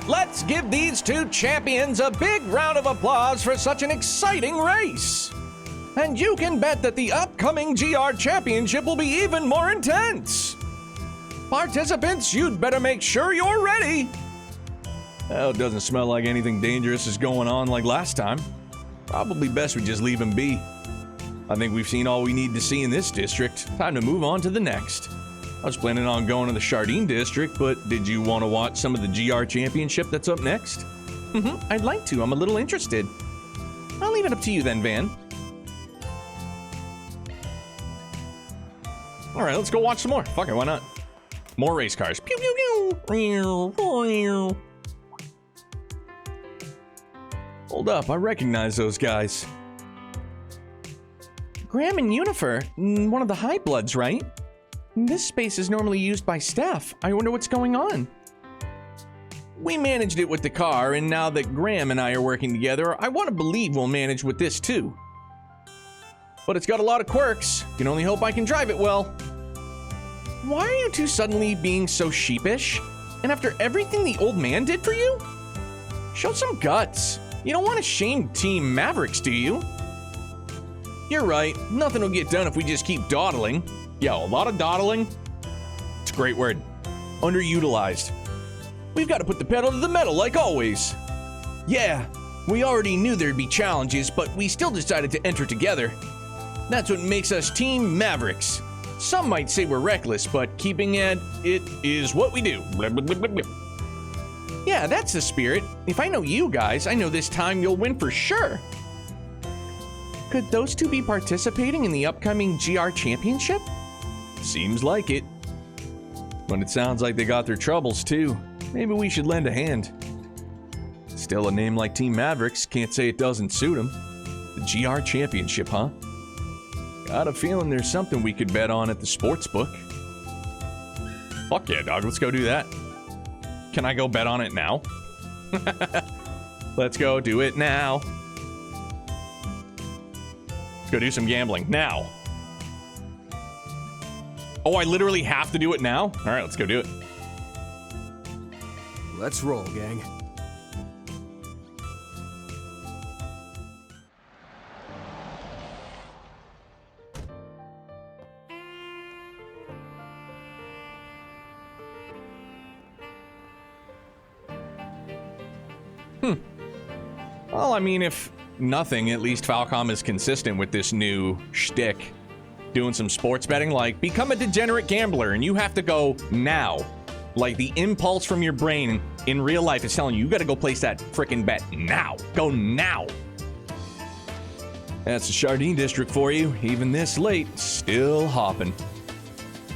Let's give these two champions a big round of applause for such an exciting race. And you can bet that the upcoming GR Championship will be even more intense. Participants, you'd better make sure you're ready. Well, it doesn't smell like anything dangerous is going on like last time. Probably best we just leave him be. I think we've seen all we need to see in this district. Time to move on to the next. I was planning on going to the Chardin district, but did you want to watch some of the GR Championship that's up next? I'd like to. I'm a little interested. I'll leave it up to you then, Van. All right, let's go watch some more. Fuck it, why not? More race cars. Pew, pew, pew. Hold up, I recognize those guys. Graham and Unifer, one of the High Bloods, right? This space is normally used by staff. I wonder what's going on. We managed it with the car, and now that Graham and I are working together, I want to believe we'll manage with this too. But it's got a lot of quirks. Can only hope I can drive it well. Why are you two suddenly being so sheepish? And after everything the old man did for you? Show some guts. You don't want to shame Team Mavericks, do you? You're right. Nothing will get done if we just keep dawdling. Yeah, a lot of dawdling. It's a great word. Underutilized. We've got to put the pedal to the metal like always. Yeah, we already knew there'd be challenges, but we still decided to enter together. That's what makes us Team Mavericks. Some might say we're reckless, but keeping at it is what we do. Blah, blah, blah, blah, blah. Yeah, that's the spirit. If I know you guys, I know this time you'll win for sure. Could those two be participating in the upcoming GR Championship? Seems like it. But it sounds like they got their troubles too. Maybe we should lend a hand. Still, a name like Team Mavericks can't say it doesn't suit them. The GR Championship, huh? Got a feeling there's something we could bet on at the sports book. Fuck yeah, dog. Let's go do that. Can I go bet on it now? Let's go do it now. Let's go do some gambling now. Oh, I literally have to do it now? All right, let's go do it. Let's roll, gang. Well, I mean, if nothing, at least Falcom is consistent with this new shtick. Doing some sports betting, like become a degenerate gambler, and you have to go now. Like the impulse from your brain in real life is telling you, you gotta go place that frickin' bet now. Go now. That's the Chardin district for you. Even this late, still hopping.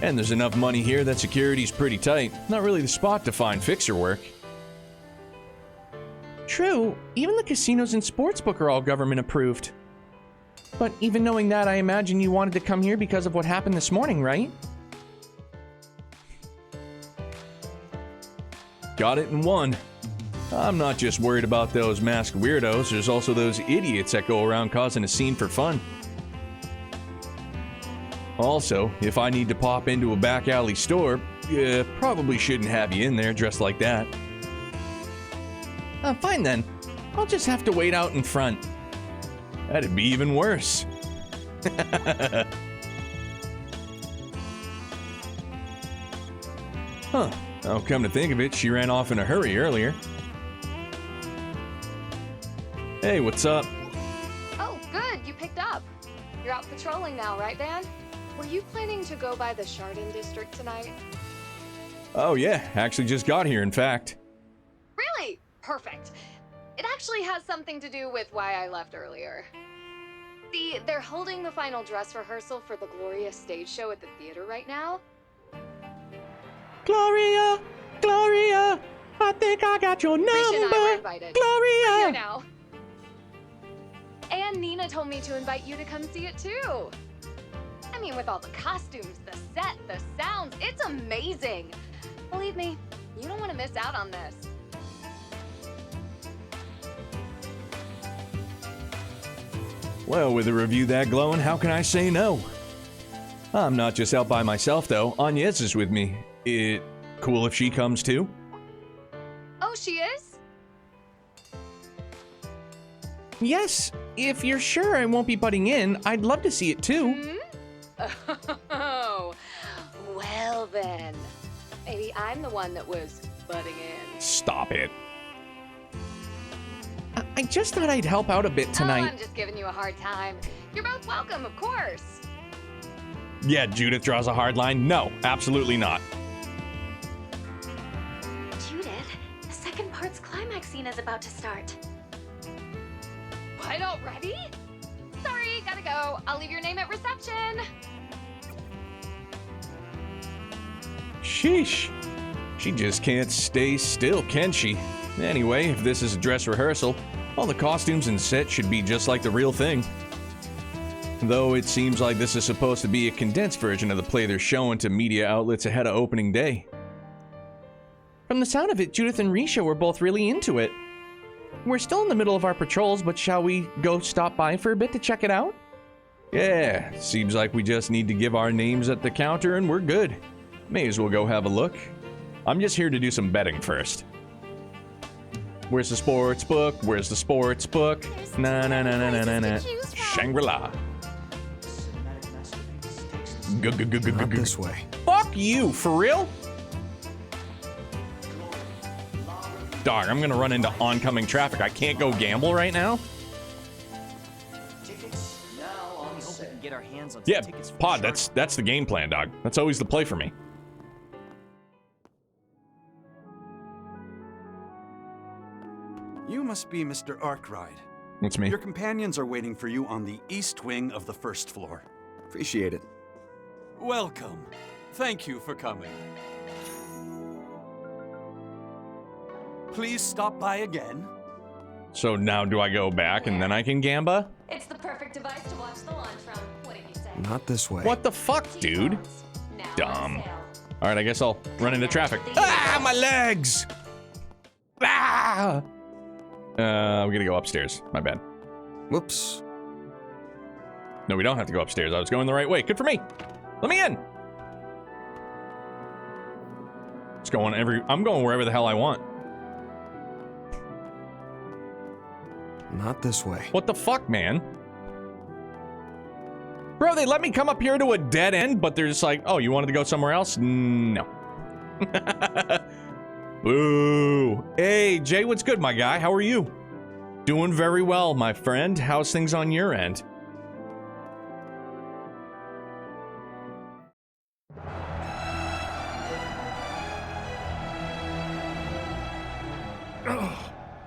And there's enough money here that security's pretty tight. Not really the spot to find fixer work. True, even the casinos and sportsbook are all government approved. But even knowing that, I imagine you wanted to come here because of what happened this morning, right? Got it in one. I'm not just worried about those masked weirdos, there's also those idiots that go around causing a scene for fun. Also, if I need to pop into a back alley store, probably shouldn't have you in there dressed like that. Fine then. I'll just have to wait out in front. That'd be even worse. Huh. Oh, come to think of it, she ran off in a hurry earlier. Hey, what's up? Oh, good, you picked up. You're out patrolling now, right, Van? Were you planning to go by the Chardon district tonight? Oh yeah, actually just got here, in fact. Really? Perfect. It actually has something to do with why I left earlier. See, they're holding the final dress rehearsal for the Gloria stage show at the theater right now. Gloria, Gloria, I think I got your number. Risha and I were invited. Gloria! We're here now. And Nina told me to invite you to come see it too. I mean, with all the costumes, the set, the sounds, it's amazing. Believe me, you don't want to miss out on this. Well, with a review that glowing, how can I say no? I'm not just out by myself, though. Agnes is with me. It cool if she comes too? Oh, she is? Yes, if you're sure I won't be butting in, I'd love to see it too. Oh, well then. Maybe I'm the one that was butting in. Stop it. I just thought I'd help out a bit tonight. Oh, I'm just giving you a hard time. You're both welcome, of course. Yeah, Judith draws a hard line. No, absolutely not. Judith, the second part's climax scene is about to start. What, already? Sorry, gotta go. I'll leave your name at reception. Sheesh. She just can't stay still, can she? Anyway, if this is a dress rehearsal, all the costumes and sets should be just like the real thing. Though it seems like this is supposed to be a condensed version of the play they're showing to media outlets ahead of opening day. From the sound of it, Judith and Risha were both really into it. We're still in the middle of our patrols, but shall we go stop by for a bit to check it out? Yeah, seems like we just need to give our names at the counter and we're good. May as well go have a look. I'm just here to do some betting first. Where's the sports book? Where's the sports book? Na. Shangri-La. Not this way. Fuck you, for real? Dog, I'm gonna run into oncoming traffic. I can't go gamble right now? Yeah, Pod, that's the game plan, dog. That's always the play for me. You must be Mr. Arkwright. It's me. Your companions are waiting for you on the east wing of the first floor. Appreciate it. Welcome. Thank you for coming. Please stop by again. So now do I go back and then I can gamba? It's the perfect device to watch the launch from. What did you say? Not this way. What the fuck, dude? Dumb. All right, I guess I'll run into traffic. Ah, my legs! Ah! We're gonna go upstairs. My bad. Whoops. No, we don't have to go upstairs. I was going the right way. Good for me. Let me in. I'm going wherever the hell I want. Not this way. What the fuck, man? Bro, they let me come up here to a dead end, but they're just like, oh, you wanted to go somewhere else? No. Boo. Hey, Jay, what's good, my guy? How are you? Doing very well, my friend. How's things on your end?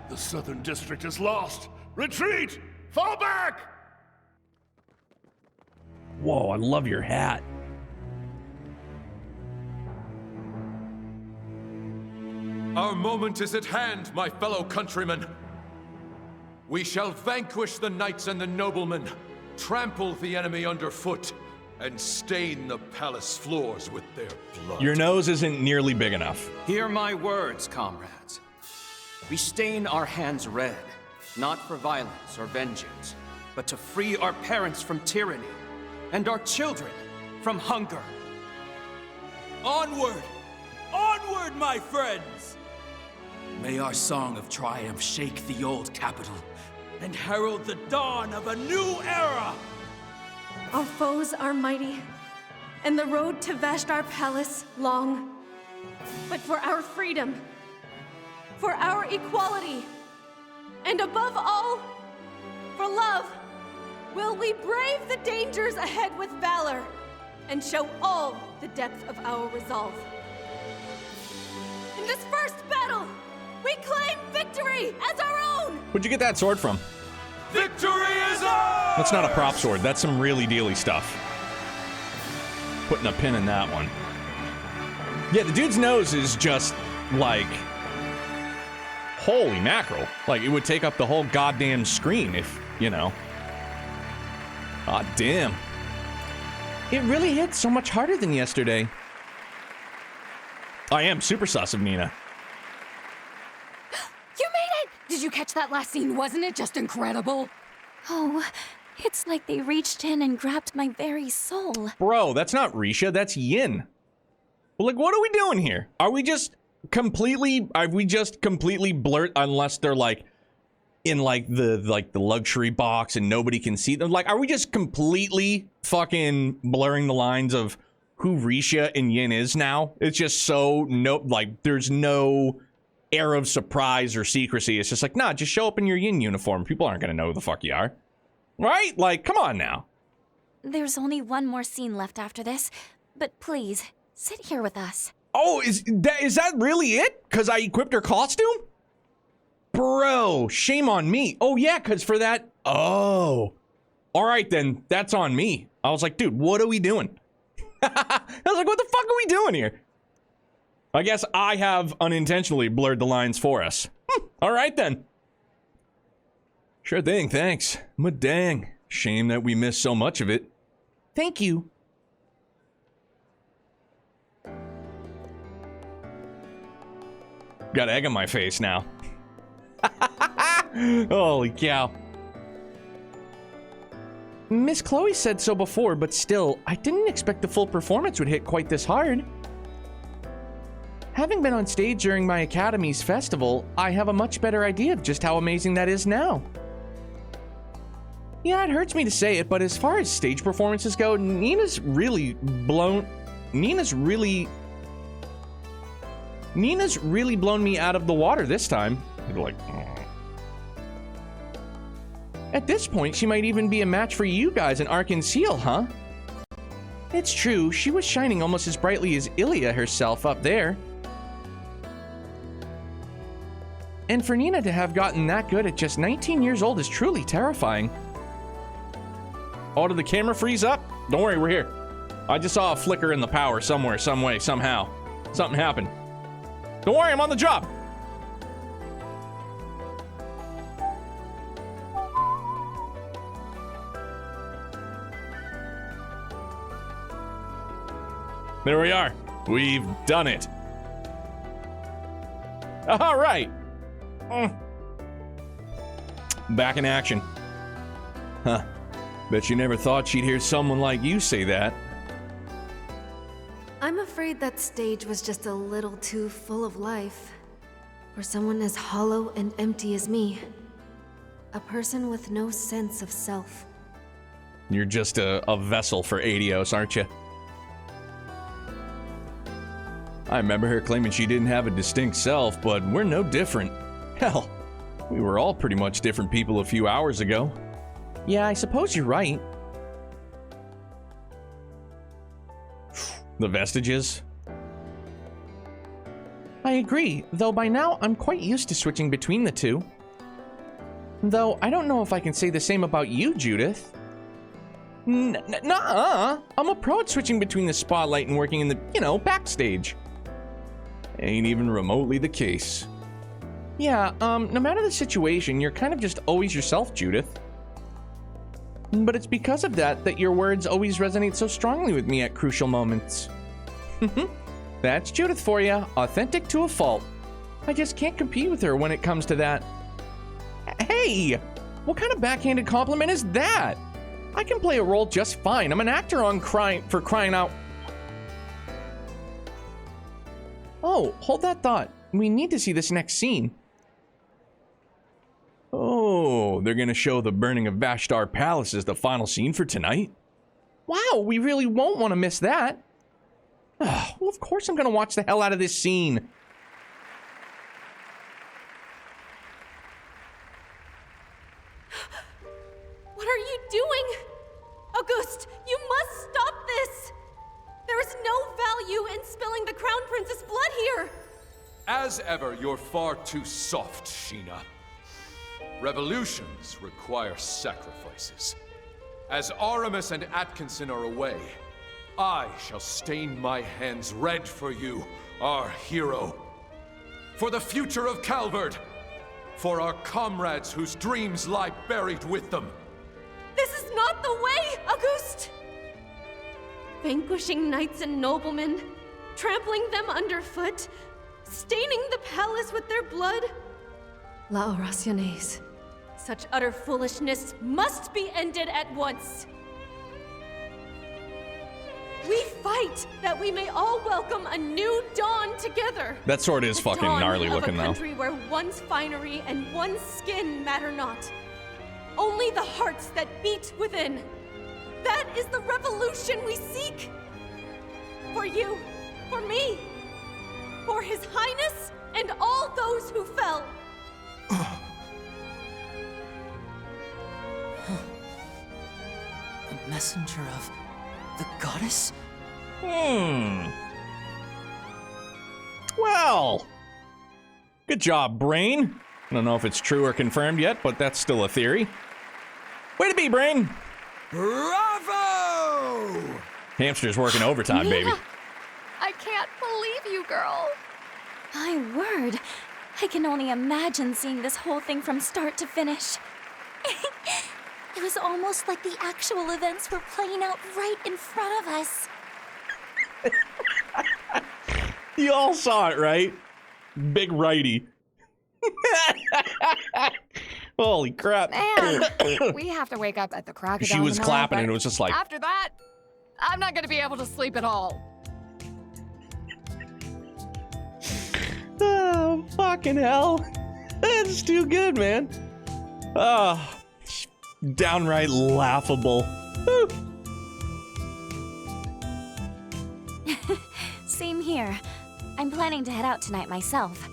The Southern District is lost. Retreat! Fall back! Whoa, I love your hat. Our moment is at hand, my fellow countrymen. We shall vanquish the knights and the noblemen, trample the enemy underfoot, and stain the palace floors with their blood. Your nose isn't nearly big enough. Hear my words, comrades. We stain our hands red, not for violence or vengeance, but to free our parents from tyranny, and our children from hunger. Onward! Onward, my friends! May our song of triumph shake the old capital and herald the dawn of a new era! Our foes are mighty, and the road to Vashtar Palace long. But for our freedom, for our equality, and above all, for love, will we brave the dangers ahead with valor and show all the depth of our resolve. In this first battle, we claim victory as our own! Where'd you get that sword from? Victory is ours! That's not a prop sword. That's some really dealy stuff. Putting a pin in that one. Yeah, the dude's nose is just, like... Holy mackerel. Like, it would take up the whole goddamn screen if, you know... Ah, damn. It really hit so much harder than yesterday. I am super sus of Nina. You made it! Did you catch that last scene? Wasn't it just incredible? Oh, it's like they reached in and grabbed my very soul. Bro, that's not Risha, that's Yin. Well, like, what are we doing here? Are we just completely blurred, unless they're like in like the luxury box and nobody can see them? Like, are we just completely fucking blurring the lines of who Risha and Yin is now? It's just so there's no air of surprise or secrecy. It's just like, nah, just show up in your Yin uniform. People aren't gonna know who the fuck you are. Right? Like, come on now. There's only one more scene left after this, but please, sit here with us. Oh, is that really it? Because I equipped her costume? Bro, shame on me. Oh, yeah, because for that... Oh. All right, then. That's on me. I was like, dude, what are we doing? I was like, what the fuck are we doing here? I guess I have unintentionally blurred the lines for us. All right, then. Sure thing, thanks. But dang, shame that we missed so much of it. Thank you. Got egg on my face now. Holy cow. Miss Chloe said so before, but still, I didn't expect the full performance would hit quite this hard. Having been on stage during my academy's festival, I have a much better idea of just how amazing that is now. Yeah, it hurts me to say it, but as far as stage performances go, Nina's really blown me out of the water this time. Like, at this point, she might even be a match for you guys in Arc-en-Ciel, huh? It's true, she was shining almost as brightly as Ilia herself up there. And for Nina to have gotten that good at just 19 years old is truly terrifying. Oh, did the camera freeze up? Don't worry, we're here. I just saw a flicker in the power somewhere, some way, somehow. Something happened. Don't worry, I'm on the job. There we are. We've done it. All right. Back in action. Huh. Bet you never thought she'd hear someone like you say that. I'm afraid that stage was just a little too full of life. For someone as hollow and empty as me. A person with no sense of self. You're just a vessel for Adios, aren't you? I remember her claiming she didn't have a distinct self, but we're no different. Hell, we were all pretty much different people a few hours ago. Yeah, I suppose you're right. The vestiges? I agree, though by now I'm quite used to switching between the two. Though I don't know if I can say the same about you, Judith. Nuh-uh. I'm a pro at switching between the spotlight and working in the, backstage. Ain't even remotely the case. Yeah, no matter the situation, you're kind of just always yourself, Judith. But it's because of that your words always resonate so strongly with me at crucial moments. That's Judith for you, authentic to a fault. I just can't compete with her when it comes to that. Hey! What kind of backhanded compliment is that? I can play a role just fine. I'm an actor on for crying out. Oh, hold that thought. We need to see this next scene. Oh, they're gonna show the burning of Vashtar Palace as the final scene for tonight? Wow, we really won't want to miss that. Well, of course I'm gonna watch the hell out of this scene. What are you doing? Auguste, you must stop this! There is no value in spilling the Crown Prince's blood here! As ever, you're far too soft, Sheena. Revolutions require sacrifices. As Aramis and Atkinson are away, I shall stain my hands red for you, our hero. For the future of Calvard. For our comrades whose dreams lie buried with them. This is not the way, Auguste! Vanquishing knights and noblemen, trampling them underfoot, staining the palace with their blood. La Oraciones. Such utter foolishness must be ended at once. We fight that we may all welcome a new dawn together. That sword is fucking gnarly looking, though. A though. country where one's finery and one's skin matter not. Only the hearts that beat within. That is the revolution we seek. For you, for me, for His Highness and all those who fell. A messenger of the goddess? Well, good job, Brain. I don't know if it's true or confirmed yet, but that's still a theory. Way to be, Brain. Bravo! Hamster's working overtime, baby. I can't believe you, girl. My word. I can only imagine seeing this whole thing from start to finish. It was almost like the actual events were playing out right in front of us. You all saw it, right? Big righty. Holy crap. Man, we have to wake up at the crack of dawn She was tomorrow, clapping but and it was just like... After that, I'm not gonna be able to sleep at all. Oh, fucking hell. That's too good, man. Oh, downright laughable. Woo. Same here. I'm planning to head out tonight myself.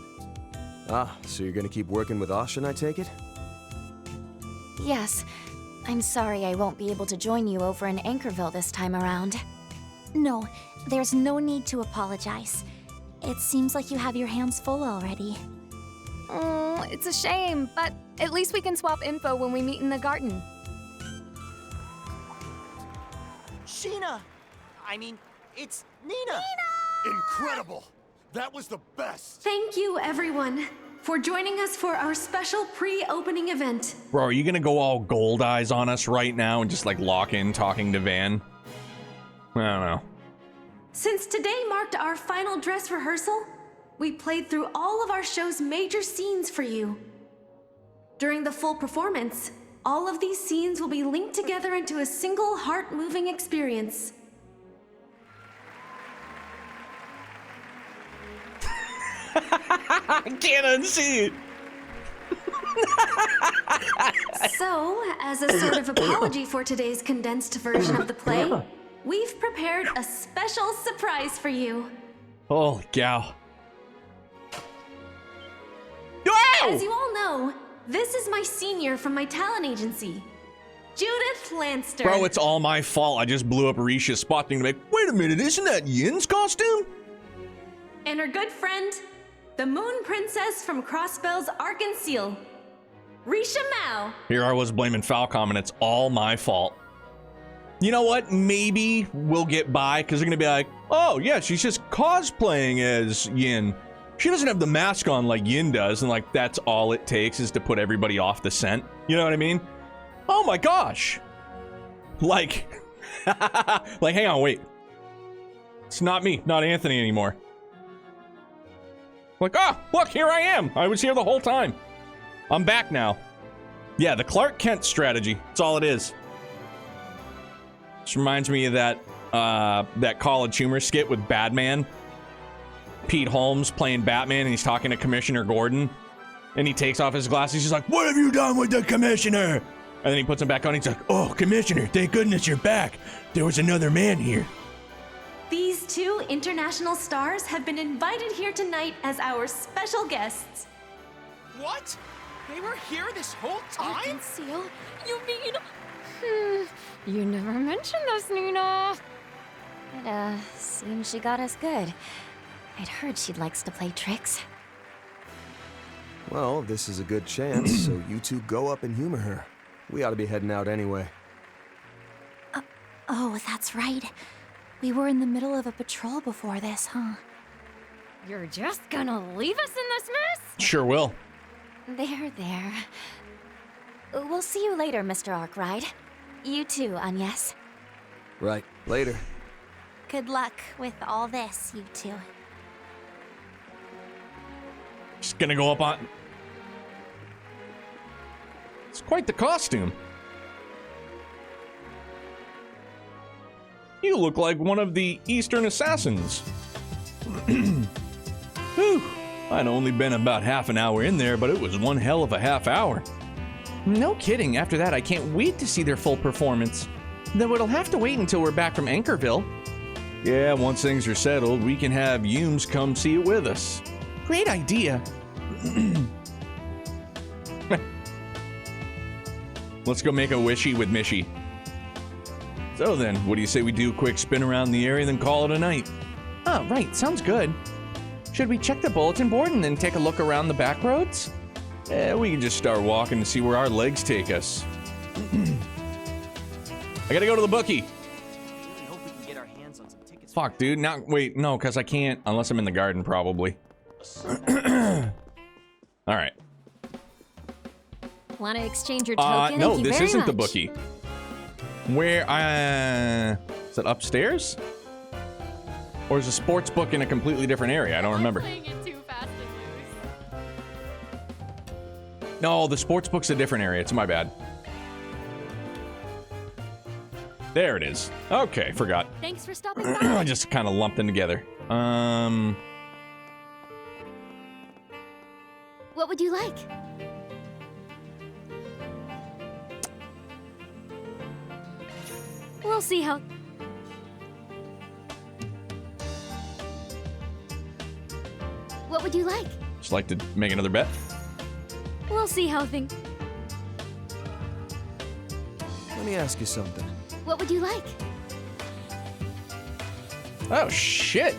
Ah, so you're gonna keep working with Ashen, I take it? Yes. I'm sorry I won't be able to join you over in Anchorville this time around. No, there's no need to apologize. It seems like you have your hands full already. Oh, it's a shame, but at least we can swap info when we meet in the garden. Sheena! I mean, it's Nina! Incredible! That was the best! Thank you, everyone, for joining us for our special pre-opening event. Bro, are you gonna go all gold eyes on us right now and just like lock in talking to Van? I don't know. Since today marked our final dress rehearsal, we played through all of our show's major scenes for you. During the full performance, all of these scenes will be linked together into a single heart-moving experience. I can't unsee it. So, as a sort of apology for today's condensed version of the play, we've prepared a special surprise for you. Holy cow. As you all know, this is my senior from my talent agency, Judith Lanster. Bro, it's all my fault. I just blew up Risha's spot thing to make, wait a minute, isn't that Yin's costume? And her good friend, the Moon Princess from Crossbell's Ark-and-Seal, Risha Mao. Here I was blaming Falcom, and it's all my fault. You know what? Maybe we'll get by, because they're going to be like, oh, yeah, she's just cosplaying as Yin. She doesn't have the mask on like Yin does, and like that's all it takes is to put everybody off the scent. You know what I mean? Oh my gosh. Like, like, hang on, wait. It's not me, not Anthony anymore. Like, ah, look, here I am. I was here the whole time. I'm back now. Yeah, the Clark Kent strategy. That's all it is. This reminds me of that College Humor skit with Batman. Pete Holmes playing Batman, and he's talking to Commissioner Gordon. And he takes off his glasses. He's like, "What have you done with the Commissioner?" And then he puts them back on. He's like, "Oh, Commissioner, thank goodness you're back. There was another man here." These two international stars have been invited here tonight as our special guests. What? They were here this whole time? Seal? You mean... You never mentioned this, Nina. It, seems she got us good. I'd heard she likes to play tricks. Well, this is a good chance, so you two go up and humor her. We ought to be heading out anyway. Oh, that's right. We were in the middle of a patrol before this, huh? You're just gonna leave us in this mess? Sure will. There. We'll see you later, Mr. Arkwright. You too, Agnes. Right, later. Good luck with all this, you two. Just gonna go up on... It's quite the costume. You look like one of the Eastern Assassins. Whew. I'd only been about half an hour in there, but it was one hell of a half hour. No kidding, after that I can't wait to see their full performance. Though it'll have to wait until we're back from Anchorville. Yeah, once things are settled, we can have Humes come see it with us. Great idea. Let's go make a wishy with Mishy. So then, what do you say we do a quick spin around the area, then call it a night? Ah, right, sounds good. Should we check the bulletin board and then take a look around the back roads? We can just start walking to see where our legs take us. I gotta go to the bookie. Fuck, dude. Now, wait, no, because I can't unless I'm in the garden, probably. Alright. Want to exchange your token? No, Thank you this very isn't the much. bookie. Where, is it upstairs? Or is a sports book in a completely different area? I don't remember. No, the sports book's a different area. It's my bad. There it is. Okay, forgot. Thanks for stopping by. I just kind of lumped them together. What would you like? We'll see how... What would you like? Just like to make another bet. We'll see how things... Let me ask you something. What would you like? Oh, shit.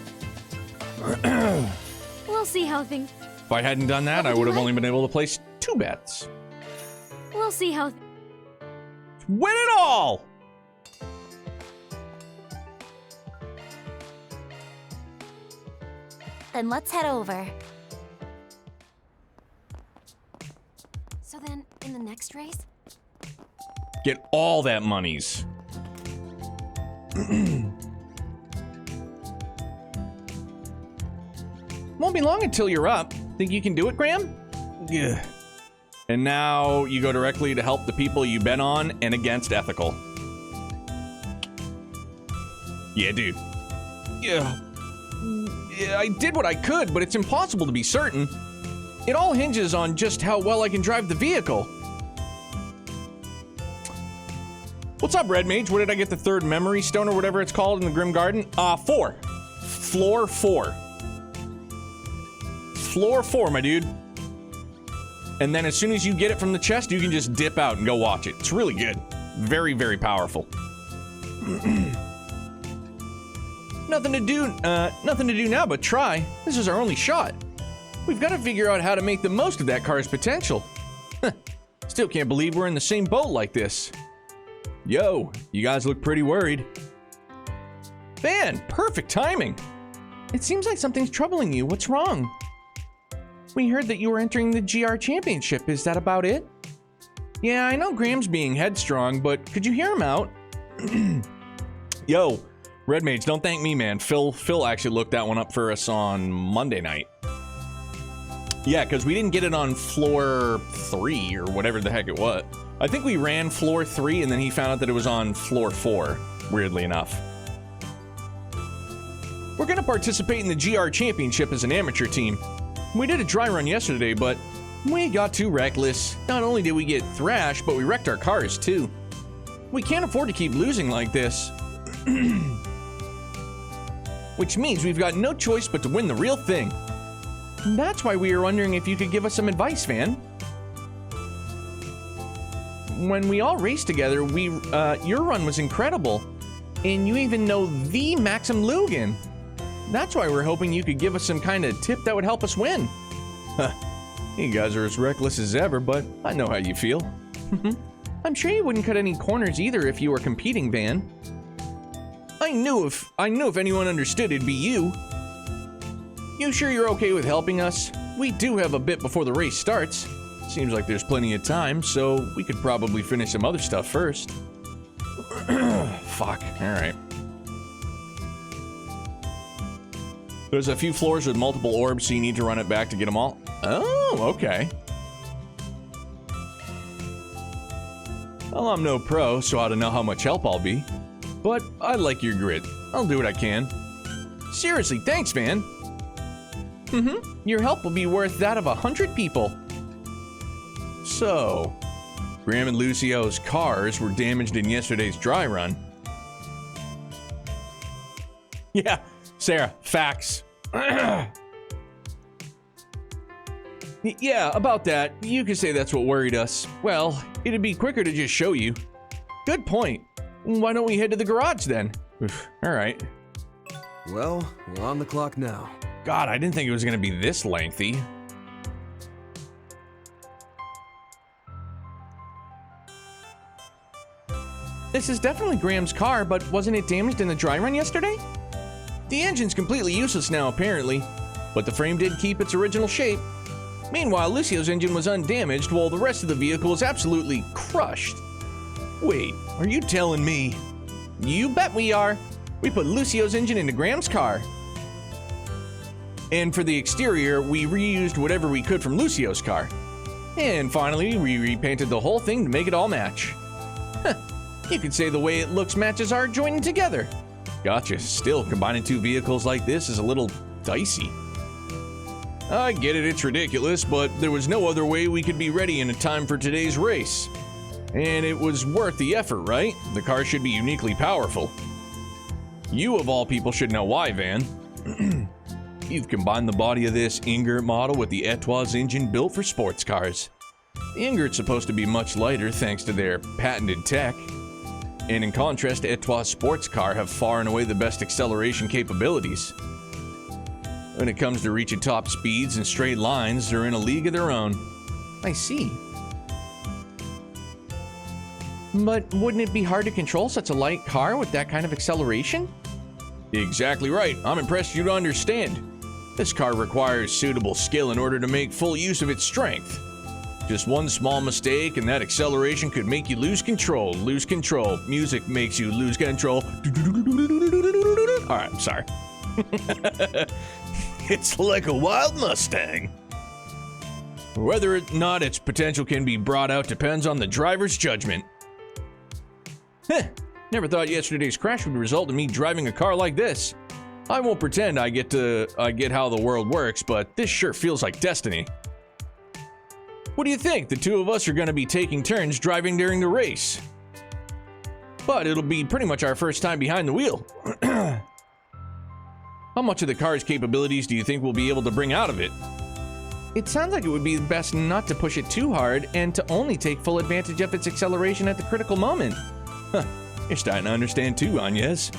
We'll see how things... If I hadn't done that, I would have only been able to place 2 bets. We'll see how... Win it all! Then let's head over. So then, in the next race? Get all that monies. Won't be long until you're up. Think you can do it, Graham? Yeah. And now you go directly to help the people you bet on and against ethical. Yeah, dude. Yeah, I did what I could, but it's impossible to be certain. It all hinges on just how well I can drive the vehicle. What's up, Red Mage? Where did I get the 3rd memory stone or whatever it's called in the Grim Garden? 4. Floor 4. Floor 4, my dude. And then as soon as you get it from the chest, you can just dip out and go watch it. It's really good. Very, very powerful. Nothing to do now but try. This is our only shot. We've got to figure out how to make the most of that car's potential. Still can't believe we're in the same boat like this. Yo, you guys look pretty worried. Van, perfect timing. It seems like something's troubling you. What's wrong? We heard that you were entering the GR Championship. Is that about it? Yeah, I know Graham's being headstrong, but could you hear him out? Yo, Red Mage, don't thank me, man. Phil actually looked that one up for us on Monday night. Yeah, because we didn't get it on floor 3 or whatever the heck it was. I think we ran floor 3 and then he found out that it was on floor 4. weirdly enough. We're gonna participate in the GR Championship as an amateur team. We did a dry run yesterday, but we got too reckless. Not only did we get thrashed, but we wrecked our cars too. We can't afford to keep losing like this. Which means we've got no choice but to win the real thing. That's why we were wondering if you could give us some advice, Van. When we all raced together, your run was incredible. And you even know the Maxim Lugan. That's why we're hoping you could give us some kind of tip that would help us win. Huh. You guys are as reckless as ever, but I know how you feel. I'm sure you wouldn't cut any corners either if you were competing, Van. I knew if anyone understood, it'd be you. You sure you're okay with helping us? We do have a bit before the race starts. Seems like there's plenty of time, so we could probably finish some other stuff first. Fuck, alright. There's a few floors with multiple orbs, so you need to run it back to get them all. Oh, okay. Well, I'm no pro, so I don't know how much help I'll be. But I like your grit. I'll do what I can. Seriously, thanks, Van. Your help will be worth that of 100 people. So, Graham and Lucio's cars were damaged in yesterday's dry run. Yeah, Sarah, facts. Yeah, about that. You could say that's what worried us. Well, it'd be quicker to just show you. Good point. Why don't we head to the garage then? All right. Well, we're on the clock now. God, I didn't think it was going to be this lengthy. This is definitely Graham's car, but wasn't it damaged in the dry run yesterday? The engine's completely useless now, apparently, but the frame did keep its original shape. Meanwhile, Lucio's engine was undamaged, while the rest of the vehicle was absolutely crushed. Wait, are you telling me? You bet we are. We put Lucio's engine into Graham's car. And for the exterior, we reused whatever we could from Lucio's car. And finally, we repainted the whole thing to make it all match. You could say the way it looks matches our joining together. Gotcha. Still, combining two vehicles like this is a little dicey. I get it, it's ridiculous, but there was no other way we could be ready in time for today's race. And it was worth the effort, right? The car should be uniquely powerful. You, of all people, should know why, Van. You've combined the body of this Ingert model with the Etoise engine built for sports cars. The Ingert's supposed to be much lighter thanks to their patented tech. And in contrast, Etoise sports car have far and away the best acceleration capabilities. When it comes to reaching top speeds and straight lines, they're in a league of their own. I see. But wouldn't it be hard to control such a light car with that kind of acceleration? Exactly right. I'm impressed you don't understand. This car requires suitable skill in order to make full use of its strength. Just one small mistake and that acceleration could make you lose control. Lose control. Music makes you lose control. Alright, I'm sorry. It's like a wild Mustang. Whether or not its potential can be brought out depends on the driver's judgment. Never thought yesterday's crash would result in me driving a car like this. I won't pretend I get how the world works, but this sure feels like destiny. What do you think? The two of us are going to be taking turns driving during the race. But it'll be pretty much our first time behind the wheel. How much of the car's capabilities do you think we'll be able to bring out of it? It sounds like it would be best not to push it too hard and to only take full advantage of its acceleration at the critical moment. Huh, you're starting to understand too, Agnes.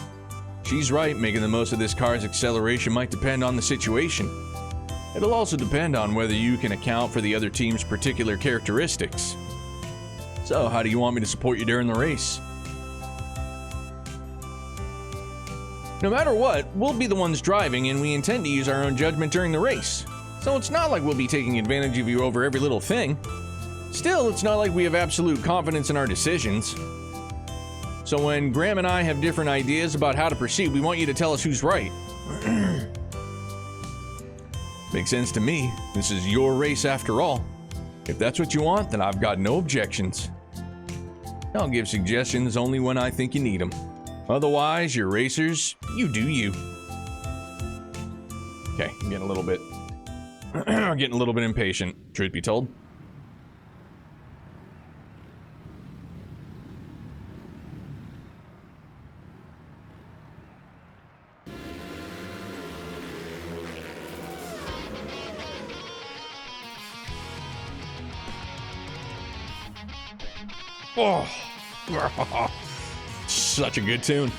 She's right, making the most of this car's acceleration might depend on the situation. It'll also depend on whether you can account for the other team's particular characteristics. So, how do you want me to support you during the race? No matter what, we'll be the ones driving and we intend to use our own judgment during the race. So it's not like we'll be taking advantage of you over every little thing. Still, it's not like we have absolute confidence in our decisions. So when Graham and I have different ideas about how to proceed, we want you to tell us who's right. Makes sense to me. This is your race after all. If that's what you want, then I've got no objections. I'll give suggestions only when I think you need them. Otherwise, you're racers. You do you. Okay, I'm getting a little bit... getting a little bit impatient, truth be told. Oh, such a good tune.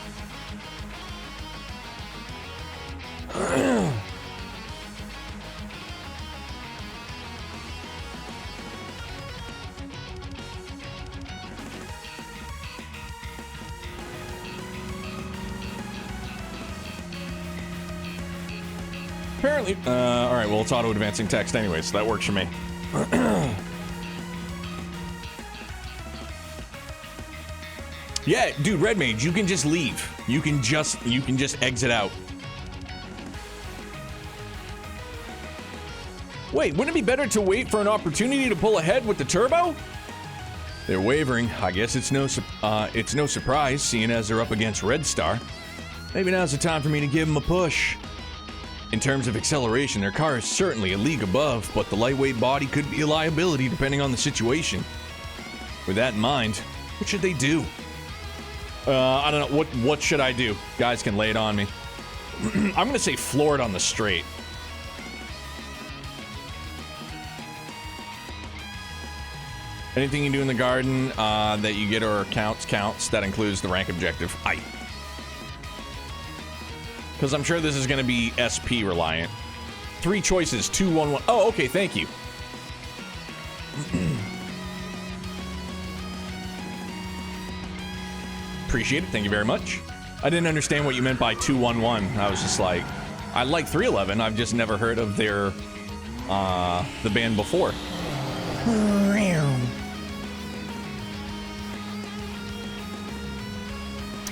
Apparently, all right, well, it's auto-advancing text anyway, so that works for me. Yeah, dude, Red Mage, you can just leave. You can just exit out. Wait, wouldn't it be better to wait for an opportunity to pull ahead with the turbo? They're wavering. I guess it's no surprise, seeing as they're up against Red Star. Maybe now's the time for me to give them a push. In terms of acceleration, their car is certainly a league above, but the lightweight body could be a liability depending on the situation. With that in mind, what should they do? I don't know. What should I do? Guys can lay it on me. I'm gonna say floor it on the straight. Anything you do in the garden that you get or counts. That includes the rank objective. Because I'm sure this is gonna be SP reliant. 3 choices, 2, 1, 1. Oh, okay, thank you. Appreciate it. Thank you very much. I didn't understand what you meant by 211. I was just like, I like 311. I've just never heard of their the band before.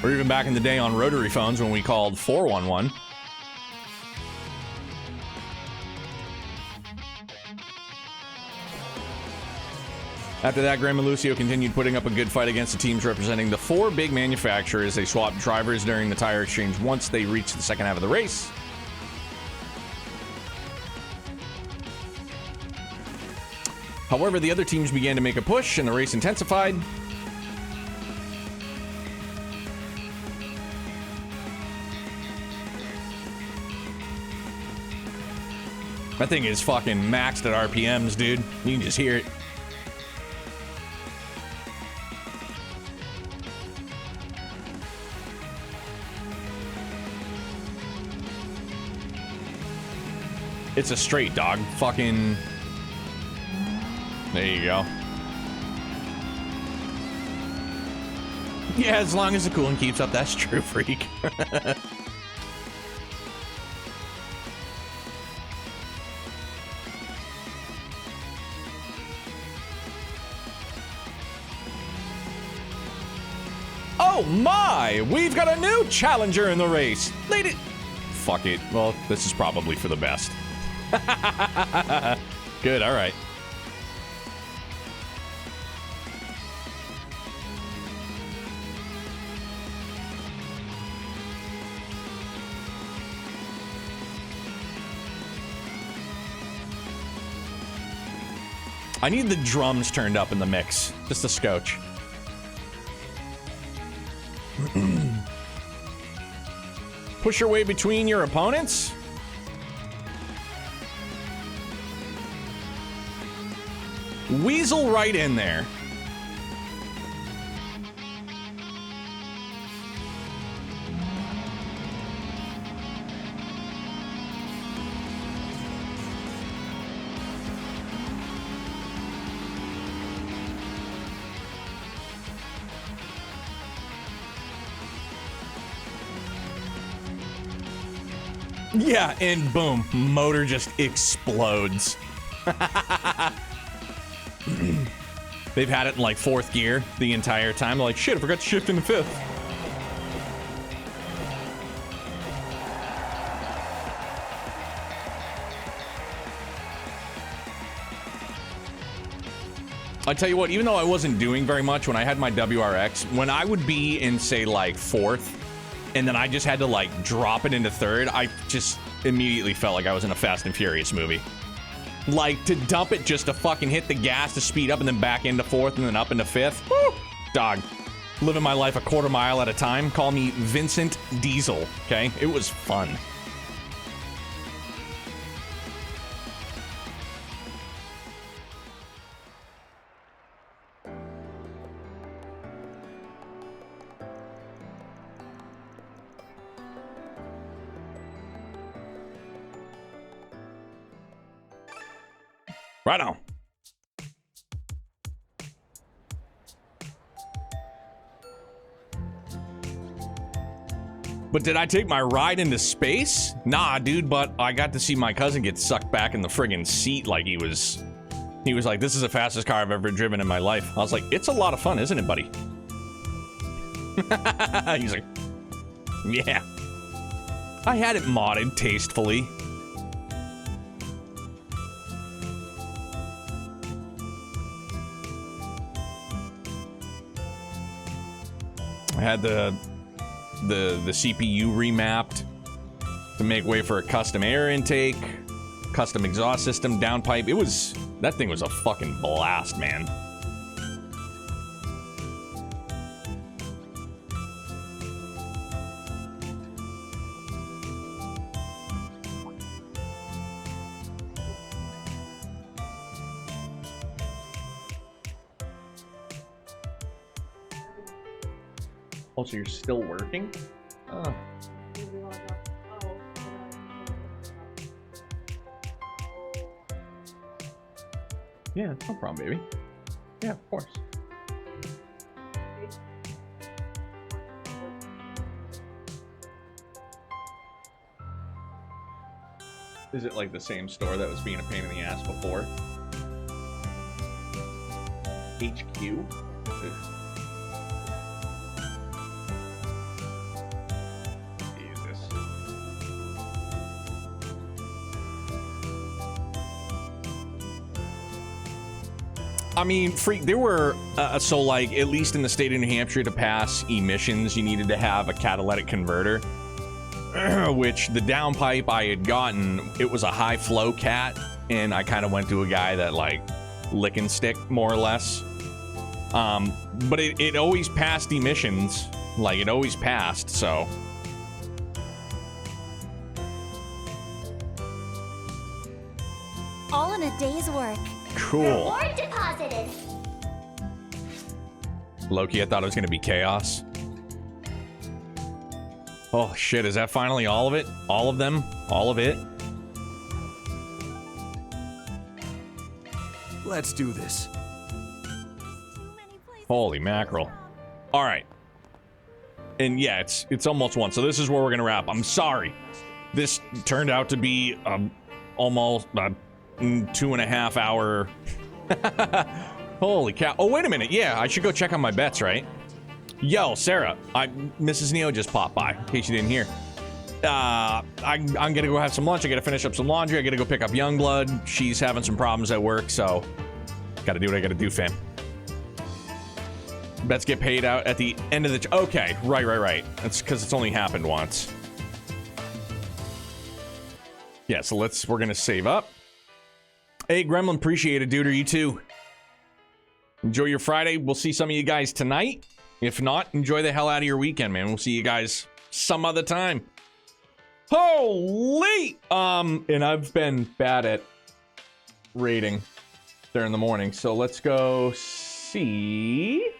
Or even back in the day on rotary phones when we called 411. After that, Graham and Lucio continued putting up a good fight against the teams representing the 4 big manufacturers. They swapped drivers during the tire exchange once they reached the second half of the race. However, the other teams began to make a push and the race intensified. That thing is fucking maxed at RPMs, dude. You can just hear it. It's a straight, dog. Fucking... There you go. Yeah, as long as the cooling keeps up, that's true, freak. Oh my! We've got a new challenger in the race! Lady... Fuck it. Well, this is probably for the best. Good, alright. I need the drums turned up in the mix. Just a scotch. Push your way between your opponents? Weasel right in there. Yeah, and boom, motor just explodes. They've had it in like 4th gear the entire time. They're like, shit, I forgot to shift into 5th. I tell you what, even though I wasn't doing very much when I had my WRX, when I would be in, say, like 4th and then I just had to like drop it into third, I just immediately felt like I was in a Fast and Furious movie. Like, to dump it just to fucking hit the gas to speed up and then back into fourth and then up into fifth. Woo! Dog. Living my life a quarter mile at a time. Call me Vincent Diesel, okay? It was fun. Right on. But did I take my ride into space? Nah, dude, but I got to see my cousin get sucked back in the friggin' seat like he was like, this is the fastest car I've ever driven in my life. I was like, it's a lot of fun, isn't it, buddy? He's like, yeah. I had it modded tastefully. I had the CPU remapped to make way for a custom air intake, custom exhaust system, downpipe. That thing was a fucking blast, man. Oh, so you're still working? Oh. Yeah, no problem, baby. Yeah, of course. Is it like the same store that was being a pain in the ass before? HQ? Ugh. I mean, freak, there were, so like, at least in the state of New Hampshire, to pass emissions, you needed to have a catalytic converter, which the downpipe I had gotten, it was a high flow cat, and I kind of went to a guy that, like, lick and stick, more or less. But it always passed emissions, like, it always passed, so. All in a day's work. Cool. Reward deposited. Loki, I thought it was going to be chaos. Oh, shit. Is that finally all of it? All of them? All of it? Let's do this. Holy mackerel. All right. And yeah, it's almost one. So this is where we're going to wrap. I'm sorry. This turned out to be almost 2.5 hour. Holy cow. Oh, wait a minute. Yeah, I should go check on my bets, right? Yo, Sarah, Mrs. Neo just popped by, in case you didn't hear. I'm gonna go have some lunch. I gotta finish up some laundry. I gotta go pick up Youngblood. She's having some problems at work, so gotta do what I gotta do, fam. Bets get paid out at the end of the... Okay, right. That's because it's only happened once. Yeah, so we're gonna save up. Hey, Gremlin, appreciate it, dude. Are you too? Enjoy your Friday. We'll see some of you guys tonight. If not, enjoy the hell out of your weekend, man. We'll see you guys some other time. Holy! And I've been bad at rating there in the morning, so let's go see.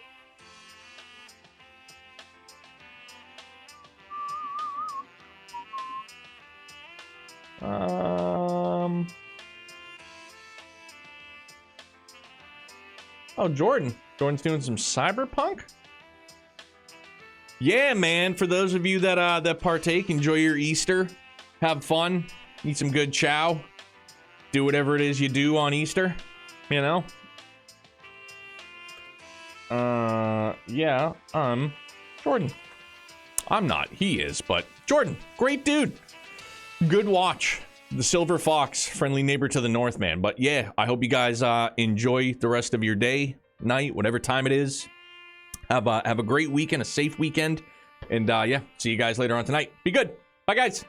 Oh, Jordan's doing some Cyberpunk? Yeah, man. For those of you that partake, enjoy your Easter. Have fun. Eat some good chow. Do whatever it is you do on Easter. You know? Yeah, Jordan. I'm not. He is, but Jordan, great dude. Good watch. The Silver Fox, friendly neighbor to the north, man. But yeah, I hope you guys enjoy the rest of your day, night, whatever time it is. Have a great weekend, a safe weekend. And yeah, see you guys later on tonight. Be good. Bye, guys.